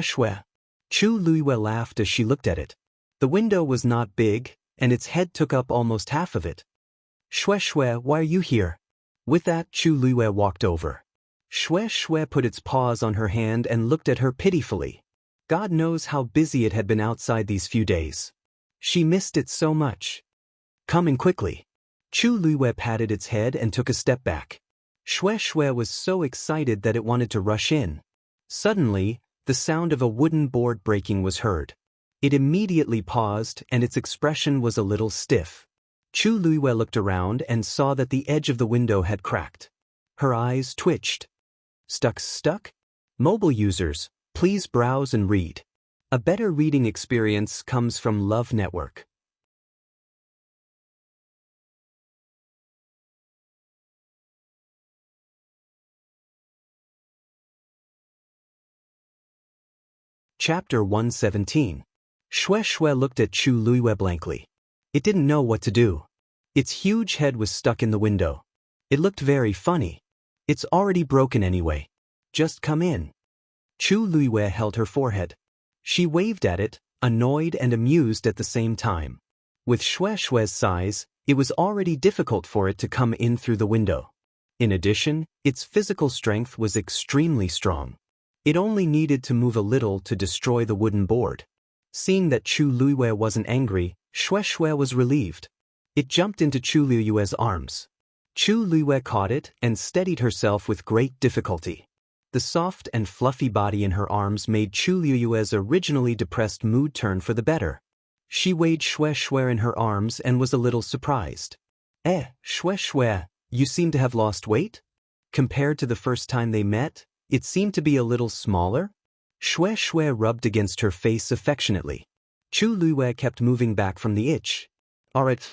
Chu Luiyue laughed as she looked at it. The window was not big, and its head took up almost half of it. Shui, why are you here? With that, Chu Luiyue walked over. Shui put its paws on her hand and looked at her pitifully. God knows how busy it had been outside these few days. She missed it so much. Come in quickly. Chu Luiyue patted its head and took a step back. Shui was so excited that it wanted to rush in. Suddenly, the sound of a wooden board breaking was heard. It immediately paused and its expression was a little stiff. Chu Luiyue looked around and saw that the edge of the window had cracked. Her eyes twitched. Stuck? Mobile users, please browse and read. A better reading experience comes from Love Network. Chapter 117. Shui looked at Chu Luiyue blankly. It didn't know what to do. Its huge head was stuck in the window. It looked very funny. It's already broken anyway. Just come in. Chu Luiyue held her forehead. She waved at it, annoyed and amused at the same time. With Shui's size, it was already difficult for it to come in through the window. In addition, its physical strength was extremely strong. It only needed to move a little to destroy the wooden board. Seeing that Chu Luiyue wasn't angry, Shui was relieved. It jumped into Chu Luiyue's arms. Chu Luiyue caught it and steadied herself with great difficulty. The soft and fluffy body in her arms made Chu Luiyue's originally depressed mood turn for the better. She weighed Shui in her arms and was a little surprised. Shui, you seem to have lost weight? Compared to the first time they met, it seemed to be a little smaller? Shui rubbed against her face affectionately. Chu Luiyue kept moving back from the itch. Alright.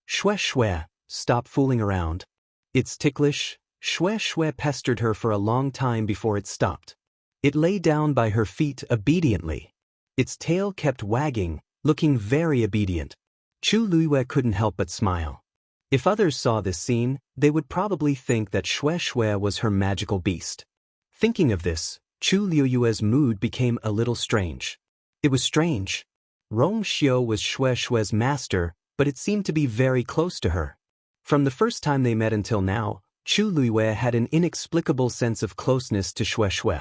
Shui, stop fooling around. It's ticklish. Shui pestered her for a long time before it stopped. It lay down by her feet obediently. Its tail kept wagging, looking very obedient. Chu Luiyue couldn't help but smile. If others saw this scene, they would probably think that Shui was her magical beast. Thinking of this, Chu Luiyue's mood became a little strange. It was strange. Rong Xiu was Shui's master, but it seemed to be very close to her. From the first time they met until now, Chu Luiyue had an inexplicable sense of closeness to Shui.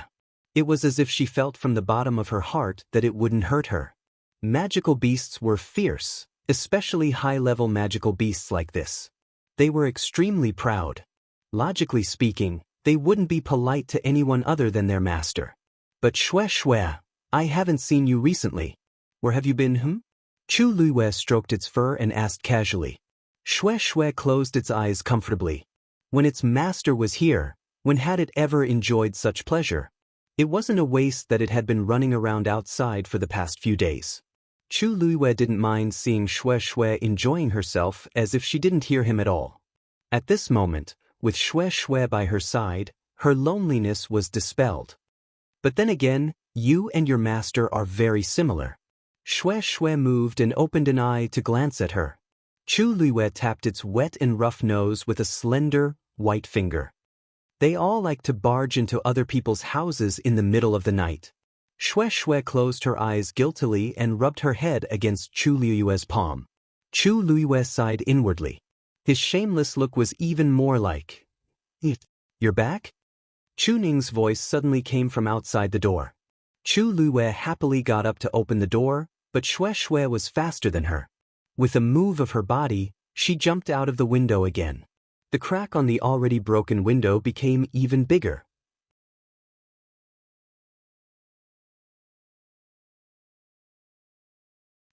It was as if she felt from the bottom of her heart that it wouldn't hurt her. Magical beasts were fierce, especially high-level magical beasts like this. They were extremely proud. Logically speaking, they wouldn't be polite to anyone other than their master. But Shui, I haven't seen you recently. Where have you been, Chu Luiyue stroked its fur and asked casually. Shui closed its eyes comfortably. When its master was here, when had it ever enjoyed such pleasure? It wasn't a waste that it had been running around outside for the past few days. Chu Luiyue didn't mind seeing Shui enjoying herself as if she didn't hear him at all. At this moment, with Shui by her side, her loneliness was dispelled. But then again, you and your master are very similar. Shui moved and opened an eye to glance at her. Chu Luiyue tapped its wet and rough nose with a slender, white finger. They all like to barge into other people's houses in the middle of the night. Shui closed her eyes guiltily and rubbed her head against Chu Luiyue's palm. Chu Luiyue sighed inwardly. His shameless look was even more like, "You're back?" Chu Ning's voice suddenly came from outside the door. Chu Luiyue happily got up to open the door, but Xue Xue was faster than her. With a move of her body, she jumped out of the window again. The crack on the already broken window became even bigger.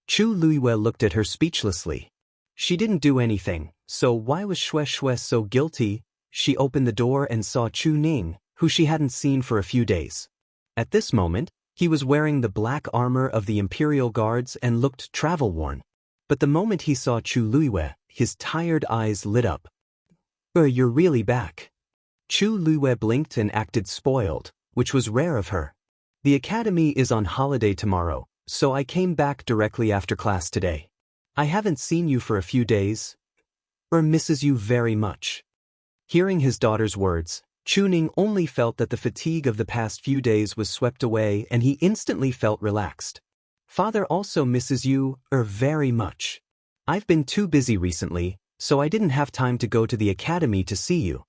Chu Luiyue looked at her speechlessly. She didn't do anything, so why was Xue Xue so guilty? She opened the door and saw Chu Ning, who she hadn't seen for a few days. At this moment, he was wearing the black armor of the Imperial Guards and looked travel-worn. But the moment he saw Chu Luiyue, his tired eyes lit up. You're really back." Chu Luiyue blinked and acted spoiled, which was rare of her. "The academy is on holiday tomorrow, so I came back directly after class today. I haven't seen you for a few days. Misses you very much." Hearing his daughter's words, Chu Ning only felt that the fatigue of the past few days was swept away and he instantly felt relaxed. "Father also misses you, very much. I've been too busy recently, so I didn't have time to go to the academy to see you."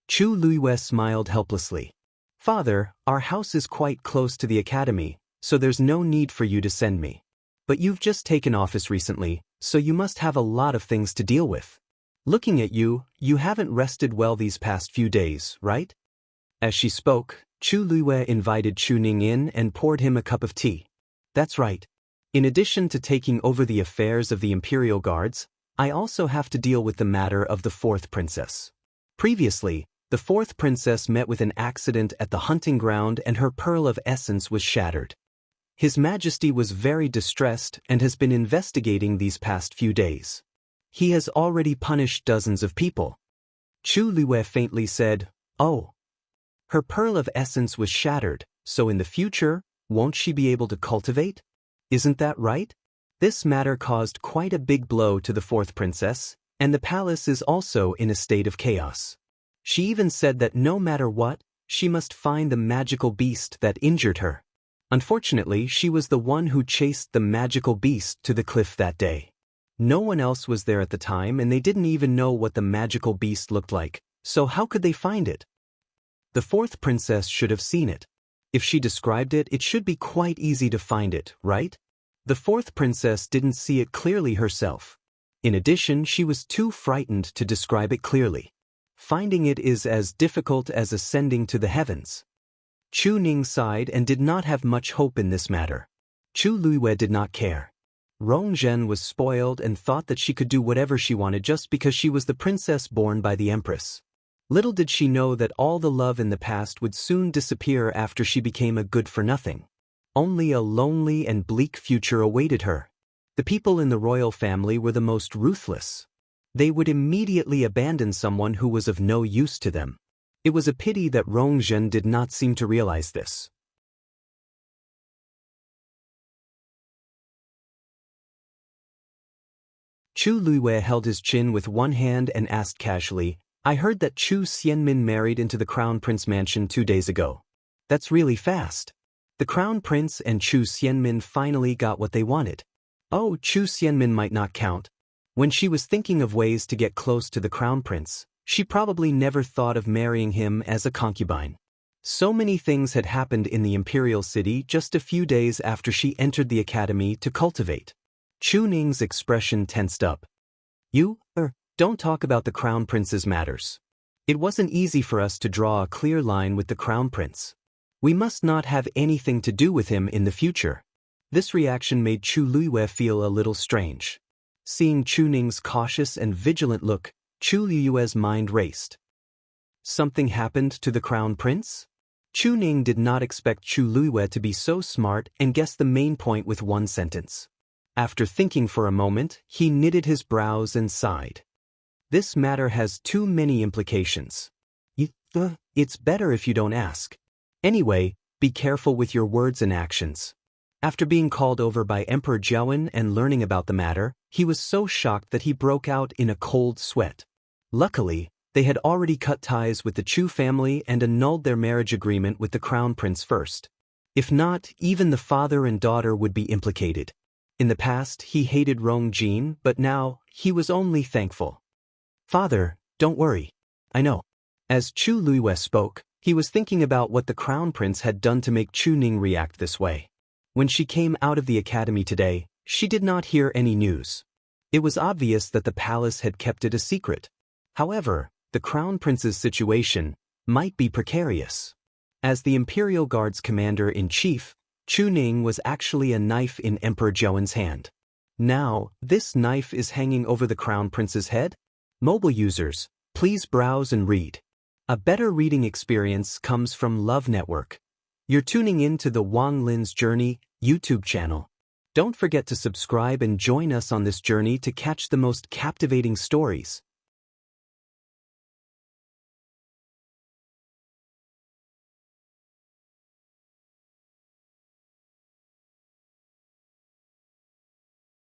Chu Luiyue smiled helplessly. "Father, our house is quite close to the academy, so there's no need for you to send me. But you've just taken office recently, so you must have a lot of things to deal with. Looking at you, you haven't rested well these past few days, right?" As she spoke, Chu Luiyue invited Chu Ning in and poured him a cup of tea. "That's right. In addition to taking over the affairs of the Imperial Guards, I also have to deal with the matter of the fourth princess. Previously, the fourth princess met with an accident at the hunting ground and her pearl of essence was shattered. His Majesty was very distressed and has been investigating these past few days. He has already punished dozens of people." Chu Luiyue faintly said, "Oh. Her pearl of essence was shattered, so in the future, won't she be able to cultivate? Isn't that right?" This matter caused quite a big blow to the fourth princess, and the palace is also in a state of chaos. She even said that no matter what, she must find the magical beast that injured her. Unfortunately, she was the one who chased the magical beast to the cliff that day. No one else was there at the time and they didn't even know what the magical beast looked like, so how could they find it? The fourth princess should have seen it. If she described it, it should be quite easy to find it, right? The fourth princess didn't see it clearly herself. In addition, she was too frightened to describe it clearly. Finding it is as difficult as ascending to the heavens. Chu Ning sighed and did not have much hope in this matter. Chu Luiyue did not care. Rongzhen was spoiled and thought that she could do whatever she wanted just because she was the princess born by the empress. Little did she know that all the love in the past would soon disappear after she became a good-for-nothing. Only a lonely and bleak future awaited her. The people in the royal family were the most ruthless. They would immediately abandon someone who was of no use to them. It was a pity that Rongzhen did not seem to realize this. Chu Luiyue held his chin with one hand and asked casually, "I heard that Chu Xianmin married into the Crown Prince mansion 2 days ago. That's really fast." The Crown Prince and Chu Xianmin finally got what they wanted. Oh, Chu Xianmin might not count. When she was thinking of ways to get close to the Crown Prince, she probably never thought of marrying him as a concubine. So many things had happened in the Imperial City just a few days after she entered the academy to cultivate. Chu Ning's expression tensed up. "You, don't talk about the Crown Prince's matters. It wasn't easy for us to draw a clear line with the Crown Prince. We must not have anything to do with him in the future." This reaction made Chu Luiyue feel a little strange. Seeing Chu Ning's cautious and vigilant look, Chu Luiyue's mind raced. Something happened to the Crown Prince? Chu Ning did not expect Chu Luiyue to be so smart and guessed the main point with one sentence. After thinking for a moment, he knitted his brows and sighed. "This matter has too many implications. It's better if you don't ask. Anyway, be careful with your words and actions." After being called over by Emperor Jiawen and learning about the matter, he was so shocked that he broke out in a cold sweat. Luckily, they had already cut ties with the Chu family and annulled their marriage agreement with the Crown Prince first. If not, even the father and daughter would be implicated. In the past, he hated Rong Jin, but now, he was only thankful. Father, don't worry. I know. As Chu Luiwei spoke, he was thinking about what the Crown Prince had done to make Chu Ning react this way. When she came out of the academy today, she did not hear any news. It was obvious that the palace had kept it a secret. However, the Crown Prince's situation might be precarious. As the Imperial Guard's commander-in-chief, Chu Ning was actually a knife in Emperor Zhouwen's hand. Now, this knife is hanging over the Crown Prince's head? Mobile users, please browse and read. A better reading experience comes from Love Network. You're tuning in to the Wang Lin's Journey YouTube channel. Don't forget to subscribe and join us on this journey to catch the most captivating stories.